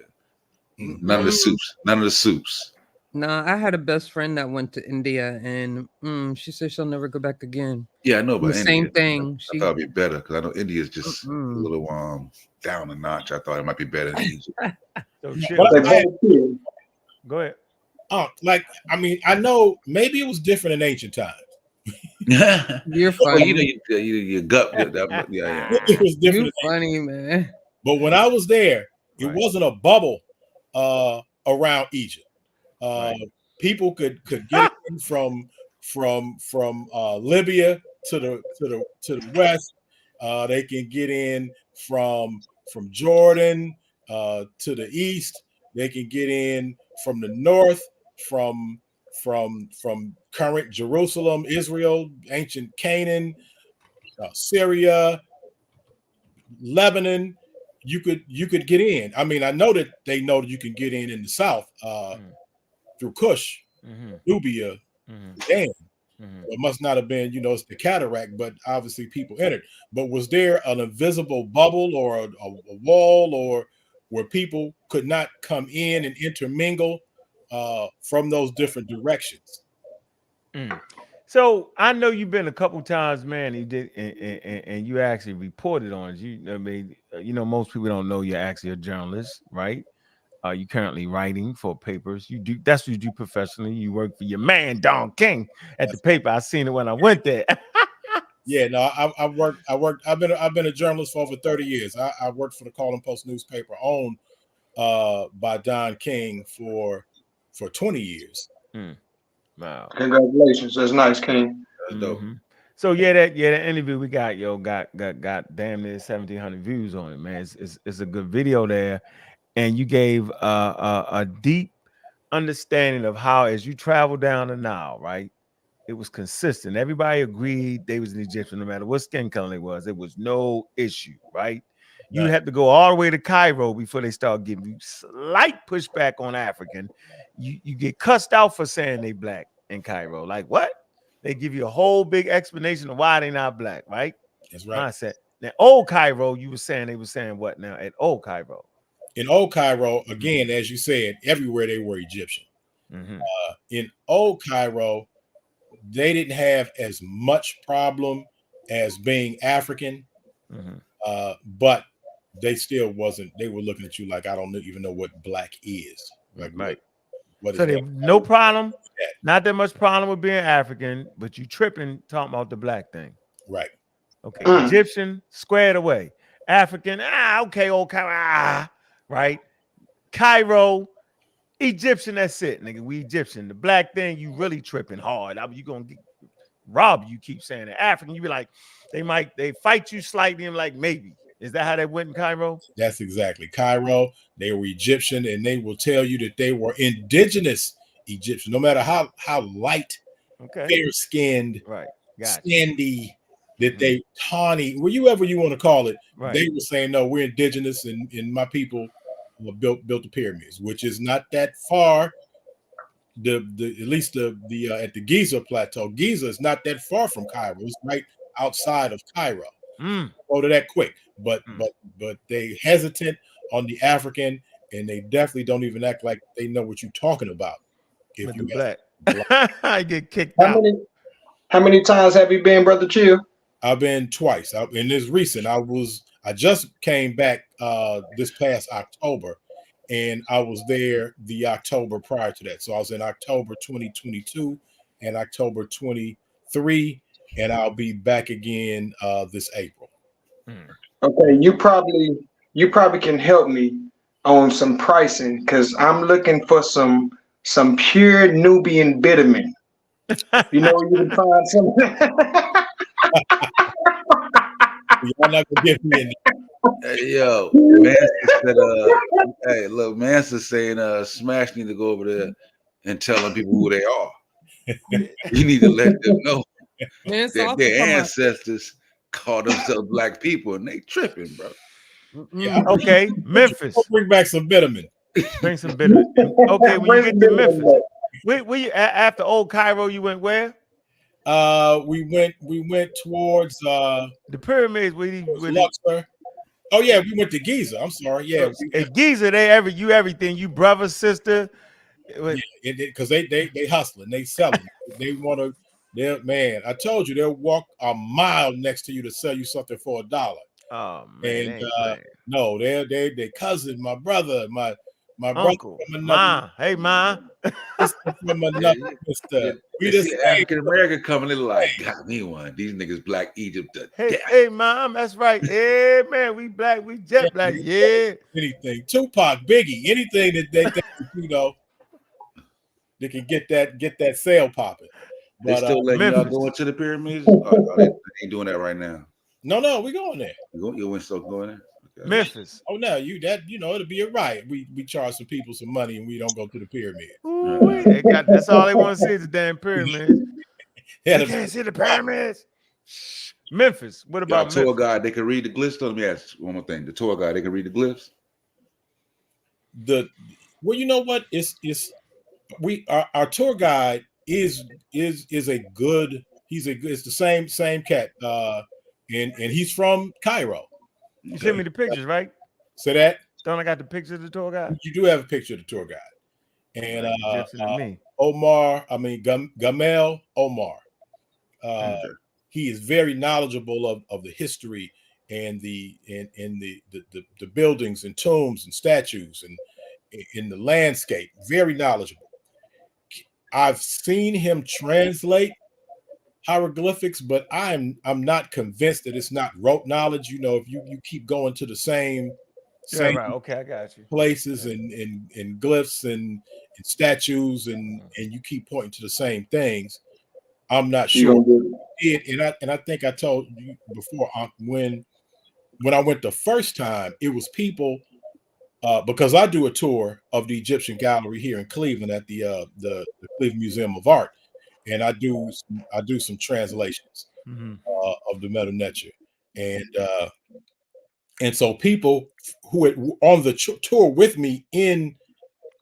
D: None of the soups. None of the soups.
L: No, I had a best friend that went to India, and she said she'll never go back again.
D: Yeah, I know about
L: the
D: India.
L: same thing.
D: I thought it'd be better because I know India is just a little down a notch. I thought it might be better than Egypt.
B: So go ahead.
O: Like I mean, I know maybe it was different in ancient times.
L: You're
D: Well,
L: funny.
D: you know, your gut. Yeah.
O: It was different.
L: You're funny, man.
O: But when I was there, it wasn't a bubble around Egypt. People could get in from Libya to the west. They can get in from Jordan to the east. They can get in from the north, from current Jerusalem, Israel, ancient Canaan, Syria, Lebanon. You could get in. I mean, I know that they know that you can get in the south through Kush, Nubia, Sudan. It must not have been, it's the cataract, but obviously people entered. But was there an invisible bubble or a wall, or where people could not come in and intermingle from those different directions?
B: So I know you've been a couple times, man. You did, and you actually reported on it. I mean, most people don't know you're actually a journalist, right? You currently writing for papers. You do that's what you do professionally. You work for your man Don King at the paper. I seen it when I went there.
O: Yeah, no, I've worked. I've been a journalist for over 30 years. I worked for the Call Post newspaper, owned by Don King for 20 years.
B: Wow!
M: Congratulations, that's nice, King.
B: So that interview we got damn near 1,700 views on it, man. It's a good video there, and you gave a deep understanding of how, as you travel down the Nile, right? It was consistent. Everybody agreed they was an Egyptian, no matter what skin color they was. It was no issue, right? You had to go all the way to Cairo before they start giving you slight pushback on African. You get cussed out for saying they black in Cairo. Like what? They give you a whole big explanation of why they not black, right?
O: That's right.
B: Mindset. Now, old Cairo, they were saying what now at old Cairo?
O: In old Cairo, again, as you said, everywhere they were Egyptian. In old Cairo, they didn't have as much problem as being African, but they still wasn't. They were looking at you like, I don't even know what black is. Like,
B: right.
O: What
B: so
O: is
B: they
O: that?
B: No problem, not that much problem with being African, but you tripping talking about the black thing.
O: Right.
B: Okay. Egyptian, squared away. African, okay, old Cairo, right? Cairo, Egyptian, that's it, nigga. We Egyptian. The black thing, you really tripping hard. You gonna get robbed. You keep saying that. African, you be like, they fight you slightly and like maybe. Is that how they went in Cairo?
O: That's exactly Cairo. They were Egyptian, and they will tell you that they were indigenous Egyptian, no matter how light, fair-skinned, sandy, that they tawny, whatever you want to call it. They were saying, no, we're indigenous, and my people built the pyramids, which is not that far. At least the at the Giza plateau, Giza is not that far from Cairo. It's right outside of Cairo. Go to that quick, but they hesitant on the African, and they definitely don't even act like they know what you're talking about.
B: If you black, I get kicked out.
M: How many times have you been, Brother Chill?
O: I've been twice. And this recent. I just came back this past October, and I was there the October prior to that. So I was in October 2022 and October 23, and I'll be back again this April.
M: Okay, you probably can help me on some pricing, because I'm looking for some pure Nubian bitumen. You know, you can find some.
O: Y'all not gonna get me in there.
D: Yo, Mansa said, hey, look, Mansa's saying Smash need to go over there and telling people who they are. You need to let them know that their ancestors call themselves black people, and they tripping, bro.
B: Okay, Memphis.
O: Bring back some vitamin.
B: Bring some bitter. Okay, when you get to Memphis, after Old Cairo, you went where?
O: We went towards
B: the pyramids.
O: Luxor. Oh yeah, we went to Giza. I'm sorry. Yeah,
B: at Giza, you everything. You brother, sister.
O: Yeah, because they hustling, they selling. They want to. Man, I told you they'll walk a mile next to you to sell you something for $1.
B: Oh man,
O: and no, they cousin, my brother, my
B: uncle,
O: brother from another.
B: Ma, hey ma,
O: from another.
D: We see African American coming, they're like, got me one. These niggas Black Egypt.
B: Hey, mom, that's right. Yeah, man, we black, we jet black. Yeah,
O: anything, Tupac, Biggie, anything that they think, they can get that sale popping.
D: They still letting y'all go into the pyramids? They ain't doing that right now.
O: No, we going there.
D: You still going there? Okay.
B: Memphis.
O: Oh no, it'll be a riot. We charge some people some money and we don't go to the pyramid.
B: That's all they want to see is the damn pyramids. They can't see the pyramids. Memphis. What about
D: Memphis? Tour guide, they can read the glyphs. Let me ask one more thing. The tour guide, they can read the glyphs.
O: Well, you know what? Our tour guide is a good. It's the same cat. And he's from Cairo.
B: You sent me the pictures, right?
O: Say that.
B: Don't I got the picture of the tour guide?
O: You do have a picture of the tour guide. And Gamel Omar. He is very knowledgeable of the history and the buildings and tombs and statues and in the landscape. Very knowledgeable. I've seen him translate hieroglyphics, but I'm not convinced that it's not rote knowledge. If you keep going to the same
B: right. Okay, I got you.
O: Places and glyphs and statues and you keep pointing to the same things, I'm not sure. And I think I told you before, when I went the first time, it was people because I do a tour of the Egyptian gallery here in Cleveland at the Cleveland Museum of Art. And I do some translations of the Medu Neter, and so people who had on the tour with me in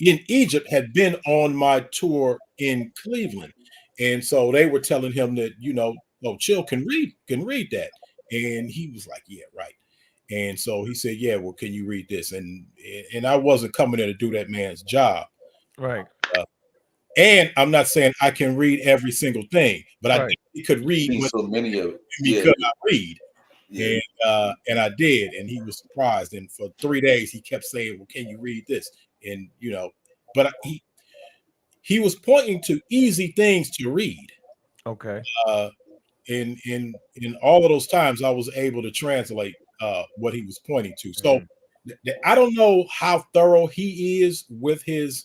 O: Egypt had been on my tour in Cleveland, and so they were telling him that Chill can read that, and he was like, yeah, right. And so he said, yeah, well, can you read this? And I wasn't coming in to do that man's job,
B: right.
O: And I'm not saying I can read every single thing, but I could read
D: so many of it.
O: Because I read. Yeah. And I did, and he was surprised. And for 3 days, he kept saying, well, can you read this? And but he was pointing to easy things to read.
B: Okay.
O: In all of those times, I was able to translate what he was pointing to. So I don't know how thorough he is with his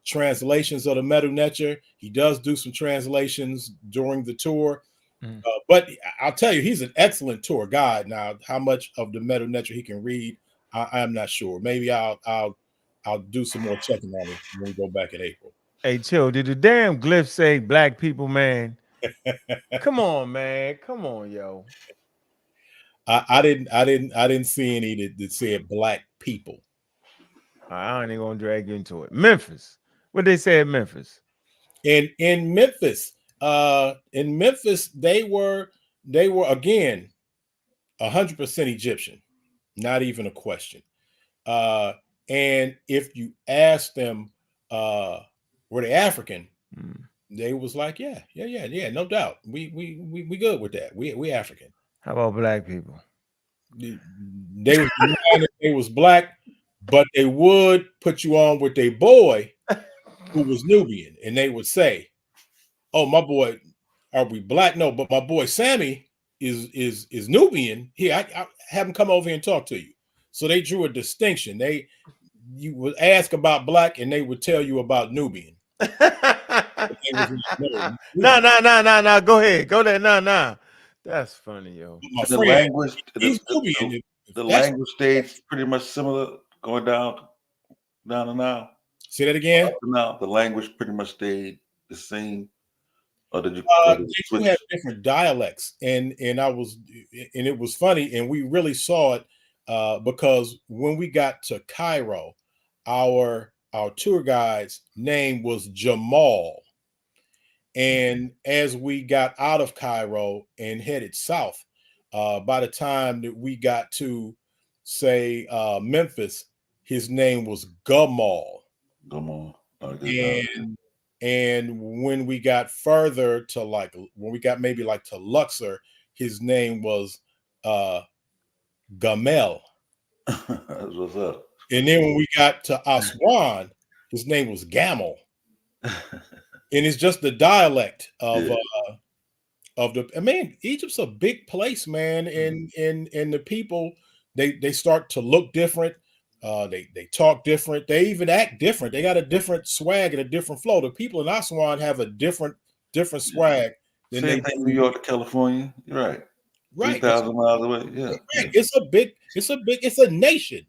O: translations of the Medu Neter. He does do some translations during the tour, but I'll tell you, he's an excellent tour guide. Now, how much of the Medu Neter he can read, I'm not sure. Maybe I'll do some more checking on it when we go back in April.
B: Hey, Chill, did the damn glyph say black people, man? Come on, man. Come on, yo.
O: I didn't see any that said black people.
B: I ain't gonna drag you into it. Memphis. What they say at Memphis?
O: In Memphis, they were again 100% Egyptian, not even a question. And if you ask them, were they African? They was like, yeah, no doubt. We good with that. We African.
B: How about black people?
O: They was black, but they would put you on with a boy who was Nubian, and they would say, "Oh, my boy, are we black? No, but my boy Sammy is Nubian. Here, I have him come over here and talk to you." So they drew a distinction. You would ask about black, and they would tell you about Nubian.
B: No. Go ahead. Go there. No. That's funny, yo.
D: The language, the language stayed pretty much similar going down to now.
O: Say that again.
D: Now the language pretty much stayed the same. Or did you?
O: They do have different dialects, and it was funny, and we really saw it because when we got to Cairo, our tour guide's name was Jamal. And as we got out of Cairo and headed south, by the time that we got to, say, Memphis, his name was Gamal.
D: Gamal.
O: And when we got further to when we got maybe like to Luxor, his name was Gamel.
D: That's what's up.
O: And then when we got to Aswan, his name was Gamel. And it's just the dialect of the. I mean, Egypt's a big place, man, and the people they start to look different. They talk different. They even act different. They got a different swag and a different flow. The people in Aswan have a different swag than
D: Same thing, New York to California. You're right.
O: Right,
D: 3,000 miles away. Yeah,
O: right. It's a nation.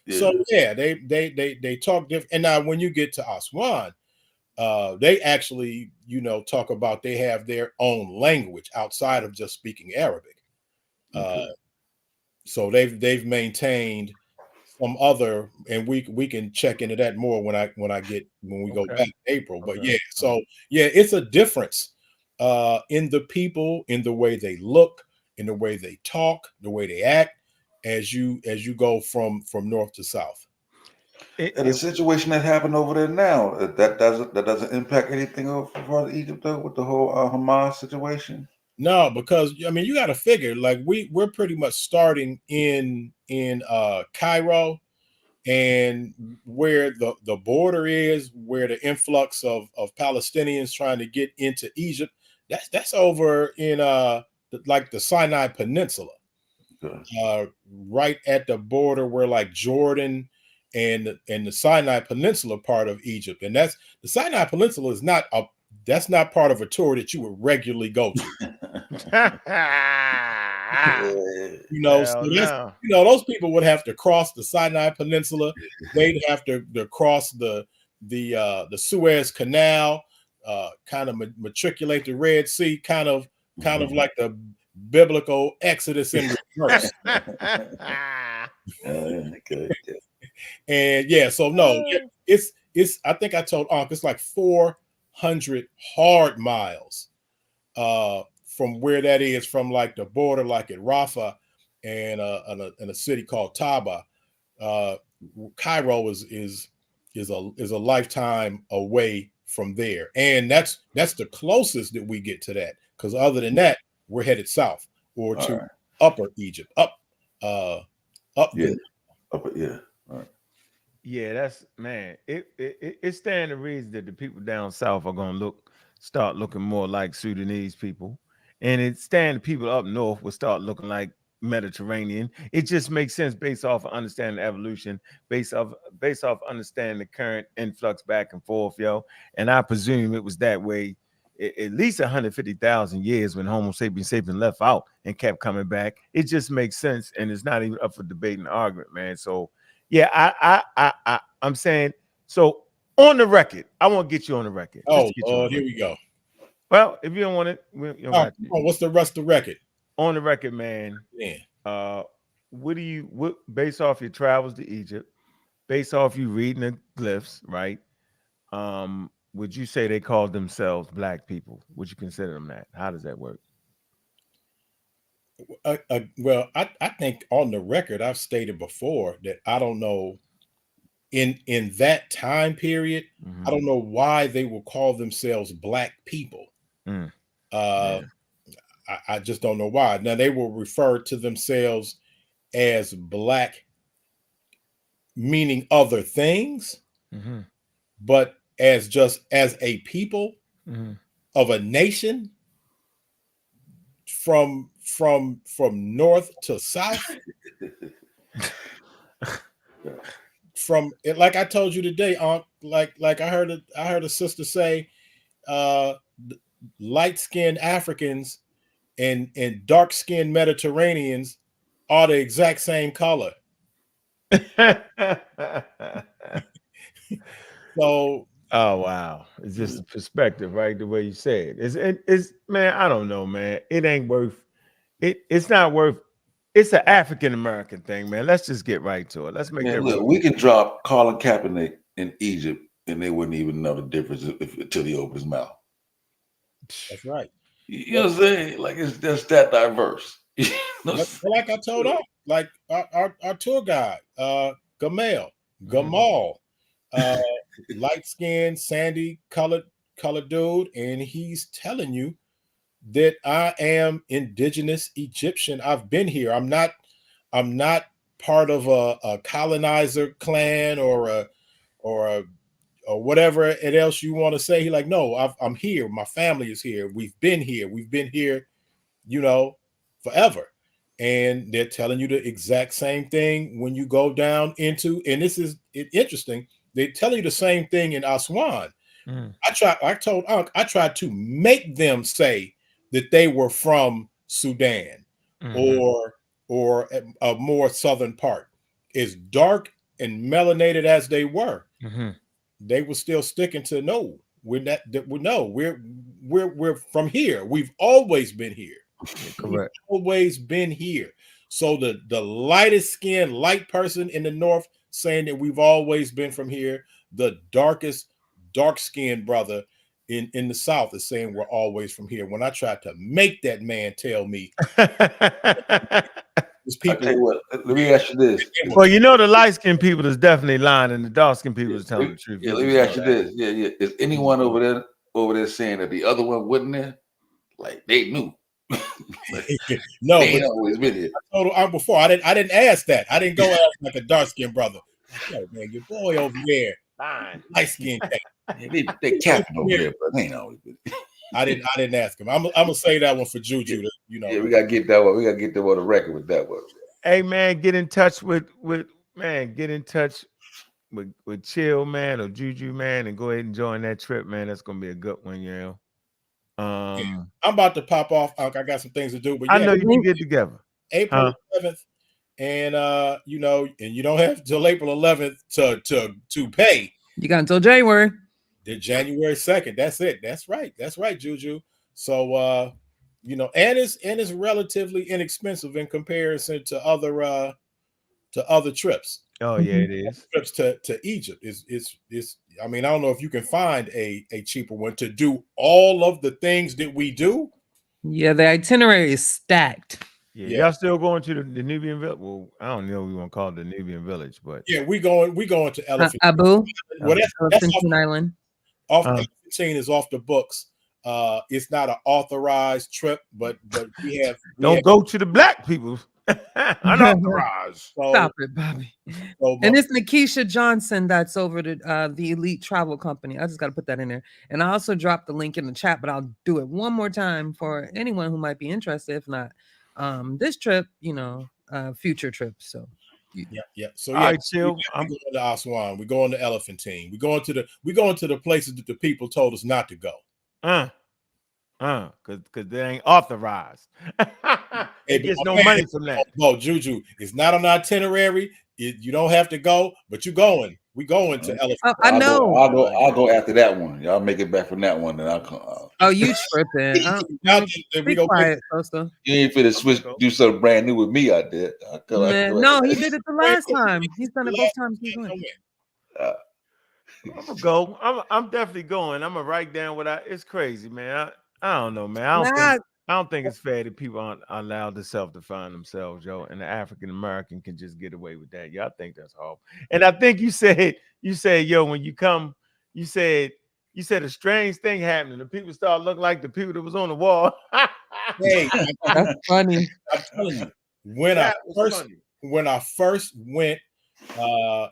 D: Yeah.
O: So yeah, they talk different. And now when you get to Aswan, they actually, talk about they have their own language outside of just speaking Arabic. So they've maintained some other, and we can check into that more when we go back in April. But yeah, so yeah, it's a difference in the people, in the way they look, in the way they talk, the way they act, as you go from north to south.
D: And the situation that happened over there now, that doesn't impact anything for Egypt though, with the whole Hamas situation.
O: No, because I mean you got to figure like we're pretty much starting in Cairo, and where the border is, where the influx of Palestinians trying to get into Egypt, that's over in like the Sinai Peninsula, right at the border where like Jordan and the Sinai Peninsula part of Egypt, and that's the Sinai Peninsula is not that's not part of a tour that you would regularly go to. Those people would have to cross the Sinai Peninsula. They'd have to cross the Suez Canal, kind of matriculate the Red Sea, kind of like the biblical Exodus in reverse. And yeah, so no, it's I think I told Unc it's like 400 hard miles from where that is, from like the border, like at Rafah and in a city called Taba. Cairo is a lifetime away from there, and that's the closest that we get to that. Because other than that, we're headed south or to Upper Egypt, up.
D: Yeah. All right.
B: Yeah, that's man. It stands to reason that the people down south are gonna start looking more like Sudanese people, and it stand the people up north will start looking like Mediterranean. It just makes sense based off of understanding evolution, based off understanding the current influx back and forth, yo. And I presume it was that way at least 150,000 years when Homo sapiens left out and kept coming back. It just makes sense, and it's not even up for debate and argument, man. So yeah, I'm saying, so on the record, I want to get you on the record.
O: Oh, here we go.
B: Well, if you don't want it,
O: what's the rest of the record?
B: On the record, man.
O: Yeah.
B: What based off your travels to Egypt, based off you reading the glyphs, right? Would you say they called themselves black people? Would you consider them that? How does that work?
O: Well, I think on the record I've stated before that I don't know in that time period, I don't know why they will call themselves black people. I just don't know why. Now they will refer to themselves as black, meaning other things, but as a people of a nation from north to south. From it, like I told you today, like I heard a sister say, light-skinned Africans and dark-skinned Mediterraneans are the exact same color. So,
B: oh wow, it's just a perspective, right? The way you say it. It's man, I don't know, man. It ain't worth it. It's not worth It's an African American thing, man. Let's just get right to it. Let's make
D: Man,
B: that.
D: look, we could drop Colin Kaepernick in Egypt, and they wouldn't even know the difference until he opened his mouth.
O: That's right.
D: You know what I'm saying? Like it's just that diverse.
O: Like I told like our tour guide, Gamal, light skinned, sandy colored dude, and he's telling you that I am indigenous Egyptian. I've been here. I'm not part of a colonizer clan or whatever it else you want to say. He like, no, I'm here. My family is here. We've been here. We've been here, forever. And they're telling you the exact same thing when you go down into, and this is interesting. They tell you the same thing in Aswan. I told Unc, I tried to make them say that they were from Sudan or a more southern part. As dark and melanated as they were, they were still sticking to no. We're from here. We've always been here.
B: Correct.
O: We've always been here. So the lightest skinned light person in the north saying that we've always been from here. The darkest dark-skinned brother in the South is saying we're always from here. When I tried to make that man tell me,
D: I tell you what, let me ask you this.
B: Well, the light-skinned people is definitely lying, and the dark-skinned people is telling the truth.
D: Yeah, let me ask you this. Yeah. Is anyone over there saying that the other one wasn't there? Like they knew.
O: No,
D: they
O: but
D: always been here.
O: I told him before. I didn't ask that. I didn't go ask like a dark-skinned brother. Yo, man, your boy over there, light-skinned.
D: They capping over there, but they ain't always been.
O: I didn't ask him. I'm gonna say that one for Juju.
D: Yeah, we gotta get that one. We gotta get them on the record with that one.
B: Hey man, get in touch with Chill Man or Juju Man and go ahead and join that trip, man. That's gonna be a good one,
O: I'm about to pop off. I got some things to do, but
B: I know you can get together.
O: April 11th, and and you don't have till April 11th to pay.
L: You got until January.
O: The January 2nd. That's it. That's right, Juju. So and it's relatively inexpensive in comparison to other trips.
B: Oh yeah, it is.
O: Trips to Egypt is I mean, I don't know if you can find a cheaper one to do all of the things that we do.
L: Yeah, the itinerary is stacked.
B: Yeah. Y'all still going to the Nubian Village? Well, I don't know if we want to call it the Nubian Village, but
O: yeah, we going to Elephant
L: Abu.
O: Well,
L: Elephantine Island.
O: Elephantine is off the books. It's not an authorized trip, but we have
B: go to the black people. Unauthorized.
L: Stop it, Bobby. And it's Nikisha Johnson that's over the Elite Travel Company. I just got to put that in there. And I also dropped the link in the chat, but I'll do it one more time for anyone who might be interested. If not, this trip, future trips. So
O: yeah. So
B: all right, Chill.
O: I'm going to Aswan. We're going to Elephantine. We're going to the places that the people told us not to go.
B: Because they ain't authorized. It gets no money from that.
O: No, Juju, it's not on the itinerary. You don't have to go, but you're going. We going to Elephant.
L: I know.
D: I'll go after that one. Y'all make it back from that one, then I'll come.
L: Oh, you tripping? Be quiet, Costa.
D: You ain't finna switch, do something brand new with me out there.
L: No, he did it the last time. He's done it both times. He's doing.
B: I'm gonna go. I'm definitely going. I'm gonna write down it's crazy, man. I don't know, man. I don't think it's fair that people aren't allowed to self-define themselves, yo. And the African American can just get away with that. Y'all think that's horrible. And I think you said, yo, when you come, you said a strange thing happening. The people start looking like the people that was on the wall.
O: Hey,
L: that's funny.
O: I'm telling you, when I first went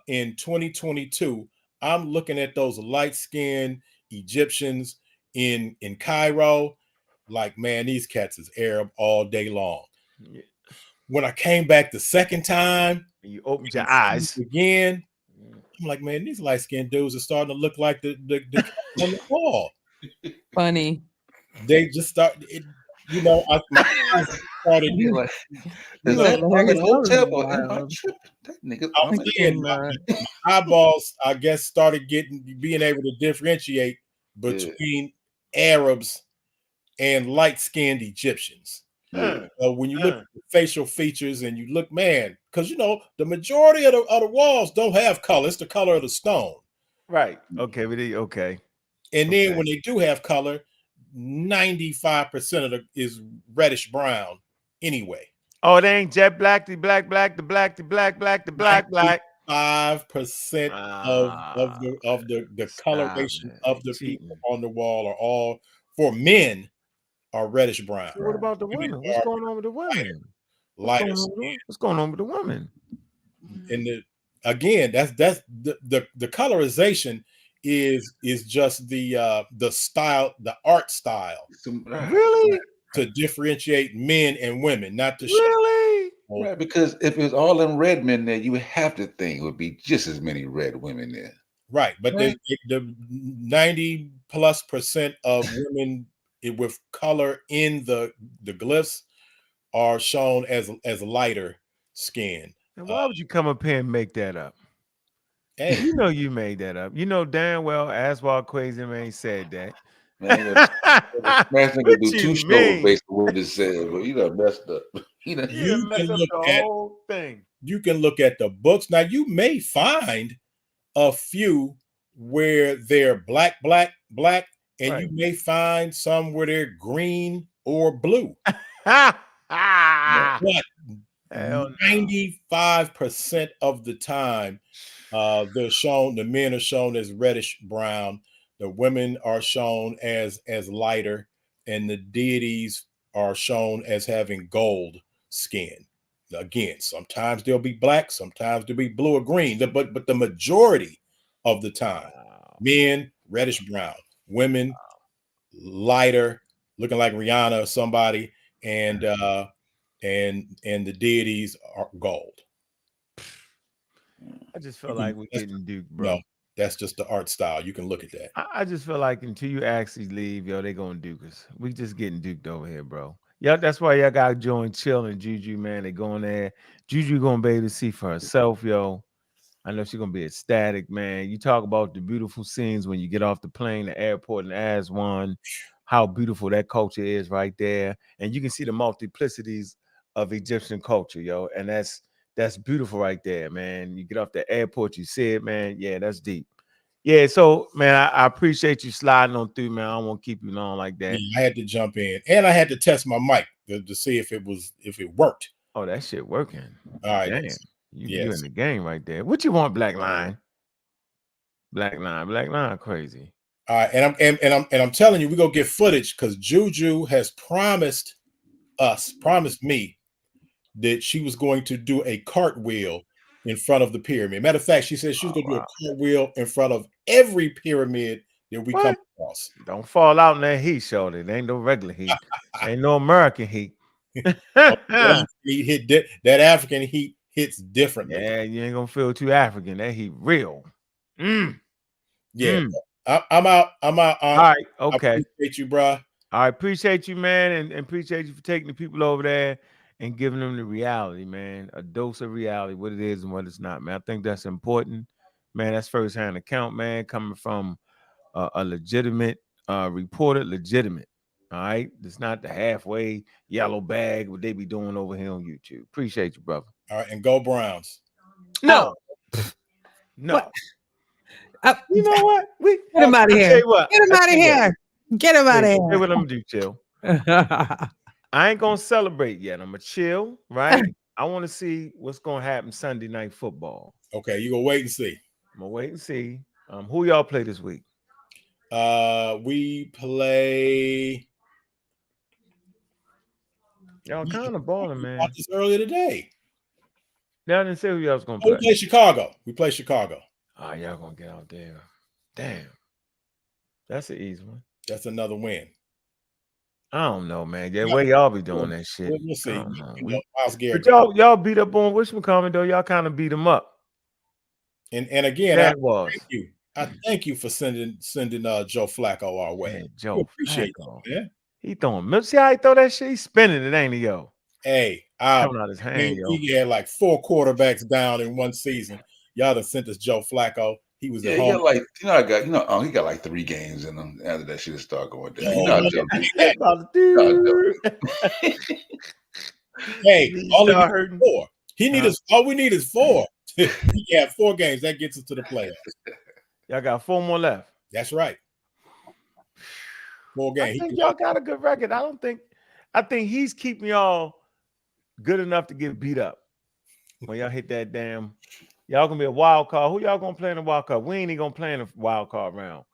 O: in 2022, I'm looking at those light-skinned Egyptians in Cairo, like, man, these cats is Arab all day long. Yeah. When I came back the second time,
B: you opened your eyes
O: again. I'm like, man, these light-skinned dudes are starting to look like the on the wall.
L: Funny.
O: They just started. My eyes started.
D: Is that a hotel or am I
O: tripping? My eyeballs, I guess, started being able to differentiate between Arabs and light-skinned Egyptians. When you look at the facial features and you look, man, because the majority of the walls don't have color. It's the color of the stone.
B: Right. Okay. Okay.
O: And then when they do have color, 95% of it is reddish brown anyway.
B: Oh, they ain't jet black, the black.
O: 5% of the coloration of the people on the wall are all, for men, are reddish brown.
B: So what about the women? What's going on with the women?
O: Lighter
B: What's going on with the women?
O: And again, that's the colorization is just the style, the art style.
B: Really?
O: To differentiate men and women, not to
B: really.
D: Right, because if it was all them red men there, you would have to think it would be just as many red women there.
O: Right, but the 90+% of women with color in the glyphs are shown as lighter skin.
B: And why would you come up here and make that up?
O: Hey,
B: you know you made that up. You know damn well Aswad Crazy Man said that.
D: Man, Smash could do 2 shows based on what it said, but you done messed up.
B: You messed up the whole thing.
O: You can look at the books. Now you may find a few where they're black, and you may find some where they're green or blue. But 95% of the time, the men are shown as reddish brown, the women are shown as lighter, and the deities are shown as having gold skin. Again, sometimes they'll be black, sometimes they'll be blue or green, but the majority of the time, men reddish brown, women lighter, looking like Rihanna or somebody, and the deities are gold.
B: I just feel like we're getting duped, bro.
O: No, that's just the art style. You can look at that.
B: I just feel like until you actually leave, yo, they gonna duke us. We just getting duped over here, bro. Yeah, that's why y'all gotta join Chill and Juju, man. They going there. Juju gonna be able to see for herself, yo. I know she's gonna be ecstatic, man. You talk about the beautiful scenes when you get off the plane, the airport in Aswan, how beautiful that culture is right there. And you can see the multiplicities of Egyptian culture, yo. And that's beautiful right there, man. You get off the airport, you see it, man. Yeah, that's deep. Yeah, so man, I appreciate you sliding on through, man. I don't want to keep you long like that.
O: Yeah, I had to jump in, and I had to test my mic to see if it worked.
B: Oh, that shit working.
O: All right,
B: damn, you in the game right there. What you want, Black Line? Black Line, crazy.
O: All right, and I'm telling you, we gonna get footage because Juju has promised me that she was going to do a cartwheel in front of the pyramid. Matter of fact, she said she was going to do a cartwheel in front of every pyramid that we come across.
B: Don't fall out in that heat, shorty. It ain't no regular heat. Ain't no American heat.
O: That African heat hits differently.
B: Yeah, you ain't gonna feel too African. That heat real.
O: Yeah, I'm out.
B: All right, okay.
O: I appreciate you, bro.
B: I appreciate you, man, and appreciate you for taking the people over there and giving them the reality, man. A dose of reality, what it is and what it's not, man. I think that's important, man. That's firsthand account, man, coming from a legitimate reporter, legitimate. All right, it's not the halfway yellow bag what they be doing over here on YouTube. Appreciate you, brother.
O: All right, and go Browns.
B: No, no. You know what?
L: Get him out of here. Get him out of here. Get him out of here.
B: Here's what I'm gonna do, Chill. I ain't gonna celebrate yet. I'm gonna chill, right? I want to see what's gonna happen Sunday Night Football.
O: Okay, you gonna wait and see.
B: I'm gonna wait and see. Who y'all play this week?
O: We play.
B: Y'all kind of balling, man.
O: This earlier today.
B: Y'all didn't say who y'all was gonna play.
O: We play Chicago.
B: Oh, y'all gonna get out there. Damn. That's an easy one.
O: That's another win.
B: I don't know, man. Yeah, way y'all be doing that shit.
O: We'll see.
B: But y'all beat up on Wishmacommon, though. Y'all kind of beat him up.
O: And again, I thank you for sending Joe Flacco our way.
B: Man, Joe,
O: appreciate
B: Flacco.
O: it, man.
B: He throwing. See how he throw that shit? He's spinning it, ain't he, yo?
O: Hey,
B: coming out his hand, yo.
O: He had like 4 quarterbacks down in one season. Y'all done sent us Joe Flacco. He was at home.
D: He got like 3 games in him after that shit started going down.
O: Hey, all we
B: start
O: need is
B: hurting.
O: 4. All we need is 4. Yeah, 4 games. That gets us to the playoffs.
B: Y'all got 4 more left.
O: That's right. 4 games.
B: I think y'all got a good record. I think he's keeping y'all good enough to get beat up when y'all hit that damn. Y'all gonna be a wild card. Who y'all gonna play in the wild card? We ain't even gonna play in a wild card round.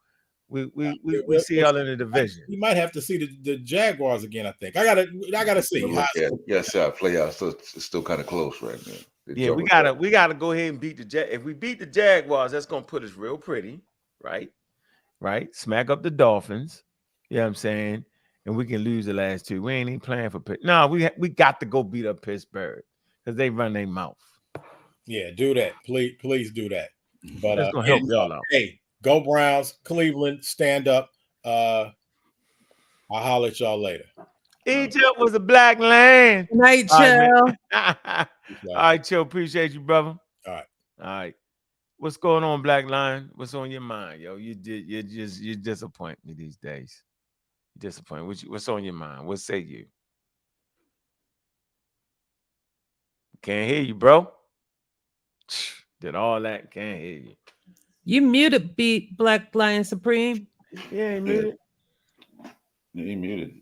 B: We see y'all in the division.
O: We might have to see the Jaguars again. I think I gotta see.
D: Yes, our playoffs still kind of close right now.
B: Yeah, we gotta go ahead and beat the Jag. If we beat the Jaguars, that's gonna put us real pretty, right? Right? Smack up the Dolphins. You know what I'm saying? And we can lose the last 2. We ain't even playing for Pittsburgh. No, we got to go beat up Pittsburgh because they run their mouth.
O: Yeah, do that. Please do that. But
B: that's gonna help y'all out.
O: Hey, go Browns, Cleveland, stand up. I'll holler at y'all later.
B: Egypt was a black land.
L: Good night, Chill.
B: All right, Chill. Appreciate you, brother.
O: All
B: right. What's going on, Black Lion? What's on your mind, yo? You disappoint me these days. You disappoint. What's on your mind? What say you? Can't hear you, bro. Did all that? Can't hear you.
L: You muted, beat Black Lion Supreme.
B: Yeah, he muted.
D: Yeah, he muted.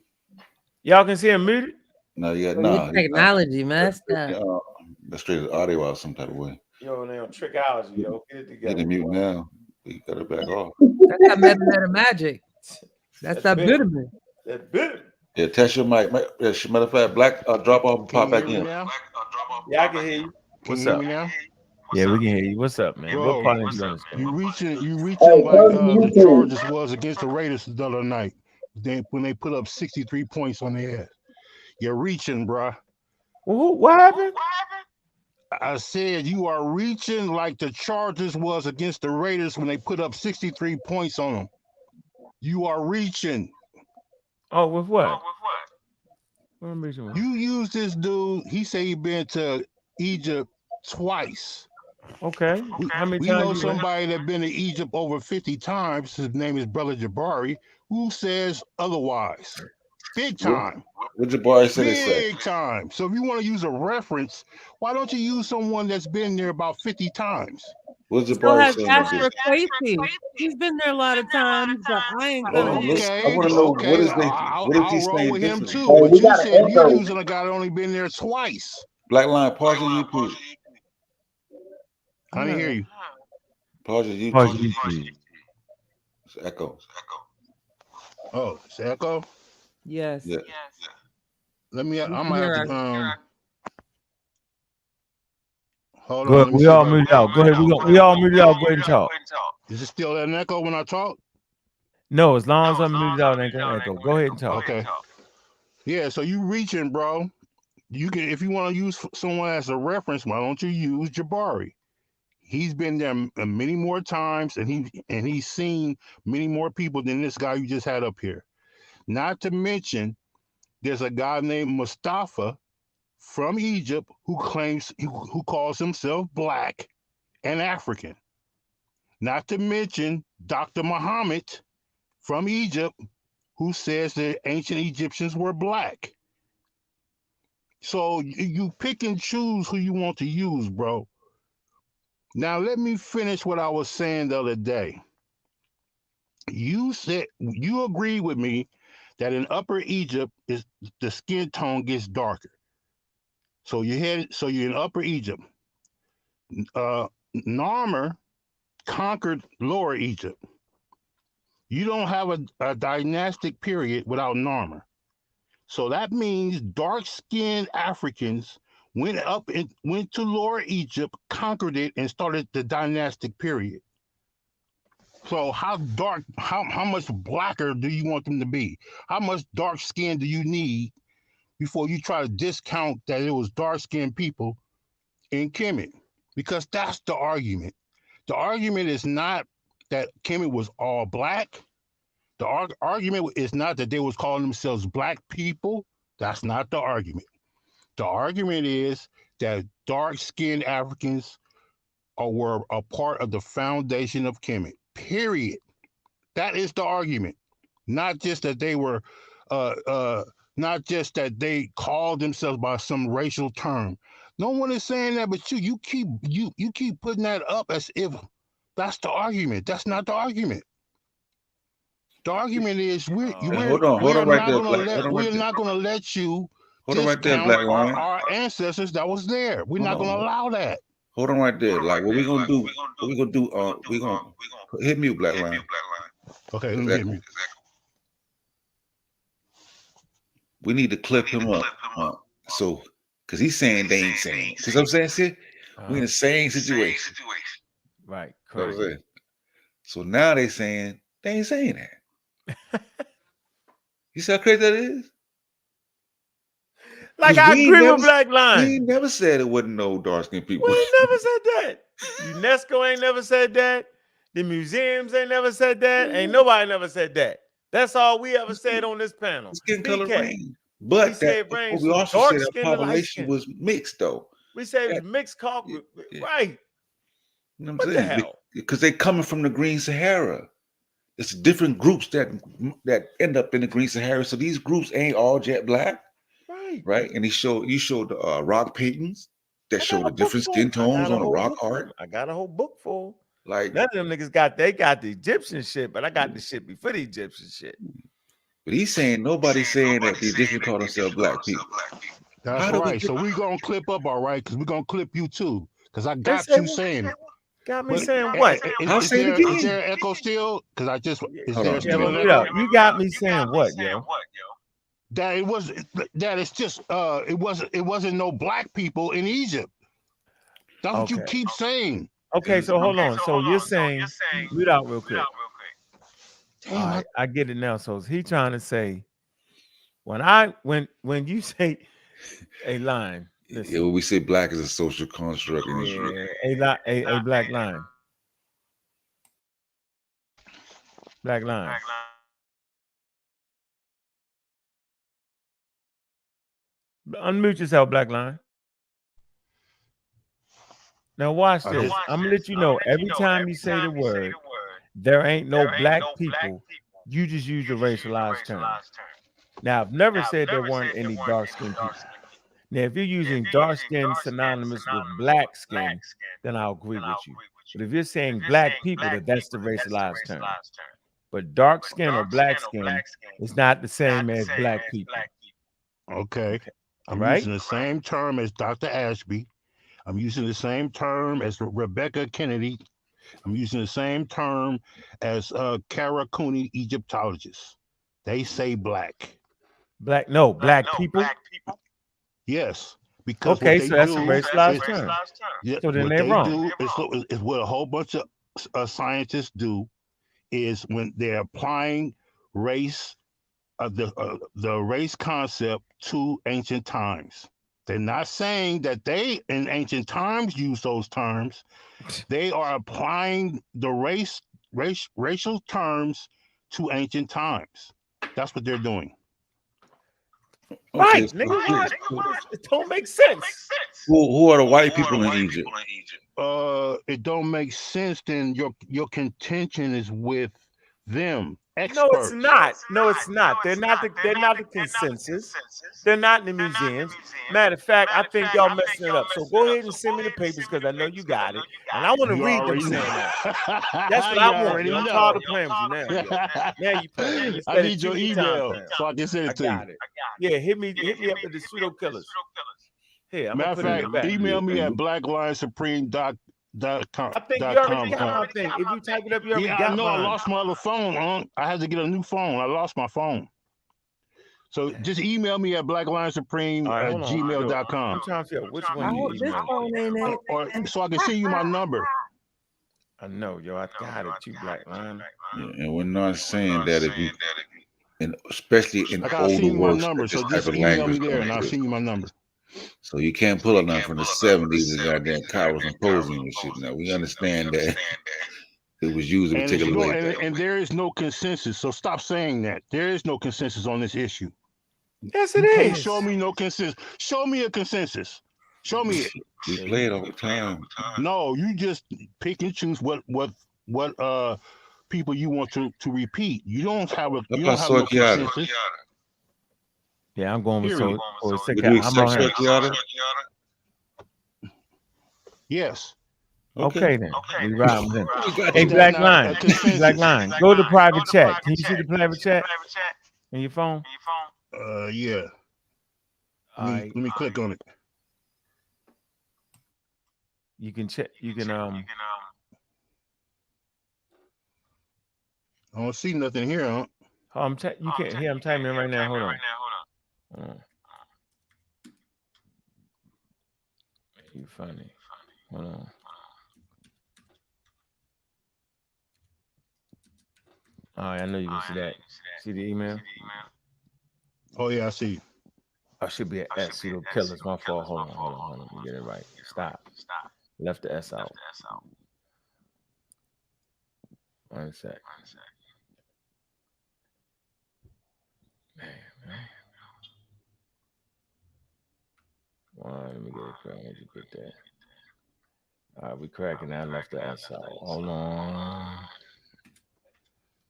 B: Y'all can see him muted?
D: No,
L: Your technology messed up.
D: Let's straight the audio out some type of way.
B: Yo, they on trickology, yo. Get it together.
D: Get it mute now. We got it back off.
L: That's that meta magic. That's that vitamin.
B: That vitamin.
D: Yeah, test your mic. As a matter of fact, Black drop off and pop back in.
B: Yeah, I can hear you. What's up?
P: Now?
B: Yeah, we can hear you. What's up, man?
P: Bro,
B: what part did you understand?
P: You reaching like the Chargers was against the Raiders the other night. When they put up 63 points on their ass. You're reaching, bro.
B: What happened?
P: I said you are reaching like the Chargers was against the Raiders when they put up 63 points on them. You are reaching.
B: Oh, with what? What am I reaching with?
P: You use this dude. He said he been to Egypt twice.
B: Okay. How many
P: we
B: times
P: know
B: you
P: somebody that been to Egypt over 50 times. His name is Brother Jabari, who says otherwise. Big time.
D: What Jabari said?
P: Big time. So if you want to use a reference, why don't you use someone that's been there about 50 times?
D: What's
L: Still has Jasper Quasey. He's been there a lot of times, but I ain't gonna.
D: I want to know what is they? What is he
P: I'll roll
D: saying
P: with him
D: differently?
P: too. But you said you're using a guy that only been there twice.
D: Black Line, pause your YouTube.
P: I didn't hear you.
D: Pause your YouTube.
B: Pause your YouTube.
D: It's echo.
P: Oh, it's echo?
L: Yes.
D: Yeah.
P: Let me. I'm
L: can
P: gonna
L: hear
P: have to. Hold
B: Go
P: on.
B: ahead. We all muted out. Go ahead. We all muted out. Go ahead and talk.
P: Is it still an echo when I talk?
B: No, as long as I'm muted out, ain't gonna echo. Go ahead and talk.
P: Okay. Yeah. So you reaching, bro. You can, if you want to use someone as a reference, why don't you use Jabari? He's been there many more times, and he's seen many more people than this guy you just had up here. Not to mention, there's a guy named Mustafa from Egypt who calls himself black and African. Not to mention Dr. Muhammad from Egypt, who says the ancient Egyptians were black. So you pick and choose who you want to use, bro. Now let me finish what I was saying the other day. You said you agree with me that in Upper Egypt is the skin tone gets darker. So you're in Upper Egypt. Narmer conquered Lower Egypt. You don't have a dynastic period without Narmer. So that means dark-skinned Africans went to Lower Egypt, conquered it, and started the dynastic period. So how much blacker do you want them to be? How much dark skin do you need before you try to discount that it was dark-skinned people in Kemet? Because that's the argument. The argument is not that Kemet was all black. The argument is not that they was calling themselves black people. That's not the argument. The argument is that dark-skinned Africans were a part of the foundation of Kemet. Period. That is the argument. Not just that they were not just that they call themselves by some racial term. No one is saying that, but you keep putting that up as if that's the argument. That's not the argument. The argument is we're
D: hold on right there, Black.
P: We're not gonna let you
D: Hold on right there,
P: discount
D: Black Lion.
P: our ancestors that was there. We're not gonna allow that.
D: Hold on right there. Like, what we gonna do? What we gonna do? We gonna hit mute, Black Lion.
P: Okay, let me hit mute.
D: We need to clip him up. So, because he's saying they ain't saying. Because I'm saying, shit, we in the same situation.
B: Right.
D: Correct. So now they saying they ain't saying that. You see how crazy that is?
B: Like, I agree with Black Lion.
D: We ain't never said it wasn't no dark-skinned people.
B: We ain't never said that. UNESCO ain't never said that. The museums ain't never said that. Ain't nobody never said that. That's all we ever said on this panel.
D: Skin color range. But we also said that population was mixed, though.
B: We said it was mixed culture. Right.
D: You know what I'm saying? Because they coming from the Green Sahara. It's different groups that end up in the Green Sahara. So these groups ain't all jet black. Right. And you showed the rock paintings that show the different skin tones on the rock art.
B: I got a whole book full.
D: Like,
B: none of them niggas got the Egyptian shit, but I got the shit before the Egyptian shit.
D: But he's saying nobody's saying that the Egyptians call themselves black people.
P: That's right. So we're gonna clip up, all right, because we're gonna clip you too. Because I got you saying it.
B: Got me saying what?
P: Is there an echo still? Because I just still an echo?
B: You got me saying what, yo?
P: That it's just it wasn't no black people in Egypt. That's what you keep saying.
B: Okay, so hold on. So you're saying read out real quick. All right, I get it now. So he trying to say when you say a line.
D: Yeah, when we say black is a social construct.
B: A black line. Black line. Unmute yourself, Black Line. Now watch this. I'm gonna let you know every time you say the word, there ain't no black people, you just use the racialized term. Now, I've never said there weren't any dark-skinned people. Now, if you're using dark skin synonymous with black skin, then I'll agree with you. But if you're saying black people, that's the racialized term. But dark skin or black skin is not the same as black people.
P: Okay. I'm using the same term as Dr. Ashby. I'm using the same term as Rebecca Kennedy. I'm using the same term as Kara Cooney, Egyptologist. They say black.
B: Black people?
P: Yes. Because
B: okay, so that's a racialized term.
P: Yeah,
B: so then
P: what
B: they're wrong.
P: Is what a whole bunch of scientists do is when they're applying race, the race concept to ancient times. They're not saying that they in ancient times use those terms. They are applying the racial terms to ancient times. That's what they're doing.
B: Right, nigga, it don't make sense.
D: Who are the white people in Egypt?
P: It don't make sense. Then your contention is with them. Experts.
B: No, it's not. No, it's not. They're not the consensus. They're not in the museums. Matter of fact, I think y'all messing it up. So go ahead and send me the papers because I know you got it, and I want to read them saying that. That's what I want. I'm tired of playing with you now. Now you playing.
P: I need your email so I can send it to you.
B: Yeah, hit me up with the pseudo killers. Here, I'm
P: matter of fact, email me at blacklionsupreme.com.
B: I think you already got my thing. If you type it up, you already got mine.
P: I lost my other phone. I had to get a new phone. I lost my phone. So just email me at blacklionsupreme@gmail.com.
B: I'm trying to figure out which one you email.
P: Or so I can send you my number.
B: I know, yo. I got it. You Black Line.
D: Yeah, and we're not saying that if you, and especially in older works,
P: number, so just email me there, and I'll send you my number.
D: So you can't pull up nothing from the 70s and goddamn Cairo Symposium and shit. Now we understand that it was used particularly.
P: And there is no consensus. So stop saying that. There is no consensus on this issue.
B: Yes, it is.
P: Show me no consensus. Show me a consensus. Show me it.
D: We play it all the time.
P: No, you just pick and choose what people you want to repeat. You don't have a consensus.
B: Yeah, I'm going with
P: Period.
B: so
D: We do sex Succiata?
P: Yes.
B: Okay then. We riding with him.
D: We got
B: Hey,
D: you.
B: Black
P: Not
B: Line.
P: a consensus.
B: Black Line. Go to private chat. Can you see the private chat in your phone?
P: Yeah.
B: All right.
P: Let me click on it.
B: You can check. You can
P: I don't see nothing here, huh?
B: you can't hear. I'm typing in right now. Hold on. You funny. Hold on. All right, I know you can see that. See the email?
P: Oh yeah, I see.
B: I should be at S. Pseudo killers. My fault. Hold on. Let me get it right. Stop. Left the S out. 1 sec. Man. Let me get it correct. Where'd you put that? All right, we cracking. I left the S out. Hold on.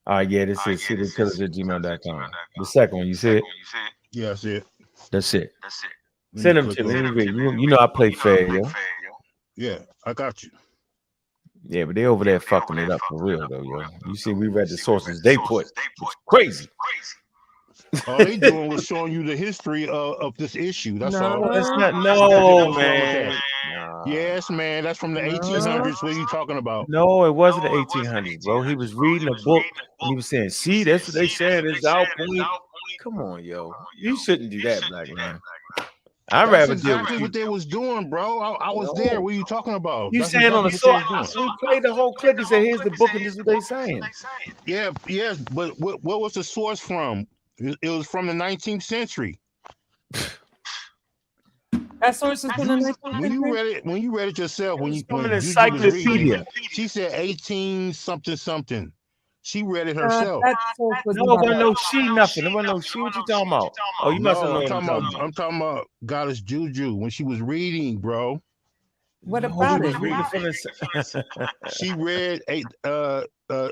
B: All right, yeah, this is pseudokillers@gmail.com. The second one, you see it?
P: Yeah, I see it.
B: That's it. Send them to me. You know I play fair, yo.
P: Yeah, I got you.
B: Yeah, but they over there fucking it up for real though, yo. You see, we read the sources they put. It's crazy.
P: All they doing was showing you the history of this issue. That's all.
B: That's not.
P: What's
B: No,
P: wrong with
B: man.
P: that? Yes, man. That's from the 1800s. What are you talking about?
B: No, it wasn't the 1800s, bro. He was reading a book and he was saying, "See, that's what they saying. It's our point." Come on, yo. You shouldn't do that, Black Man. I'd
P: That's
B: rather deal with
P: exactly
B: you.
P: what they was doing, bro. I was
B: No.
P: there. What are you talking about?
B: You
P: That's
B: saying on the
P: exactly
B: source?
P: what they was doing.
B: We played the whole clip. He said, "Here's the book, and this is what they saying."
P: Yeah, yes, but what was the source from? It was from the 19th century.
L: That source is from the 19th
P: When
L: century?
P: you read it yourself, when
B: from an
P: Juju was reading,
B: encyclopedia.
P: she said 18 something. She read it herself.
L: That source was
B: No, it wasn't no she nothing. It wasn't no she. What you talking about? Oh, you must have known what I'm talking about.
P: I'm talking about Goddess Juju when she was reading, bro.
L: What
B: No,
L: about
B: she
L: it?
B: was reading from the.
P: She read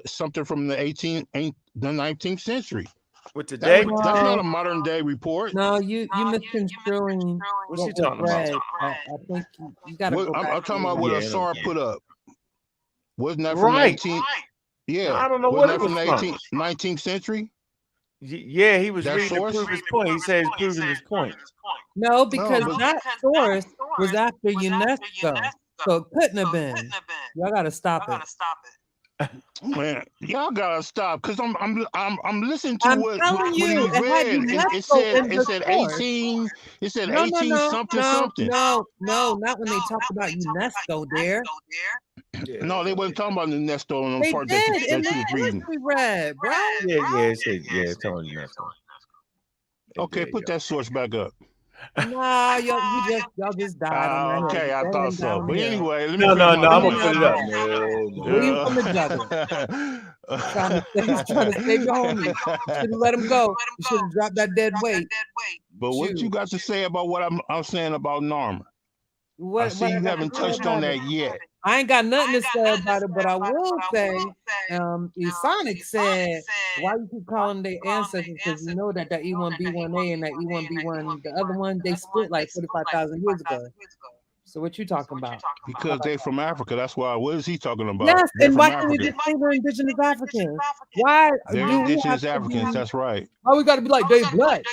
P: something from the 19th century.
B: What today?
P: That's not a modern day report.
L: No, you misconstruing
B: What
L: what
B: she
L: was
B: talking about?
L: read. I think you got to go back.
P: I'm talking about what Asar put up. Wasn't that from the 18th? Yeah.
B: I don't know
P: Wasn't
B: what
P: that
B: it was
P: from the 19th century?
B: Yeah, he was
P: That
B: reading
P: source?
B: to prove his point. He said he's proving his point.
L: No, because that source was after UNESCO, so it couldn't have been. Y'all got to stop it.
P: Man, y'all gotta stop because I'm listening to what
L: you,
P: he
L: it had
P: read.
L: UNESCO in
P: It
L: the
P: said
L: source.
P: 18. It said
L: No,
P: 18 something.
L: No, not when they talked about UNESCO there.
P: No, they wasn't talking about the Nesto on the
L: They
P: part
L: did
P: that
L: in
P: she was
L: the
P: reading.
L: history read, bro.
B: It's telling you UNESCO.
P: Okay, put that source back up.
L: Nah, y'all just died on that.
P: Okay, I thought so. But anyway, let me
B: No,
P: finish my
B: I'm
P: point.
B: gonna put it up. No.
L: Bleeding from the jugular. He's trying to save your homie. You should have let him go. You should have dropped that dead weight.
P: But what you got to say about what I'm saying about Norma? I see you haven't touched on that yet.
L: I ain't got nothing to say about it, but I will say, Sonic said, why you keep calling their ancestors? Because you know that E1B1A and that E1B1, the other one, they split like 45,000 years ago. So what you talking about?
P: Because they're from Africa. That's why. What is he talking about?
L: Yes,
P: they're
L: and
P: from
L: why can't
P: Africa.
L: we just say they're indigenous Africans? Why
P: They're indigenous Africans. That's right.
L: Why we got to be like they black?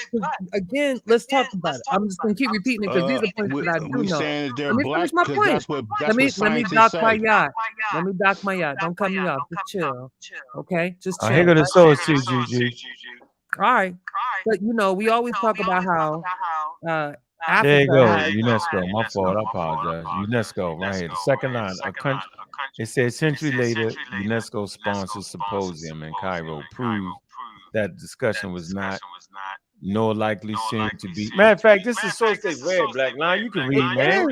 L: Again, let's talk about it. I'm just gonna keep repeating it because these are points that I do know.
P: Saying that they're
L: Let me
P: black
L: finish my
P: because
L: point.
P: that's what
L: Let me
P: scientists
L: dock
P: say.
L: my yacht. Let me dock my yacht. Don't cut me off. Just chill. Okay, just chill.
B: Here go the source too, Juju.
L: All right, but we always talk about how Africa.
B: There you go. UNESCO. My fault. I apologize. UNESCO, right here. The second line. A country. It says a century later, UNESCO sponsored symposium in Cairo proved that discussion was not nor likely soon to be. Matter of fact, this is source they read, Black Line. You can read, man.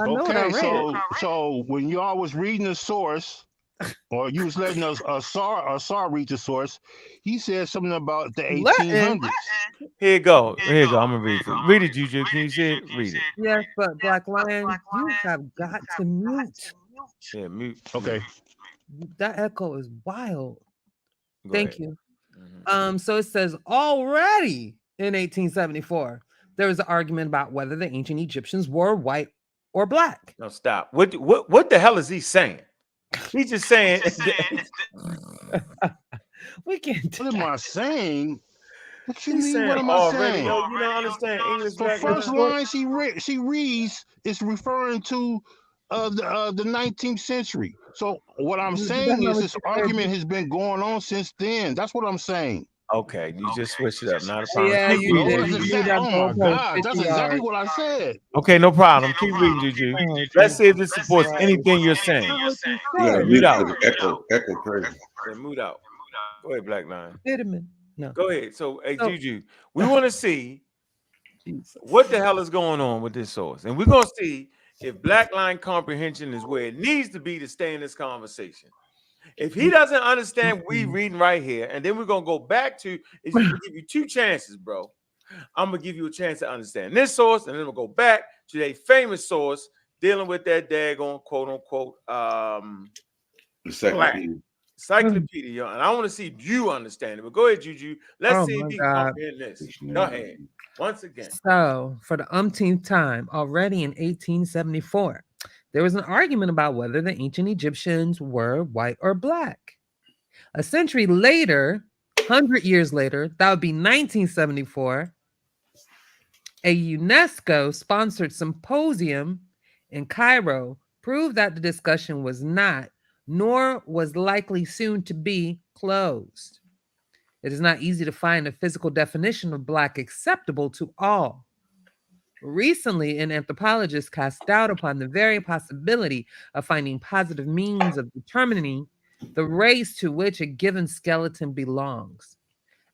L: I know what I read.
P: So when y'all was reading the source, or you was letting Asar read the source, he said something about the 1800s.
B: Here you go. I'm gonna read it. Read it, Juju. Can you see it? Read it.
L: Yes, but Black Lion, you have got to mute.
B: Yeah, mute.
P: Okay.
L: That echo is wild.
B: Go
L: Thank
B: ahead.
L: you. So it says already in 1874, there was an argument about whether the ancient Egyptians were white or black.
B: No, stop. What the hell is he saying? He's just saying.
L: We can't.
P: What am I saying? What you
B: He's
P: mean?
B: saying
P: What am I
B: already.
P: saying?
B: You don't understand English.
P: The
B: Black
P: first
B: man?
P: line she reads is referring to the 19th century. So what I'm saying is this argument has been going on since then. That's what I'm saying.
B: Okay, you just switched it up. Not a problem.
L: Yeah,
B: Keep
L: you
B: reading.
L: did. You moved that
P: Oh my
L: goalpost
P: God,
L: 50
P: that's exactly
L: yards.
P: what I said.
B: Okay, no problem. Keep reading, Juju.
L: Oh,
B: Let's see if this supports anything you're saying.
D: You gotta
B: Mute
D: mute
B: out.
D: because echo crazy.
B: Yeah, mute out. Go ahead, Black Line.
L: Vitamin. No.
B: Go ahead. So, hey,
L: So-
B: Juju, we want to see what the hell is going on with this source, and we're gonna see if Black Line comprehension is where it needs to be to stay in this conversation. If he doesn't understand what we reading right here, and then we're gonna go back to, is we give you two chances, bro. I'm gonna give you a chance to understand this source, and then we'll go back to a famous source dealing with that daggone quote unquote encyclopedia. And I want to see if you understand it. But go ahead, Juju. Let's see if you can comprehend this. Go ahead. Once again.
L: So, for the umpteenth time, already in 1874, there was an argument about whether the ancient Egyptians were white or black. A century later, 100 years later, that would be 1974, a UNESCO-sponsored symposium in Cairo proved that the discussion was not, nor was likely soon to be, closed. It is not easy to find a physical definition of black acceptable to all. Recently, an anthropologist cast doubt upon the very possibility of finding positive means of determining the race to which a given skeleton belongs,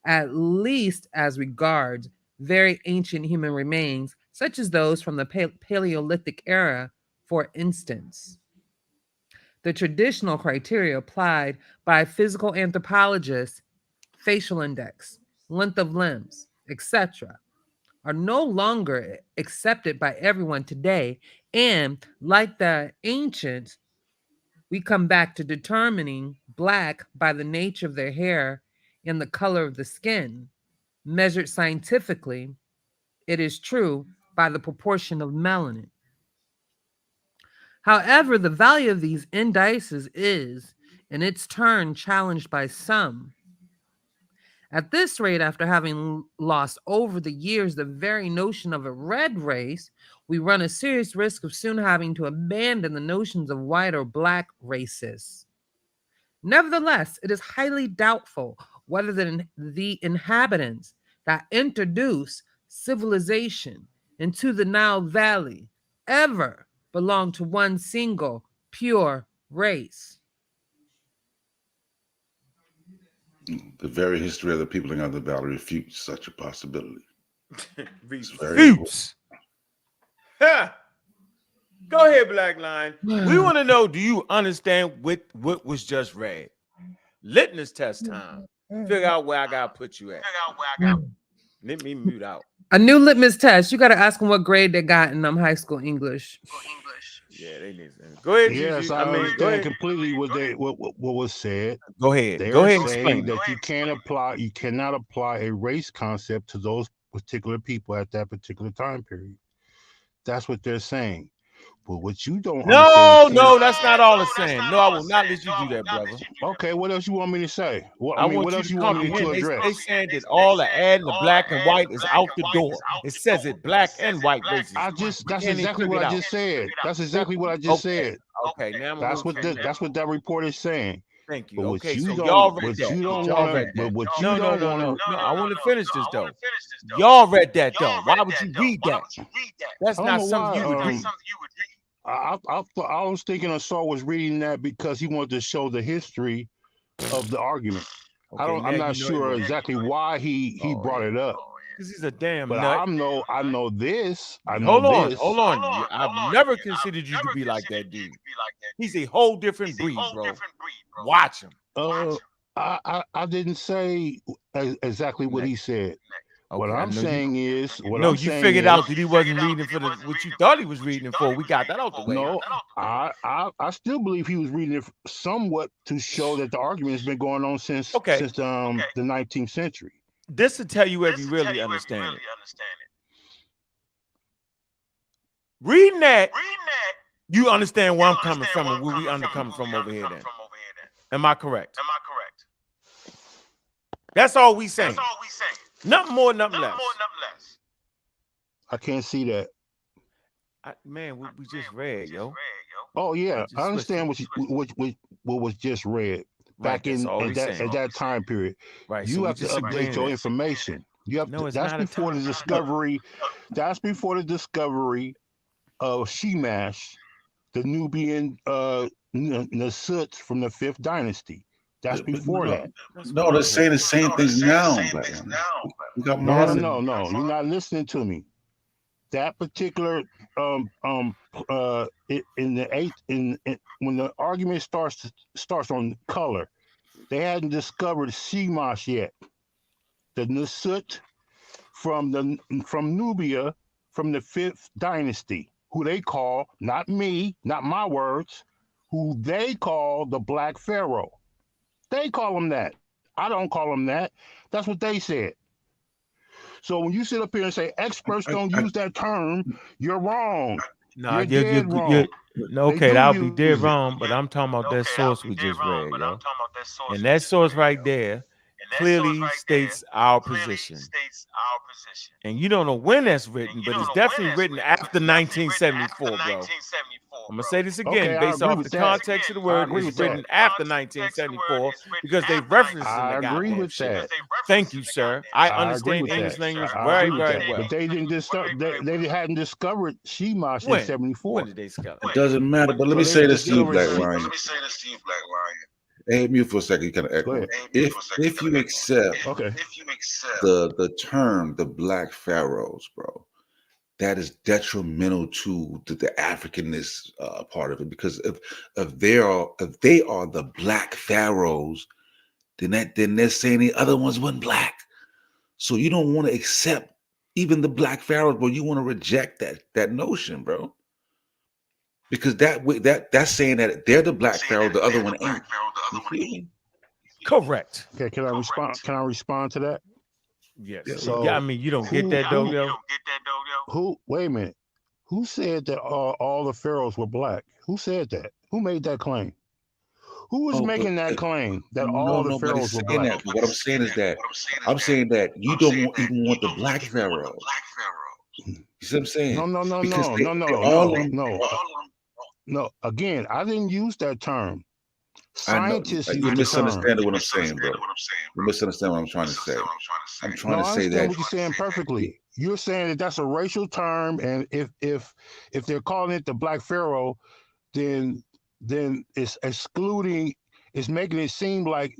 L: at least as regards very ancient human remains, such as those from the Paleolithic era, for instance. The traditional criteria applied by physical anthropologists, facial index, length of limbs, etc., are no longer accepted by everyone today. And like the ancients, we come back to determining black by the nature of their hair and the color of the skin. Measured scientifically, it is true by the proportion of melanin. However, the value of these indices is, in its turn, challenged by some. At this rate, after having lost over the years the very notion of a red race, we run a serious risk of soon having to abandon the notions of white or black races. Nevertheless, it is highly doubtful whether the inhabitants that introduced civilization into the Nile Valley ever belonged to one single pure race.
D: The very history of the people in the valley refutes such a possibility.
B: Refutes. Go ahead, Black Line. We want to know, do you understand what was just read? Litmus test time. Figure out where I got to put you at. Let me mute out.
L: A new litmus test. You got to ask them what grade they got in high school English.
B: Yeah, they need to. Go ahead,
P: Yes,
B: Juju.
P: I
B: go
P: understand
B: ahead.
P: completely what was said.
B: Go ahead.
P: They're
B: Go ahead and
P: saying
B: explain.
P: that you cannot apply a race concept to those particular people at that particular time period. That's what they're saying. But what you don't understand.
B: No, that's not all it's saying. No, I will not let you do that, brother.
P: Okay, what else you want me to say?
B: I want
P: what
B: you
P: else
B: to
P: you want me to
B: comprehend.
P: address?
B: They saying that all the adding the black and white is out the door. It says it black and white races.
P: That's exactly what I just said. That's exactly what I just said.
B: Okay, now
P: that's what that report is saying.
B: Thank you.
P: But
B: okay,
P: so
B: y'all read that. No. I want to finish this though. Y'all read that though. Why would you read that? That's not something you would read.
P: I was thinking Saul was reading that because he wanted to show the history of the argument.
B: Okay,
P: I'm not sure exactly why he brought it up.
B: Because he's a damn
P: but
B: nut.
P: I know this.
B: Hold on. I've never considered you to be like that dude. He's a whole different breed, bro. Watch him.
P: I didn't say exactly what he said. Okay, what I'm saying is,
B: you figured out that he wasn't reading for what you thought he was reading for. We got that out the way.
P: No, I still believe he was reading it somewhat to show that the argument has been going on since the 19th century.
B: This will tell you if you really understand it. Reading that, you understand where I'm coming from and where we coming from over here then. Am I correct? That's all we saying. Nothing more, nothing less.
P: I can't see that.
B: Man, what we just read, yo.
P: Oh yeah, I understand what was just read back in at that time period.
B: Right.
P: You have to update your information. You have to, that's before the discovery. That's before the discovery of Shamash, the Nubian Nasuts from the 5th dynasty. That's before that.
D: No, they're saying the same things now. We got
P: no. You're not listening to me. That particular in the 8th when the argument starts on color, they hadn't discovered Shamash yet. The Nasut from Nubia from the 5th dynasty, who they call, not me, not my words, who they call the Black Pharaoh. They call him that. I don't call him that. That's what they said. So when you sit up here and say experts don't use that term, you're wrong.
B: Nah, you're dead wrong. Okay, that'll be dead wrong, but I'm talking about that source we just read, yo. And that source right there clearly states our position. And you don't know when that's written, but it's definitely written after 1974, bro. I'm gonna say this again, based off the context of the word, it's written after 1974 because they reference it in the goddamn shit. Thank you, sir. I understand English language very, very well.
P: But they didn't they hadn't discovered Shamash in 74.
B: When did they discover?
D: It doesn't matter, but let me say this to you, Black Lion. Hey, mute for a second. You kind of echo. If you accept the term the Black Pharaohs, bro, that is detrimental to the Africanness part of it, because if they are the Black Pharaohs, then they're saying the other ones weren't black. So you don't want to accept even the Black Pharaohs, but you want to reject that notion, bro. Because that's saying that they're the Black Pharaoh, the other one ain't. You feel me?
B: Correct.
P: Okay, can I respond to that?
B: Yes. So I mean, you don't get that though, yo.
P: Who? Wait a minute. Who said that all the pharaohs were black? Who said that? Who made that claim? Who was making that claim that all the pharaohs were black?
D: What I'm saying is that you don't even want the Black Pharaoh. You see what I'm saying?
P: No. Again, I didn't use that term. Scientists
D: you misunderstand what I'm saying, bro. You misunderstand what I'm trying to say. I'm trying to say that.
P: What you're saying perfectly. You're saying that that's a racial term, and if they're calling it the Black Pharaoh, then it's excluding. It's making it seem like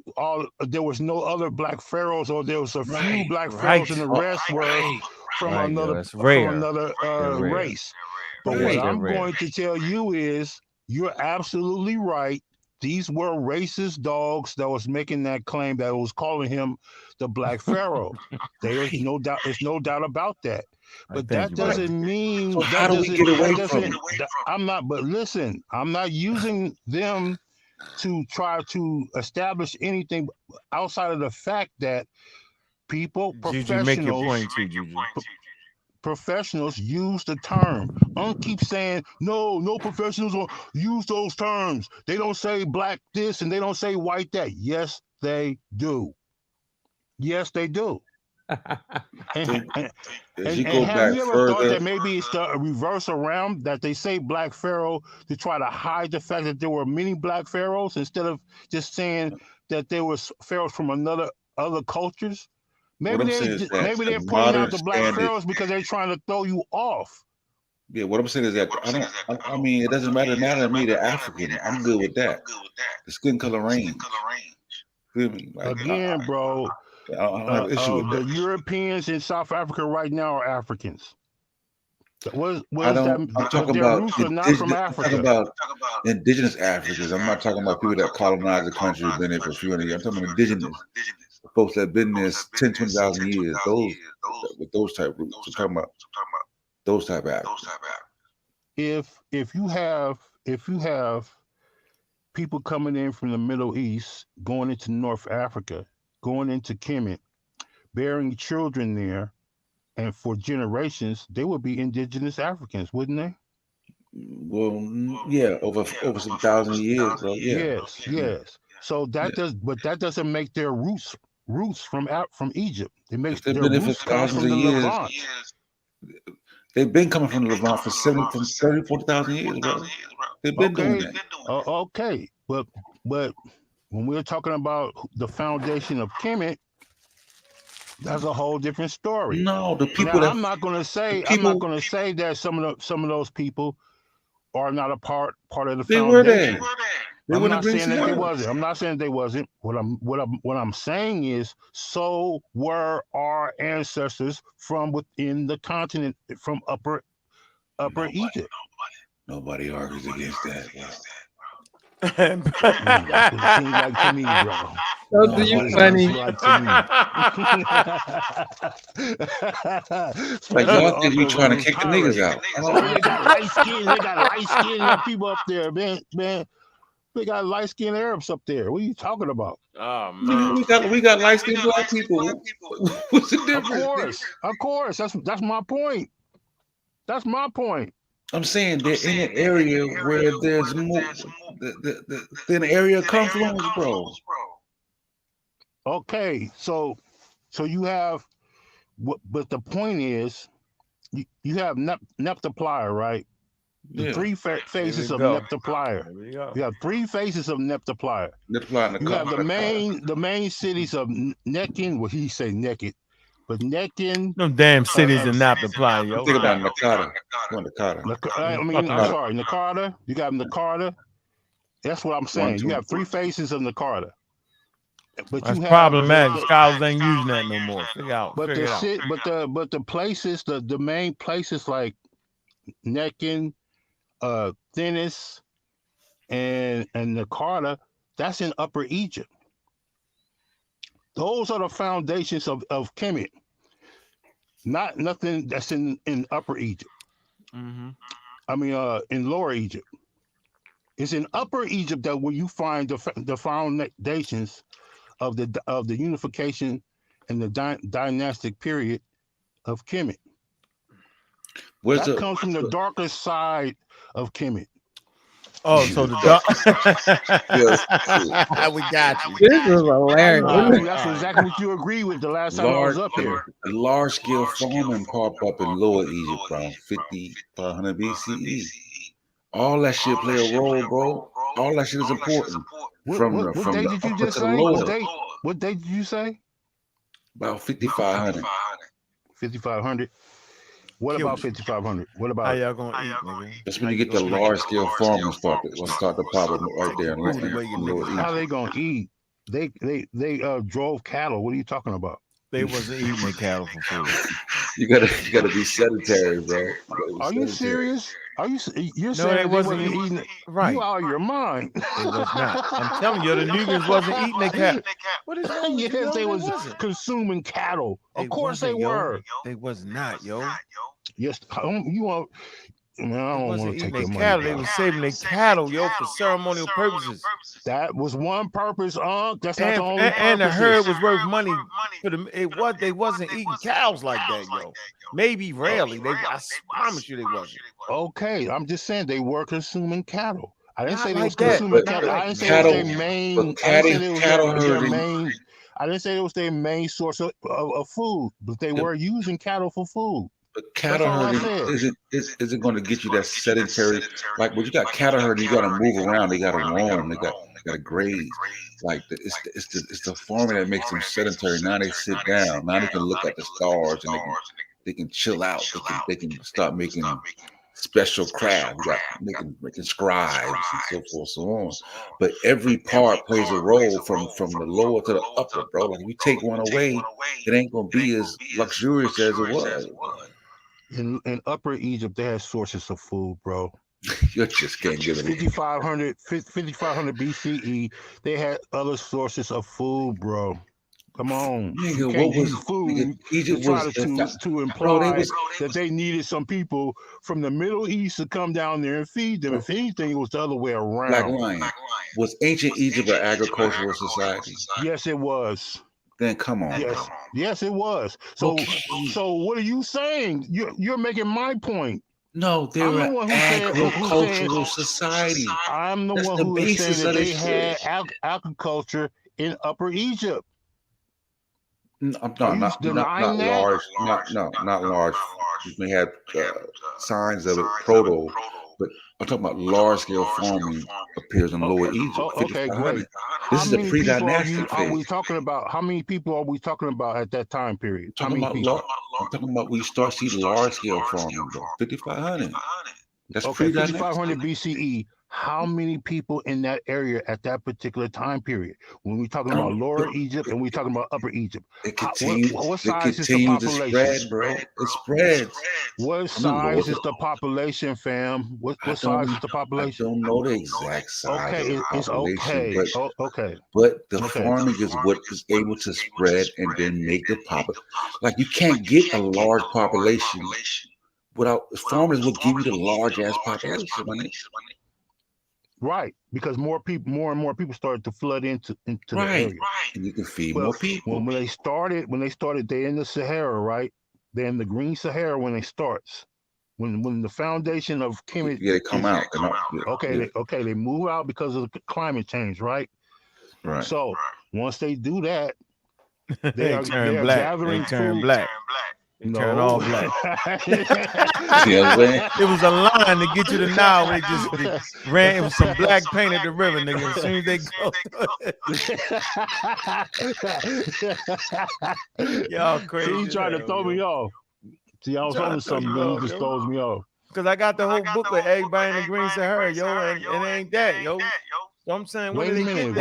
P: there was no other Black pharaohs, or there was a few Black pharaohs, and the rest were from another race. But what I'm going to tell you is, you're absolutely right. These were racist dogs that was making that claim, that was calling him the Black Pharaoh. There's no doubt about that. But that doesn't mean
D: so how do we get away from it?
P: I'm not. But listen, I'm not using them to try to establish anything outside of the fact that people, professionals use the term. I don't keep saying no professionals will use those terms. They don't say black this and they don't say white that. Yes, they do. Yes, they do. And have you ever thought that maybe it's the reverse around, that they say Black Pharaoh to try to hide the fact that there were many Black Pharaohs, instead of just saying that there was pharaohs from other cultures? Maybe they're pointing out the Black Pharaohs because they're trying to throw you off.
D: Yeah, what I'm saying is that I mean, it doesn't matter to me. They're African. I'm good with that. The skin color range. Feel me?
P: Again, bro.
D: I don't have an issue with that.
P: The Europeans in South Africa right now are Africans.
D: I'm talking about indigenous Africans. I'm not talking about people that colonized the country who've been there for a few hundred years. I'm talking about indigenous folks that have been there 10, 20,000 years. With those type roots. I'm talking about those type of Africans.
P: If you have people coming in from the Middle East, going into North Africa, going into Kemet, bearing children there, and for generations they would be indigenous Africans, wouldn't they?
D: Well, yeah, over some thousand years, bro. Yeah.
P: Yes. So that that doesn't make their roots from Egypt. It makes
D: They've
P: their
D: been there for
P: roots come
D: thousands
P: from
D: of
P: the
D: years.
P: Levant.
D: They've been coming from the Levant for 30, 40,000 years, bro. They've been doing that.
P: Okay, but when we're talking about the foundation of Kemet, that's a whole different story.
D: No, the people
P: I'm not going to say that some of those people are not a part of the
D: they were
P: foundation.
D: there. They
P: I'm
D: wouldn't
P: not
D: bring
P: saying that they
D: up.
P: wasn't. I'm not saying they wasn't. What I'm saying is, so were our ancestors from within the continent, from Upper Egypt.
D: Nobody argues against that, bro.
P: That's what it seems like to me, bro.
L: Those are you funny.
P: Like to me.
D: Like y'all think we trying to kick the niggas out.
P: They got light skinned people up there, man. They got light skinned Arabs up there. What are you talking about?
B: Oh man,
D: we got light skinned black people. What's the difference?
P: Of course. That's my point. That's my point.
D: I'm saying they're in an area where there's more than an area of confluence, bro.
P: Okay, so you have, but the point is, you have Neptiplier, right? The three phases of Neptiplier. You have three phases of Neptiplier. You have the main cities of Nekin. Well, he say naked, but Nekin.
B: No damn cities are not Neptiplier, yo.
D: Think about Nakata.
P: I'm sorry, Nakata. You got Nakata. That's what I'm saying. You have three phases of Nakata. But
B: that's problematic. Scholars ain't using that no more. Figure out.
P: But the places, the main places like Nekin, Thinis, and Nakata, that's in Upper Egypt. Those are the foundations of Kemet. Nothing that's in Upper Egypt.
B: Mm-hmm.
P: I mean, in Lower Egypt. It's in Upper Egypt that where you find the foundations of the unification and the dynastic period of Kemet. That comes from the darker side of Kemet.
B: Oh, so the dark. We got you.
L: This is hilarious.
P: That's exactly what you agreed with the last time I was up here.
D: The large scale farming popped up in Lower Egypt around 500 BCE. All that shit play a role, bro. All that shit is important.
P: What day did you just say? What day did you say?
D: About 5,500.
P: 5,500. What about 5,500? What about
B: how y'all gonna eat, nigga?
D: That's when you get the large scale farming start to pop up right there.
P: How they gonna eat? They drove cattle. What are you talking about?
B: They wasn't eating their cattle for food.
D: You gotta be sedentary, bro.
P: Are you serious? You're
B: no,
P: saying
B: they wasn't
P: eating?
B: Right.
P: You out of your mind.
B: They was not. I'm telling you, the Nubians wasn't eating their cattle. What is wrong?
P: Yes, they was consuming cattle. Of course they were.
B: They was not, yo.
P: Yes, you want. Man, I don't want to take your money.
B: Cattle. They was saving their cattle, yo, for ceremonial purposes.
P: That was one purpose, That's not the only purpose.
B: And the herd was worth money for them. They wasn't eating cows like that, yo. Maybe rarely. I promise you they wasn't.
P: Okay, I'm just saying they were consuming cattle. I didn't say they was
B: like that,
P: consuming cattle. I didn't say it was their main. I didn't say it was their main source of food, but they were using cattle for food.
D: But cattle herding isn't going to get you that sedentary. Like when you got cattle herding, you got to move around. They got to roam. They got to graze. Like it's the farming that makes them sedentary. Now they sit down. Now they can look at the stars and they can chill out. They can start making special crafts, making scribes and so forth, so on. But every part plays a role from the lower to the upper, bro. Like if you take one away, it ain't gonna be as luxurious as it was.
P: In Upper Egypt, they had sources of food, bro.
D: You just can't give it.
P: 5,500 BCE, they had other sources of food, bro. Come on,
D: nigga, what was
P: food?
D: Egypt
P: to imply that they needed some people from the Middle East to come down there and feed them. If anything, it was the other way around.
D: Black Lion. Was ancient Egypt an agricultural society?
P: Yes, it was.
D: Then come on.
P: Yes, yes, it was. So, so what are you saying? You're making my point.
D: No, they
P: I'm
D: were
P: the one who
D: agricultural society.
P: I'm the
D: That's
P: one
D: the
P: who is saying
D: basis
P: that
D: of
P: they
D: this
P: had
D: shit.
P: agriculture in Upper Egypt.
D: No,
P: Are you
D: not
P: denying that?
D: large. Not large. You may have signs of it, proto, but I'm talking about large scale farming appears in Lower Egypt.
P: Okay, great.
D: This is a
P: How many people
D: pre-dynastic
P: are we
D: phase.
P: talking about? How many people are we talking about at that time period? How many people?
D: I'm talking about we start seeing large scale farming, bro. 5,500. That's
P: Okay,
D: pre-dynastic.
P: 5,500 BCE. How many people in that area at that particular time period? When we're talking about Lower Egypt and we're talking about Upper Egypt,
D: It continues.
P: what
D: It
P: size is the
D: continues to
P: population?
D: spread, bro. It spreads.
P: What size is the population, fam? What size is the population?
D: I don't know the exact size
P: Okay,
D: of the
P: it's
D: population,
P: okay. Okay.
D: But the farming is what is able to spread and then make the like you can't get a large population without farmers will give you the large ass population, money.
P: Right, because more and more people started to flood into the area.
D: And you can feed more people.
P: When they started, they're in the Sahara, right? They're in the Green Sahara when it starts. When the foundation of Kemet,
D: they come out.
P: They move out because of the climate change, right?
D: Right.
P: So once they do that,
B: they turn black. They turn black. They turn all black. It was a line to get you to now. They just ran. It was some black paint at the river, nigga. As soon as they go, y'all crazy.
P: See, you trying to throw me off. See, I was on something, but he just throws me off.
B: Because I got the whole book with everybody in the Green Sahara, yo, and it ain't that, yo. So I'm saying,
P: wait a minute.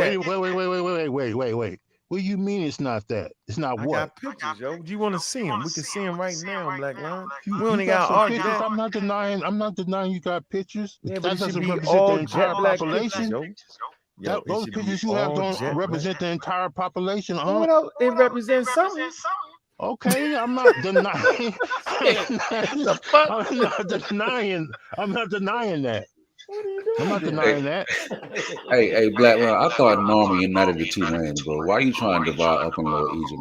P: Wait. What do you mean it's not that? It's not what?
B: I got pictures, yo. Do you want to see them? We can see them right now, Black Line. We only
P: got
B: got
P: pictures. I'm not denying you got pictures.
B: Yeah,
P: that
B: doesn't
P: represent
B: all
P: the entire population.
B: Yo,
P: those pictures you have don't represent the entire population.
B: Well, it represents something.
P: Okay, I'm not denying. I'm not denying that. I'm not denying that.
D: Hey, Black Line, I thought Norman united the two lands, bro. Why are you trying to divide Upper and Lower Egypt,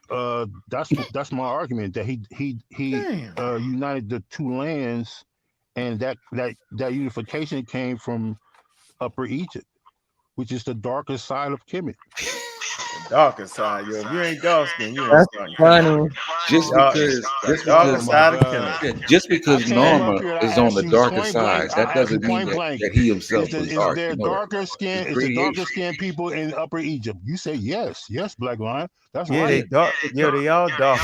D: man?
P: That's my argument, that he united the two lands, and that unification came from Upper Egypt, which is the darker side of Kemet.
B: Darker side, yo. If you ain't dark skin, you ain't
L: That's
B: starting.
L: funny.
D: Just because Norma is on the darker side, that doesn't mean that he himself is dark.
P: Is there darker skin? Is there darker skinned people in Upper Egypt? You say yes, Black Line. That's right.
B: They dark. Yeah, they all dark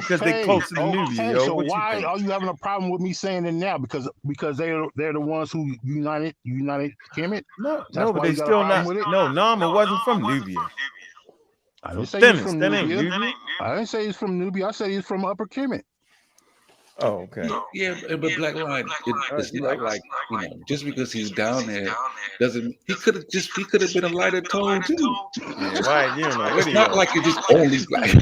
B: because they close to the Nubia, yo.
P: So why are you having a problem with me saying it now? Because they're the ones who united Kemet.
B: No, but they still not. No, Norma wasn't from Nubia.
P: I didn't say he's from Nubia. I didn't say he's from Nubia. I said he's from Upper Kemet.
B: Oh, okay.
D: Yeah, but Black Line, it's not like just because he's down there doesn't. He could have been a lighter tone too.
B: Yeah, right? You don't know.
D: It's not like you're just only black.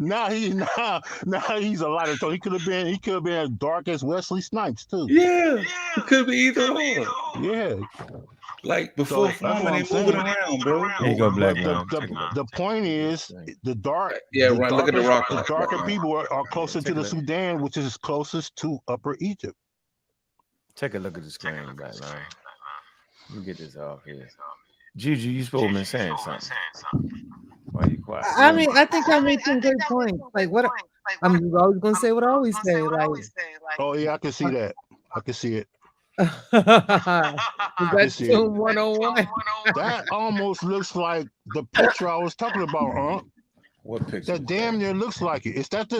P: Now he's a lighter tone. He could have been as dark as Wesley Snipes too.
D: Yeah, it could be either or.
P: Yeah.
D: Like before farming, they moving around, bro.
B: There you go, Black Line.
P: The point is the dark.
D: Yeah, right. Look at the rock.
P: The darker people are closer to the Sudan, which is closest to Upper Egypt.
B: Take a look at the screen, Black Line. Let me get this off here. Juju, you supposed to be saying something. Why are you quiet?
L: I mean, I think I made some great points. Like what? I'm always gonna say what I always say. Like,
P: oh yeah, I can see that. I can see it.
L: That's 101.
P: That almost looks like the picture I was talking about, huh?
B: What picture?
P: That damn near looks like it. Is that the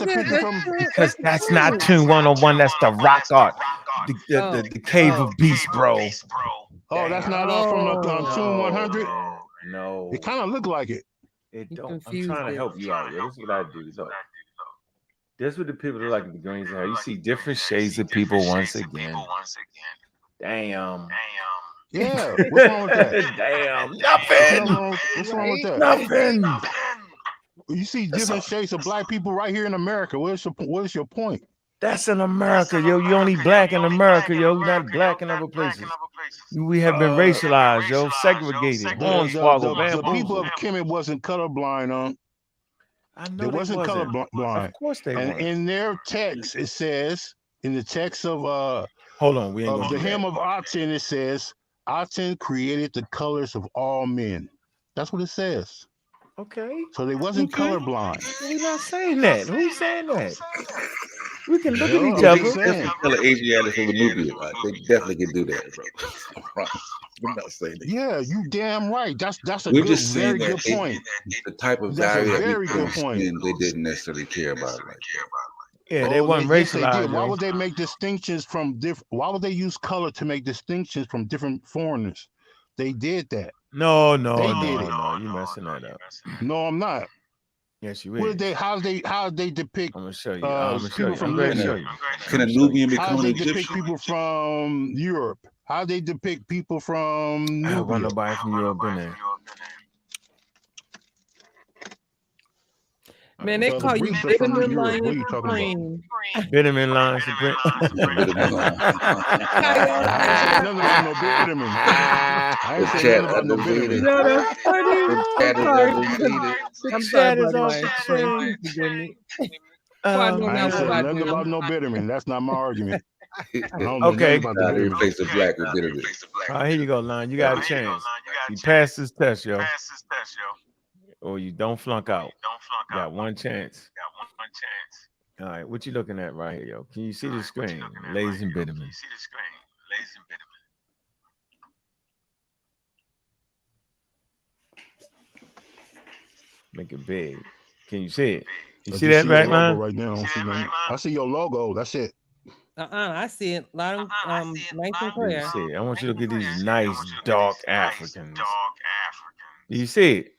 P: picture from?
B: Because that's not 2101. That's the rock art, the cave of beasts, bro.
P: Oh, that's not all from the 2100.
B: No,
P: it kind of looked like it.
B: It don't. I'm trying to help you out. Yo. This is what I do. Look. This is what the people that like the greens are. You see different shades of people once again. Damn.
P: Yeah. What's wrong with that?
B: Damn. Nothing.
P: What's wrong with that?
B: Nothing.
P: You see different shades of black people right here in America. What is your point?
B: That's in America, yo. You only black in America, yo. You're not black in other places. We have been racialized, yo, segregated, hornswoggled,
P: The people
B: bamboozled.
P: of Kemet wasn't colorblind,
B: I know
P: they wasn't colorblind.
B: Of course they
P: and
B: weren't.
P: in their text, it says, in the text of
B: hold on, we ain't gonna
P: the
B: do
P: hymn
B: that.
P: of Aten, it says, Aten created the colors of all men. That's what it says.
B: Okay.
P: So they wasn't colorblind.
B: We're not saying that. Who's saying that? We can look
P: Yo,
B: at each
P: I'm
B: other.
P: just saying.
D: Color Asiatic from Nubia, right? They definitely can do that, bro. I promise. I'm not saying that.
P: Yeah, you damn right. That's a
D: We're
P: good,
D: just saying
P: very
D: that
P: good point.
D: the type of
P: That's a
D: value that we
P: very
D: put
P: good
D: on
P: point.
D: skin, they didn't necessarily care about it like that.
B: Yeah, they weren't
P: Yes, they
B: racialized.
P: did. Why
B: yo.
P: would they make distinctions from different? Why would they use color to make distinctions from different foreigners? They did that.
B: No,
P: They did it.
B: you messing that up.
P: No, I'm not.
B: Yes, you
P: What
B: is.
P: did they? How they depict?
B: I'm gonna show you. I'm gonna show
P: people
B: you.
P: from
B: I'm gonna
P: Libya?
B: show you.
D: Can a Nubian
P: How
D: become an
P: they depict
D: Egyptian?
P: people from Europe? How they depict people from
B: I don't want
P: Nubia?
B: nobody from Europe in there.
L: Man, they
P: So the
L: call you
P: Greeks are from
L: vitamin
P: Europe. What are
L: lion
P: you talking about?
L: supreme.
B: Vitamin line supreme.
P: I ain't saying nothing about no vitamin. I ain't saying nothing about no vitamin.
L: Yo, that's funny. I'm sorry. I'm sorry,
B: Chat is off
L: Budweiser.
B: the
L: Please
B: chain.
L: forgive me. Well, I know
P: I
L: now
P: ain't
L: what
P: saying
L: I
P: nothing
L: do.
P: about no vitamin. That's not my argument. I don't know
B: Okay.
P: nothing about the
D: They
P: vitamin.
D: replace the black with bitterness.
B: All right, here you go, Line. You got a chance. You pass this test, yo. Or you don't flunk out. You got one chance. All right, what you looking at right here, yo? Can you see the screen? Ladies and Bitterman. Make it big. Can you see it? You see that right now?
P: Right now. I see your logo. That's it.
L: I see it loud and nice and clear.
B: See it. I want you to look at these nice dark Africans. Do you see it?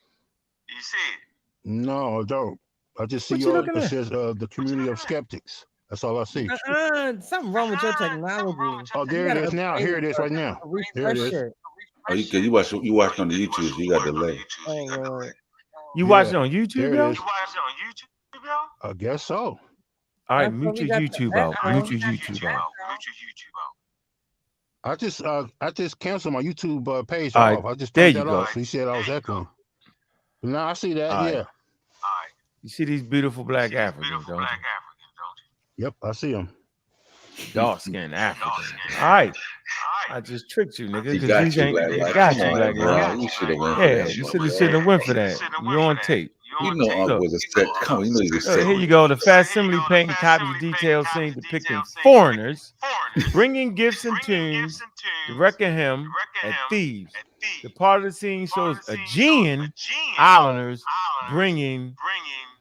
P: No, I don't. I just see
B: What you looking
P: it
B: at?
P: says the community of skeptics. That's all I see.
L: Something wrong with your technology.
P: Oh, there it is now. Here it is right now. There it is.
D: Oh, you watch on the YouTube, so you got delay.
L: Oh, Lord.
B: You watch it on YouTube,
P: There
B: yo?
P: it is. I guess so.
B: All right,
L: That's
B: mute
L: what we
B: your
L: got
B: YouTube
L: the
B: out.
L: echo.
B: Mute your YouTube out.
P: I just canceled my YouTube page
B: All right,
P: off. I just
B: there
P: turned
B: you
P: that
B: go.
P: off. He said I was echoing. But now I see that.
B: All right.
P: Yeah.
B: You see these beautiful black Africans, don't you?
P: Yep, I see them.
B: Dark-skinned Africans. All right. I just tricked you, nigga.
D: He
B: Because
D: got
B: these
D: you,
B: ain't
D: Black Lives.
B: got
D: Come
B: you,
D: on,
B: black
D: bro.
B: man.
D: You should have went for
B: Yeah,
D: that.
B: you should have went for that. You on tape.
D: You know Uncle was a set. Come on, you know he was
B: So
D: set.
B: here you go. The facsimile painting copies of details seen depicting foreigners bringing gifts and tunes to reckon him at Thebes. The part of the scene shows Aegean islanders bringing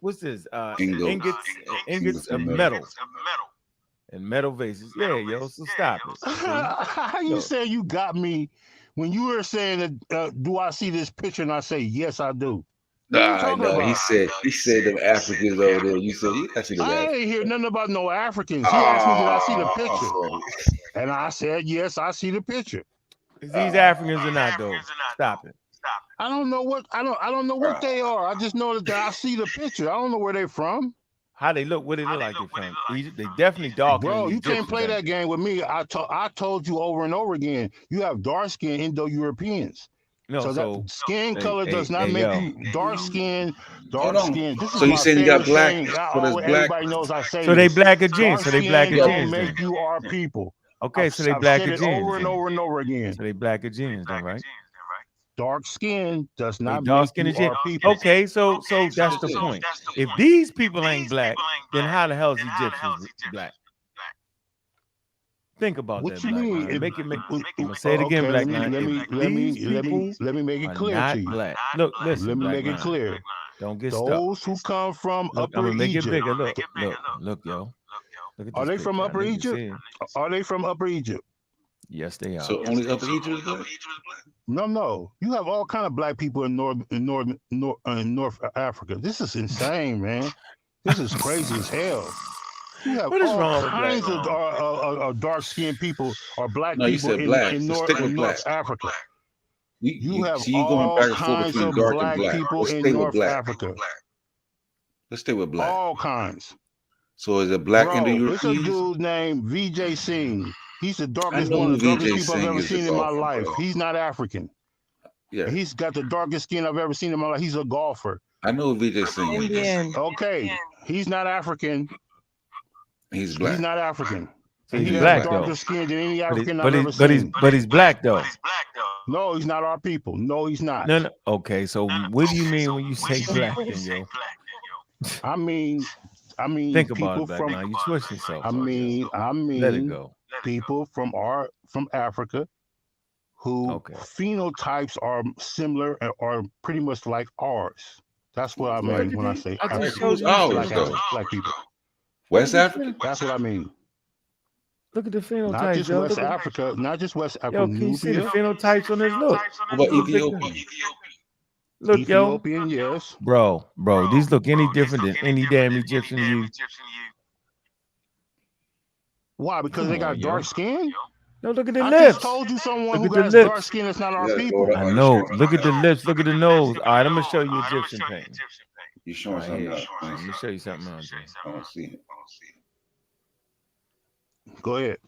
B: what's this? Ingots of metal and metal vases. Yeah, yo. So stop it.
P: How you say you got me when you were saying that? Do I see this picture? And I say yes, I do.
D: No, he said them Africans over there. You said you got to see them
P: I
D: Africans.
P: ain't hear nothing about no Africans. He asked me, did I see the picture?
D: Oh.
P: And I said, yes, I see the picture.
B: Is these Africans or not, though? Stop it.
P: I don't know what they are. I just know that I see the picture. I don't know where they're from.
B: How they look? What they look like? They're from Egypt. They definitely dark.
P: Bro, you can't play that game with me. I told you over and over again. You have dark skinned Indo-Europeans.
B: No,
P: so that skin color does not make you dark skin. Dark skin. This is
D: so you saying you got black?
P: Everybody knows I say.
B: So they black Aegeans. So they black
P: Aegeans.
B: Aegeans.
P: Don't make you our people.
B: Okay, so they black
P: Aegeans. Over and over and over again.
B: So they black Aegeans, then, right?
P: Dark skin does not
B: dark
P: make you our people.
B: Okay, so that's the point. If these people ain't black, then how the hell is Egyptians black? Think about
P: what
B: that.
P: You mean?
B: I'm gonna say it again, black man.
P: Let me make it clear to you.
B: Black. Look, listen.
P: Let me make it clear.
B: Don't get
P: Those
B: stuck.
P: who come from
B: Look,
P: Upper
B: I'm gonna make
P: Egypt.
B: it bigger. Look, yo. Look at
P: Are they
B: this
P: from
B: picture.
P: Upper Egypt? Are they from Upper Egypt?
B: Yes, they are.
D: So only Upper Egypt is black?
P: No. You have all kind of black people in North Africa. This is insane, man. This is crazy as hell. You have
B: what is
P: all
B: wrong
P: kinds of dark-skinned people or black
D: no,
P: people
D: in
P: North Africa. You have
D: going
P: all
D: back and forth
P: kinds
D: between
P: of
D: dark and black.
P: people
D: Let's
P: in
D: stay with
P: North
D: black.
P: Africa.
D: Let's stay with black.
P: All kinds.
D: So is it black
P: Bro,
D: Indo-Europeans?
P: it's a dude named VJ Singh. He's the darkest,
D: know
P: one of
D: who
P: the darkest
D: VJ
P: people I've
D: Singh
P: ever
D: is, the
P: seen in my
D: golfer,
P: life.
D: bro.
P: He's not African.
D: Yeah.
P: He's got the darkest skin I've ever seen in my life. He's a golfer.
D: I know who VJ Singh is.
L: Indian.
P: Okay, he's not African.
D: He's black.
P: He's not African.
B: So
P: And
B: he's
P: he
B: black
P: has
B: though.
P: darker skin than any
B: But,
P: African I've ever
B: but
P: seen.
B: he's black though.
P: No, he's not our people. No, he's not.
B: No. Okay. So what do you mean when you say black, then, yo?
P: I mean,
B: Think about
P: people
B: it, black
P: from.
B: man. You twist yourself.
P: I mean,
B: Let it go.
P: people from Africa who phenotypes are similar or pretty much like ours. That's what I mean when I say
D: Who's ours, though?
P: black people.
D: West Africa?
P: That's what I mean.
B: Look at the phenotypes,
P: Not just
B: yo.
P: West
B: Look at-
P: Africa, not just West Africa.
B: Yo, can you see the
P: Nubia,
B: phenotypes on this? Look.
D: What about Ethiopian?
B: Look, yo.
P: Ethiopian, yes.
B: Bro, these look any different than any damn Egyptian you.
P: Why? Because they got dark skin?
B: No, look at the
P: I
B: lips.
P: just told you someone
B: Look
P: who
B: at
P: has
B: the lips.
P: dark skin that's not our people.
B: I know. Look at the lips. Look at the nose. All right, I'm gonna show you Egyptian painting.
D: You showing
B: Right
D: something
B: here.
D: else?
B: Let me show you something else.
D: I don't see it.
P: Go ahead.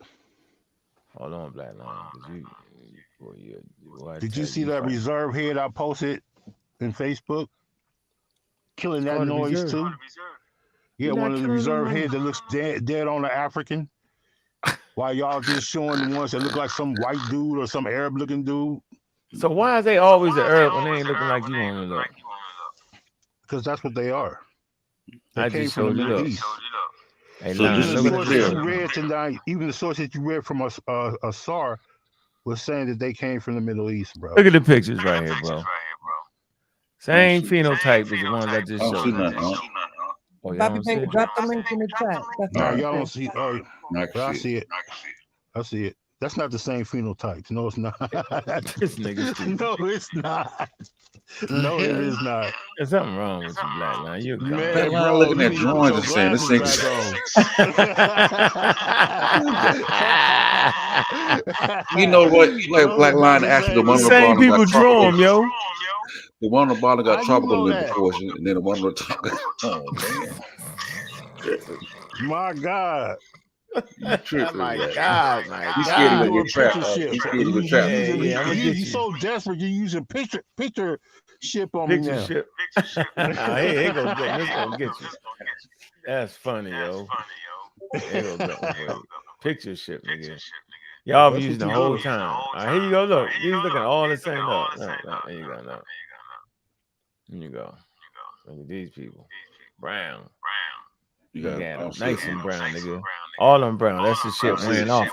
B: Hold on, Black Line.
P: Did you see that reserve head I posted in Facebook? Killing that
B: called a
P: noise
B: reserve.
P: too. Yeah,
B: You're not
P: one of the
B: killing
P: reserve
B: no
P: heads that looks dead on the African. While y'all just showing the ones that look like some white dude or some Arab looking dude.
B: So why is they always an Arab when they ain't looking like you want to look?
P: Because that's what they are. They
B: I
P: came
B: just
P: from the
B: showed you
P: Middle
B: look.
P: East.
B: Hey,
D: So
B: Lon,
D: just
P: Even
B: look
P: the
B: at
P: source
B: the
P: that you
B: look.
P: read tonight, even the source that you read from Asar was saying that they came from the Middle East, bro.
B: Look at the pictures right here, bro. Same phenotype as the ones I just
D: I don't
B: showed
D: see
B: you.
D: nothing, huh?
B: Oh, y'all
L: Bobby
B: don't see
L: Baker,
B: it?
L: drop the link in the chat. That's
P: No,
L: what
P: y'all
L: I
P: don't
L: said.
P: see. But I see it. I see it. That's not the same phenotypes. No, it's not.
B: This nigga stupid.
P: No, it's not. No, it is not.
B: There's something wrong with you, Black Line. You
P: Man,
D: Black Line
P: bro,
D: looking
P: you
D: at
P: need to put
D: drawings
P: your
D: and saying this
P: glasses
D: thing's.
P: back on.
D: You know what? Like Black Line actually the one on the
B: Same
D: bottom
B: people
D: got
B: draw
D: tropical.
B: them, yo.
D: The one on the bottom got
P: How you
D: tropical
P: know
D: in
P: that?
D: proportion, and then the one on the top got. Oh man,
P: My God.
D: you tripping,
B: My
D: man.
B: God, my
D: You scared
B: God.
D: to go
P: You
D: get
P: doing
D: trapped?
P: picture ship.
D: You scared to go trapped?
B: Yeah, I'ma get
P: You
B: you.
P: so desperate. You're using picture ship on me
B: Picture
P: now.
B: ship. Here go get this gonna get you. That's funny, yo. Here go get one for you. Picture ship, nigga. Y'all been
P: That's
B: using
P: what
B: the
P: you
B: whole
P: do.
B: time. All right, here you go. Look, these looking all the same. Look, there you go. Now. Here you go. Look at these people. Brown. Look at them. Nice and brown, nigga. All them brown. That's the shit wearing off.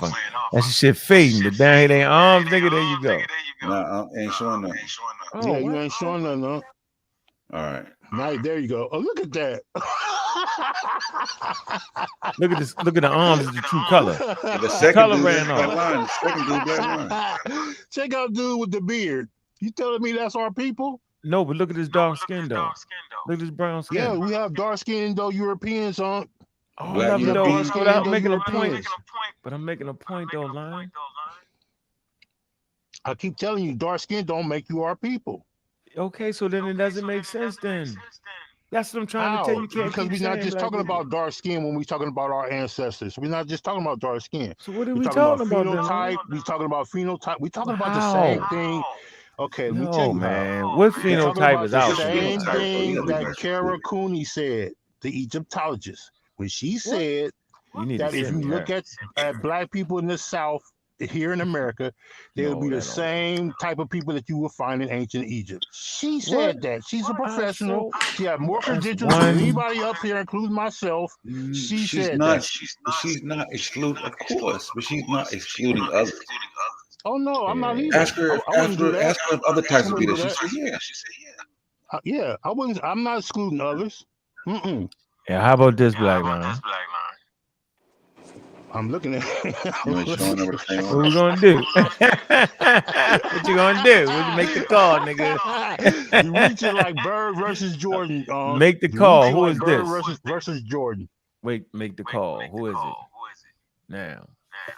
B: That's the shit fading. But down here, they arms, nigga. There you go.
D: Nah, I ain't showing nothing.
P: Yeah, you ain't showing nothing, huh?
D: All right.
P: Now, there you go. Oh, look at that.
B: Look at this. Look at the arms. It's the true color.
D: The second
B: color
D: dude,
B: ran
D: Black
B: off.
D: Line. The second dude, Black Line.
P: Check out dude with the beard. You telling me that's our people?
B: No, but look at this dark skin though. Look at this brown skin.
P: Yeah, we have dark skinned though Europeans on.
B: Oh,
D: Black
B: love it though.
D: Europeans.
B: Without making a point. But I'm making a point though, Line.
P: I keep telling you, dark skin don't make you our people.
B: Okay, so then it doesn't make sense then. That's what I'm trying to tell you. You can't
P: Because
B: keep
P: we're not
B: saying
P: just
B: black
P: talking
B: people.
P: about dark skin when we're talking about our ancestors. We're not just talking about dark skin.
B: So what are
P: We're
B: we
P: talking
B: talking about then?
P: phenotype. We're talking about phenotype. We're talking about the
B: How?
P: same thing. Okay, let me tell
B: No,
P: you
B: man.
P: how.
B: What
P: We're talking
B: phenotype
P: about
B: is
P: the
B: out?
P: same
D: Phenotype, bro. You
P: thing
D: gotta be
P: that
D: nice
P: Kara
D: and
P: Cooney said, the Egyptologist, when she said
B: You need to
P: that if
B: send
P: you
B: me
P: look
B: her.
P: at black people in the South here in America, they'll
B: No,
P: be the
B: that don't.
P: same type of people that you will find in ancient Egypt. She said that. She's a professional. She had more
B: That's
P: credentials than
B: one.
P: anybody up here, including myself. She
D: She's
P: said
D: not.
P: that.
D: She's not excluding, of course, but she's not excluding others.
P: Oh no, I'm not either.
D: Ask her.
P: I wouldn't do that.
D: Ask her if other types
P: I
D: would be
P: wouldn't
D: there.
P: do
D: She
P: that.
D: said, yeah.
P: Yeah, I wouldn't. I'm not excluding others. Mm-mm.
B: Yeah, how about this, Black Line?
P: I'm looking at.
D: You ain't showing her what
B: What we gonna do? What you gonna do? What you make the call, nigga?
P: You reaching like Bird versus Jordan.
B: Make the
P: You
B: call.
P: reaching
B: Who
P: like
B: is
P: Bird
B: this?
P: versus Jordan.
B: Wait, make the call. Who is it? Now,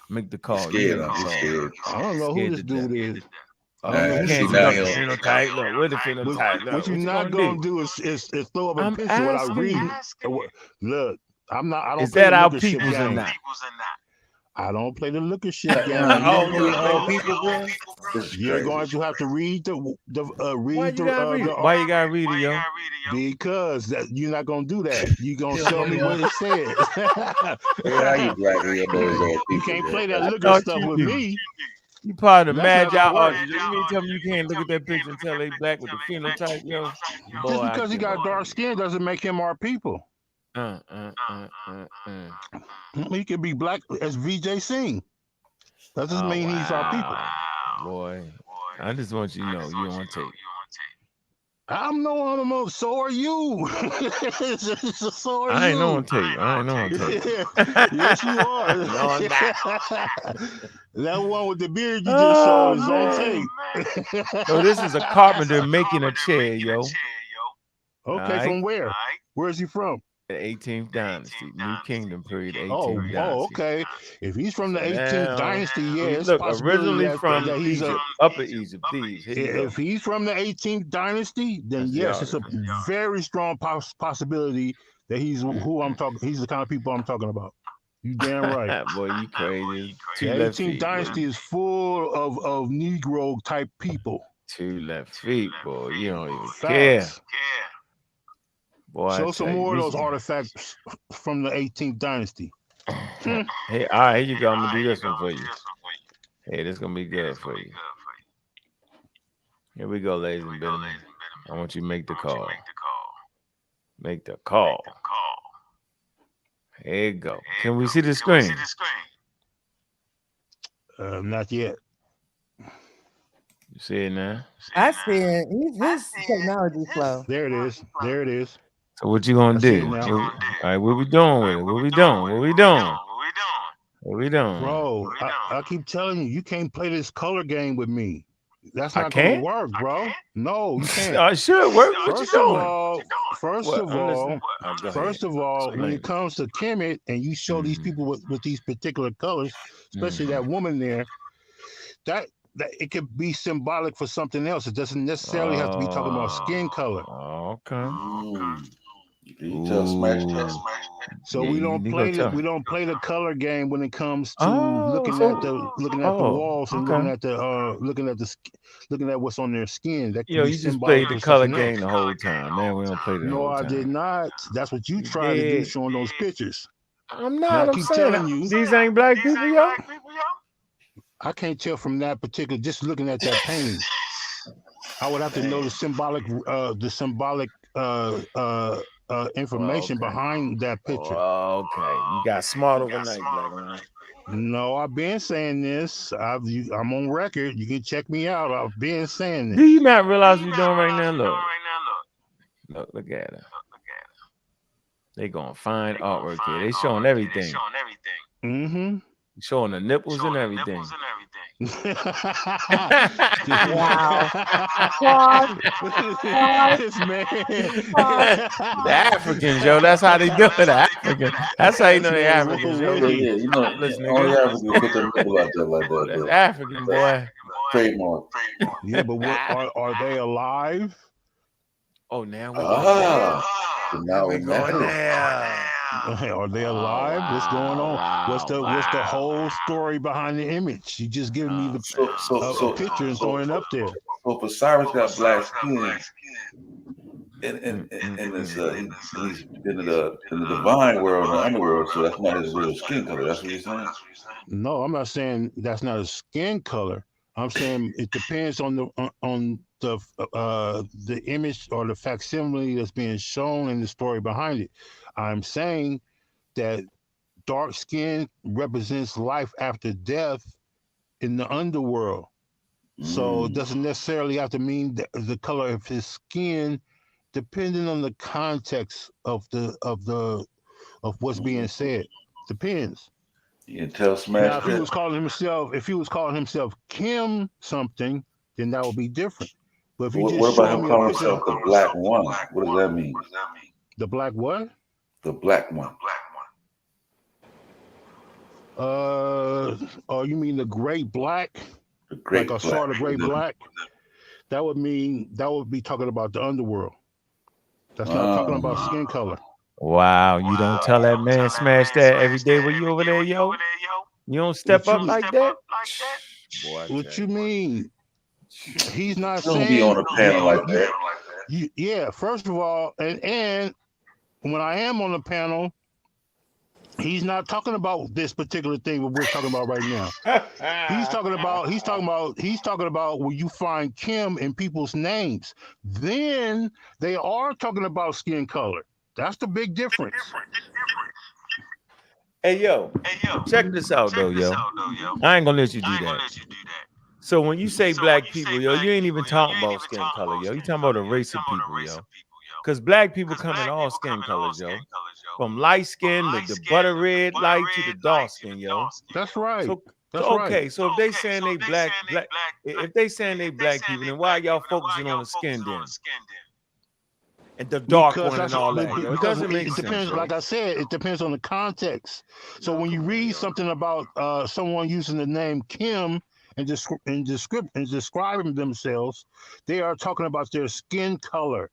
B: make the call.
D: Scared,
B: You make the
D: huh?
B: call.
D: Scared.
P: I don't know who
B: Scared
P: this
B: to
P: dude
B: death.
P: is.
B: Oh,
P: I don't know
B: you
P: who
B: can't
P: this
B: see nothing.
P: dude is.
B: Phenotype. Look, where's the phenotype? Look,
P: What you're
B: you
P: not
B: gonna
P: gonna do is throw up a
B: I'm
P: picture without
B: asking
P: reading.
B: you.
P: Look, I'm not. I don't
B: Is
P: play
B: that
P: the
B: our
P: liquor ship
B: peoples or
P: game.
B: not?
P: I don't play the liquor ship game.
D: Nah, you don't
B: Oh,
D: play
B: you
D: the
B: don't
D: whole
B: play
D: people, bro. This is
P: You're going
D: crazy.
P: to have to read
B: Why
P: read
B: you gotta read it? Why you gotta read it, yo?
P: because you're not gonna do that. You're gonna show me what it says.
D: Yeah, how you blackly up those old
P: You
D: people,
P: can't
D: bro?
P: play that
B: I
P: liquor
B: thought
P: stuff
B: you
P: with
B: knew.
P: me.
B: You part of the
P: That's not
B: Magi
P: gonna work.
B: artist. You mean tell me you can't look at that picture and tell they black with the phenotype, yo? Boy,
P: Just
B: I
P: because he
B: give
P: got
B: up.
P: dark skin doesn't make him our people. He could be black as VJ Singh. That doesn't mean he's our people.
B: Boy, I just want you to know you on tape.
P: I'm no animal, so are you. So are
B: I ain't
P: you.
B: on tape. I ain't on tape.
P: Yes, you are.
B: No, I'm not.
P: That one with the beard you just showed is on tape.
B: So this is a carpenter making a chair, yo.
P: Okay, from where? Where's he from?
B: The 18th dynasty, New Kingdom period, 18th
P: Oh,
B: dynasty.
P: okay. If he's from the 18th
B: Now,
P: dynasty, yeah, it's
B: look,
P: possibility
B: originally from
P: that he's
B: Egypt, Upper Egypt, Thebes. Here you go.
P: If he's from the 18th dynasty, then
B: That's the
P: yes, it's a
B: artist.
P: very strong possibility that he's who I'm talking. He's the kind of people I'm talking about. You damn right.
B: Boy, you crazy.
P: The 18th dynasty is full of Negro type people.
B: 2 left feet, boy. You don't even care. Boy,
P: Show some more of those artifacts from the 18th dynasty.
B: Hey, all right, here you go. I'm gonna do this one for you. Hey, this is gonna be good for you. Here we go, ladies and gentlemen. I want you to make the call. Make the call. Here you go. Can we see the screen?
P: Not yet.
B: You see it now?
L: I see it. His technology slow.
P: There it is. There it is.
B: So what you gonna do? All right, what we doing with it? What we doing? What we doing? What we doing?
P: Bro, I keep telling you, you can't play this color game with me. That's
B: I
P: not gonna
B: can't?
P: work, bro. No, you can't.
B: I should. What you doing?
P: First
B: What?
P: of
B: I'm
P: all,
B: listening. Go
P: first
B: ahead.
P: of all, when
B: Explain.
P: it comes to Kemet and you show these people with these particular colors, especially that woman there, that it could be symbolic for something else. It doesn't necessarily have to be talking about skin color.
B: Okay.
D: You tell Smash.
P: So
B: Yeah,
P: we
B: you
P: don't
B: need to
P: play
B: go tell.
P: we don't play the color game when it comes to looking at the walls and looking at what's on their skin. That could
B: Yo,
P: be
B: you just
P: symbolic
B: played the
P: for
B: color
P: something
B: game
P: else.
B: the whole time, man. We don't play the
P: No,
B: whole
P: I
B: time.
P: did not. That's what you tried to do, showing those pictures.
B: I'm
P: And
B: not.
P: I
B: I'm
P: keep
B: saying
P: telling you,
B: these ain't black people, yo.
P: I can't tell from that particular. Just looking at that painting, I would have to know the symbolic information behind that picture.
B: Okay, you got smart overnight, black man.
P: No, I've been saying this. I'm on record. You can check me out. I've been saying this.
B: Do you not realize what you're doing right now? Look at her. They gonna find artwork here. They showing everything.
P: Mm-hmm.
B: Showing the nipples and everything.
L: Wow.
P: This man.
B: The Africans, yo. That's how they do it. The Africans. That's how you know they Africans, yo.
D: Yeah, you know,
B: Listen,
D: only
B: nigga.
D: Africans put their nipple out there like that.
B: That's
D: Bro.
B: African, boy.
D: Trademark.
P: Yeah, but are they alive?
B: Oh, now we
D: So now
B: we going there.
P: Are they alive? What's going on? What's the whole story behind the image? You just giving me the picture and throwing it up there.
D: So if Cyrus got black skin, and he's in the divine world, in the underworld, so that's not his real skin color. That's what you're saying.
P: No, I'm not saying that's not a skin color. I'm saying it depends on the image or the facsimile that's being shown in the story behind it. I'm saying that dark skin represents life after death in the underworld. So it doesn't necessarily have to mean the color of his skin, depending on the context of what's being said. Depends.
D: You can tell Smash.
P: Now, if he was calling himself Kim something, then that would be different. But if you just
D: what about him
P: show me
D: calling
P: a picture,
D: himself the Black One? What does that mean?
P: The Black what?
D: The Black One.
P: Oh, you mean the Great Black?
D: The Great
P: like a sort of Great Black? That would be talking about the underworld. That's not talking about skin color.
B: Wow, you don't tell that man smash that every day when you over there, yo. You don't step up like that. Boy, I
P: What
B: tell
P: you
B: you.
P: mean? He's not
D: Don't be on
P: saying
D: a panel like that.
P: yeah. First of all, and when I am on the panel, he's not talking about this particular thing what we're talking about right now. He's talking about where you find Kim in people's names. Then they are talking about skin color. That's the big difference.
B: Hey yo, check this out though, yo. I ain't gonna let you do that. So when you say black people, yo, you ain't even talking about skin color, yo. You talking about a race of people, yo. Because black people come in all skin colors, yo. From light skin to the butter red light to the dark skin, yo.
P: That's right.
B: So okay, so if they saying they black, if they saying they black people, then why y'all focusing on the skin then? And the dark one and all that, yo. It doesn't make sense.
P: Depends,
B: yo.
P: like I said, it depends on the context. So when you read something about someone using the name Kim and describing themselves, they are talking about their skin color.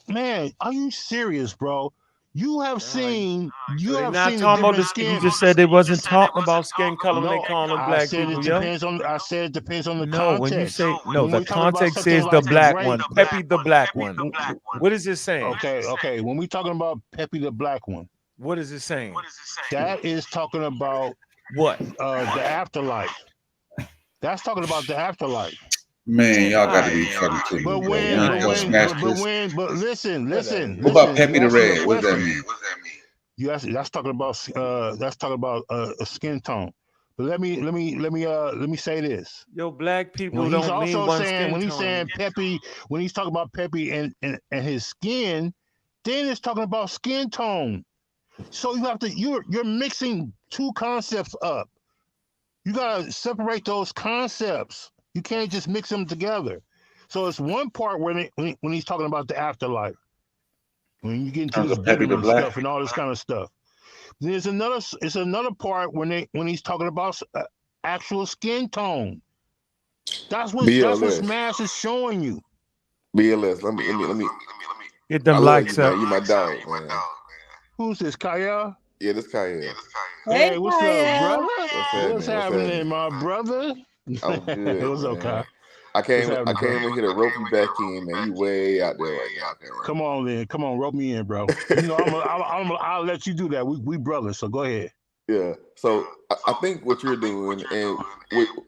P: Man, are you serious, bro? You have seen
B: They're not
P: the
B: talking about
P: different
B: the
P: skin.
B: You just said they wasn't talking about skin color when they calling them
P: I
B: black
P: said
B: people,
P: it
B: yo.
P: depends on. I said it depends on the
B: No,
P: context.
B: when you say
P: When
B: the
P: we talking about
B: context
P: something
B: says the
P: like
B: black
P: race-
B: one, Peppy the black one. What is it saying?
P: Okay. When we talking about Peppy the black one,
B: what is it saying?
P: That is talking about
B: what?
P: The afterlife. That's talking about the afterlife.
D: Man, y'all got to be fucking kidding me, bro. You ain't gonna smash this.
P: But listen.
D: What about Peppy the Red? What does that mean?
P: That's talking about a skin tone. But let me say this.
B: Yo, black people
P: When he's
B: don't mean
P: also
B: one
P: saying
B: skin
P: when he's
B: tone.
P: saying Peppy, when he's talking about Peppy and his skin, then it's talking about skin tone. So you have to you're mixing two concepts up. You gotta separate those concepts. You can't just mix them together. So it's one part when he's talking about the afterlife, when you get into this
D: Peppy the
P: Buddhism
D: Black.
P: stuff and all this kind of stuff. There's another part when he's talking about actual skin tone. That's what Smash is showing you.
Q: BLS, let me
B: get them
Q: I love
B: likes
Q: you,
B: up.
Q: man. You my dog, man.
P: Who's this, Kyle?
Q: Yeah, this Kyle.
P: Hey, what's up, brother?
Q: What's happening?
P: My brother?
Q: I'm good.
P: What's up, Kyle?
Q: I came in here to rope you back in, man. You way out there right now, man.
P: Come on, then. Come on, rope me in, bro. You know, I'll let you do that. We brothers, so go ahead.
Q: Yeah. So I think what you're doing and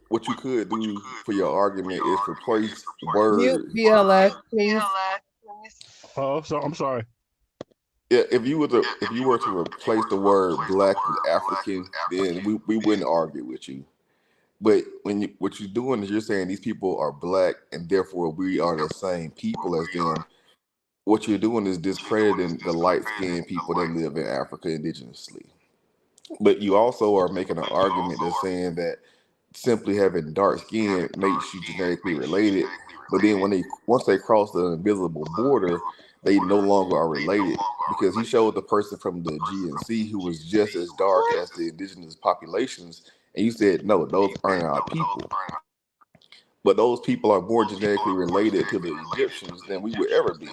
Q: what you could do for your argument is replace the word.
L: Mute BLS, please.
P: Oh, so I'm sorry.
Q: Yeah, if you were to replace the word black with African, then we wouldn't argue with you. But what you're doing is you're saying these people are black and therefore we are the same people as them. What you're doing is discrediting the light-skinned people that live in Africa indigenously. But you also are making an argument that's saying that simply having dark skin makes you genetically related. But then once they cross the invisible border, they no longer are related because he showed the person from the GNC who was just as dark as the indigenous populations, and you said no, those aren't our people. But those people are more genetically related to the Egyptians than we would ever be.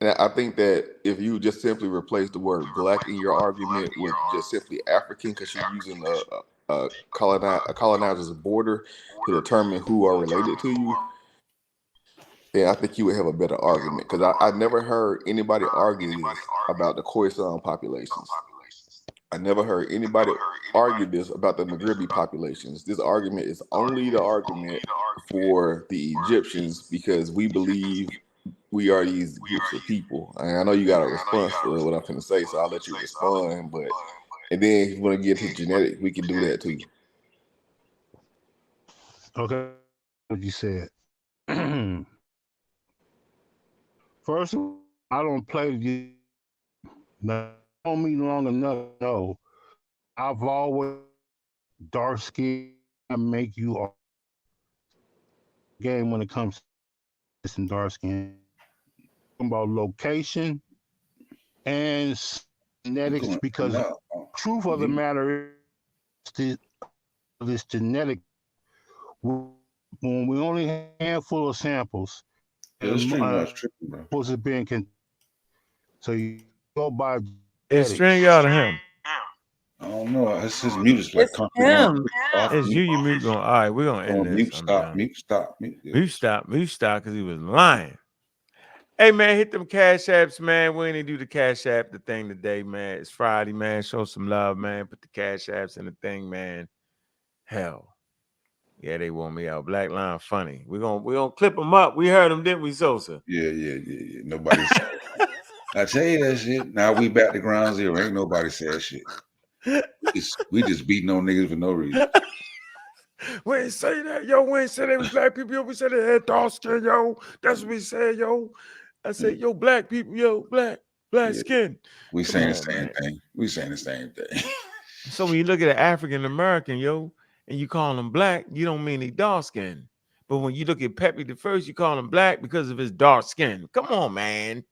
Q: And I think that if you just simply replace the word black in your argument with just simply African, because you're using a colonizer's border to determine who are related to you, then I think you would have a better argument. Because I never heard anybody argue this about the Khoisan populations. I never heard anybody argue this about the Maghrebi populations. This argument is only the argument for the Egyptians because we believe we are these groups of people. And I know you got a response for what I'm going to say, so I'll let you respond. And then if you want to get to genetic, we can do that too.
P: Okay, what you said. First of all, I don't play the now, know me long enough to know I've always dark skin make you all game when it comes to this and dark skin. About location and genetics because the truth of the matter is this genetic when we only have a handful of samples
D: It's string out tripping, bro.
P: Supposed to be in so you go by
B: It's string out of him.
D: I don't know. It's his music's like
L: It's him.
B: It's you mute going. All right, we're gonna end this.
D: Mute stop, mute stop, mute.
B: Mute stop, because he was lying. Hey man, hit them cash apps, man. We ain't do the cash app the thing today, man. It's Friday, man. Show some love, man. Put the cash apps in the thing, man. Hell, yeah, they want me out. Black Line funny. We gonna clip them up. We heard them, didn't we, Sosa?
D: Yeah. Nobody said it. I tell you that shit. Now we back to ground zero. Ain't nobody said shit. We just beating on niggas for no reason.
B: We ain't say that, yo. We ain't say they was black people. Yo, we said they had dark skin, yo. That's what we said, yo. I said, yo, black people, yo, black skin.
D: We saying the same thing. We saying the same thing.
B: So when you look at an African American, yo, and you call him black, you don't mean he dark skin. But when you look at Pepe the First, you call him black because of his dark skin. Come on, man.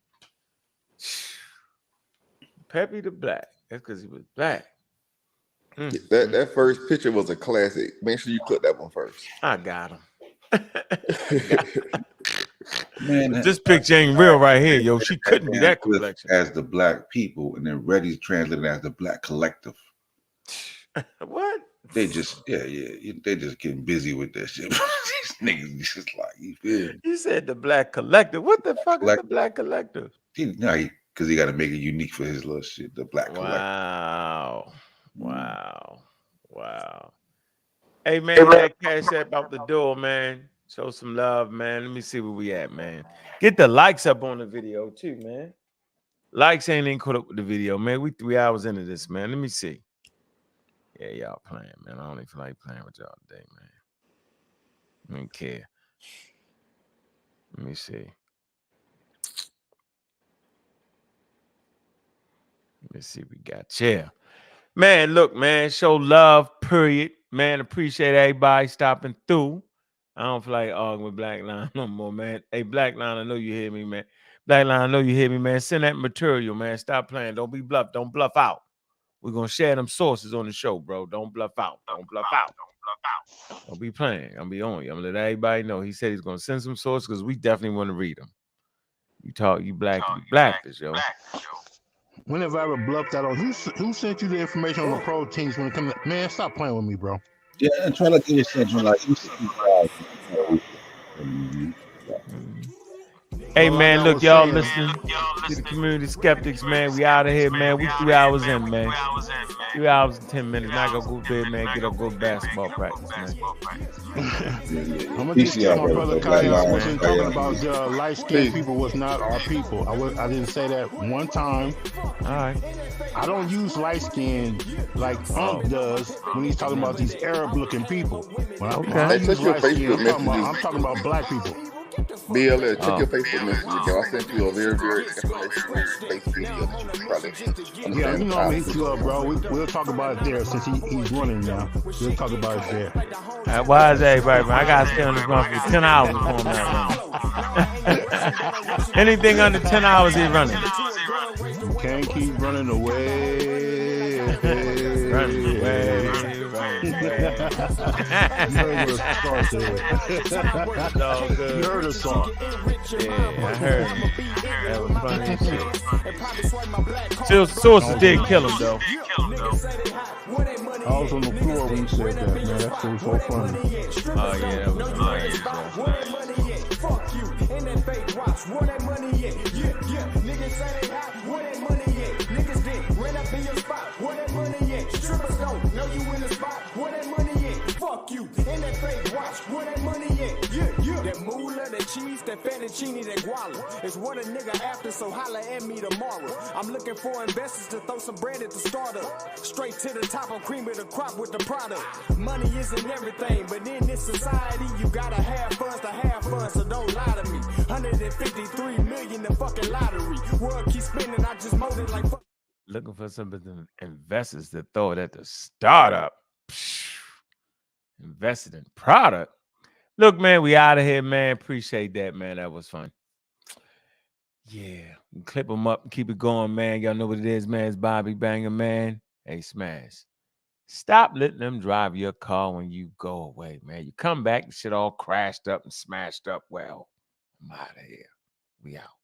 B: Pepe the Black. That's because he was black.
Q: That first picture was a classic. Make sure you click that one first.
B: I got him.
D: Man,
B: this picture ain't real right here, yo. She couldn't be that complexion.
D: As the black people, and then Reddy's translated as the black collective.
B: What?
D: They just, they just getting busy with that shit. These niggas just like, you feel me?
B: You said the black collective. What the fuck is the black collective?
D: Because he got to make it unique for his little shit. The black collective.
B: Wow. Hey man, that cash app out the door, man. Show some love, man. Let me see where we at, man. Get the likes up on the video too, man. Likes ain't caught up with the video, man. We 3 hours into this, man. Let me see. Yeah, y'all playing, man. I don't even feel like playing with y'all today, man. I don't care. Let me see. Let me see. We got chill. Man, look, man. Show love, period. Man, appreciate everybody stopping through. I don't feel like arguing with Black Line no more, man. Hey, Black Line, I know you hear me, man. Black Line, I know you hear me, man. Send that material, man. Stop playing. Don't be bluff. Don't bluff out. We're going to share them sources on the show, bro. Don't bluff out. Don't bluff out. Don't be playing. I'm going to be on you. I'm going to let everybody know. He said he's going to send some sources because we definitely want to read them. You talk, you blackfish, yo.
P: Whenever I ever bluffed out on, who sent you the information on the proteins when it comes to, man, stop playing with me, bro.
D: Yeah, and try to get attention like
B: Hey man, look, y'all listen to the community skeptics, man. We out of here, man. We 3 hours in, man. 3 hours and 10 minutes. Now I gotta go to bed, man. Get up, go to basketball practice, man.
P: I'm gonna just tell my brother Kyle I wasn't talking about light-skinned people was not our people. I didn't say that one time.
B: All right.
P: I don't use light-skinned like does when he's talking about these Arab-looking people. When I use light-skinned, I'm talking about black people.
Q: BLS, check your Facebook messages, bro. I sent you a very, very information-based video that you can probably understand.
P: Yeah, you know I'm hit you up, bro. We'll talk about it there since he's running now. We'll talk about it there.
B: Why is everybody, man? I gotta stay on this run for 10 hours before I'm not running. Anything under 10 hours, he's running.
P: You can't keep running away.
B: Running away.
P: You heard the song.
B: Yeah, I heard it. That was funny as shit. Still, sources did kill him, though.
P: I was on the floor when you said that, man. That shit was so funny.
B: Oh, yeah, that was hilarious.
A: Fuck you, in that fake watch, where that money at? Yeah, niggas say they hot, where that money at? Niggas did, ran up in your spot, where that money at? Strippers don't know you in the spot, where that money at? Fuck you, in that fake watch, where that money at? Yeah, that moolah, that cheese, that fettuccine, that guala. It's what a nigga after, so holla at me tomorrow. I'm looking for investors to throw some bread at the startup. Straight to the top, I'm cream of the crop with the product. Money isn't everything, but in this society, you gotta have funds to have fun, so don't lie to me. 153 million in fucking lottery. World keep spinning, I just mowed it like fuck.
B: Looking for some of the investors to throw it at the startup. Invested in product. Look, man, we out of here, man. Appreciate that, man. That was fun. Yeah. Clip them up and keep it going, man. Y'all know what it is, man. It's Bobby Banger, man. Hey, Smash. Stop letting them drive your car when you go away, man. You come back, and shit all crashed up and smashed up. Well, I'm out of here. We out.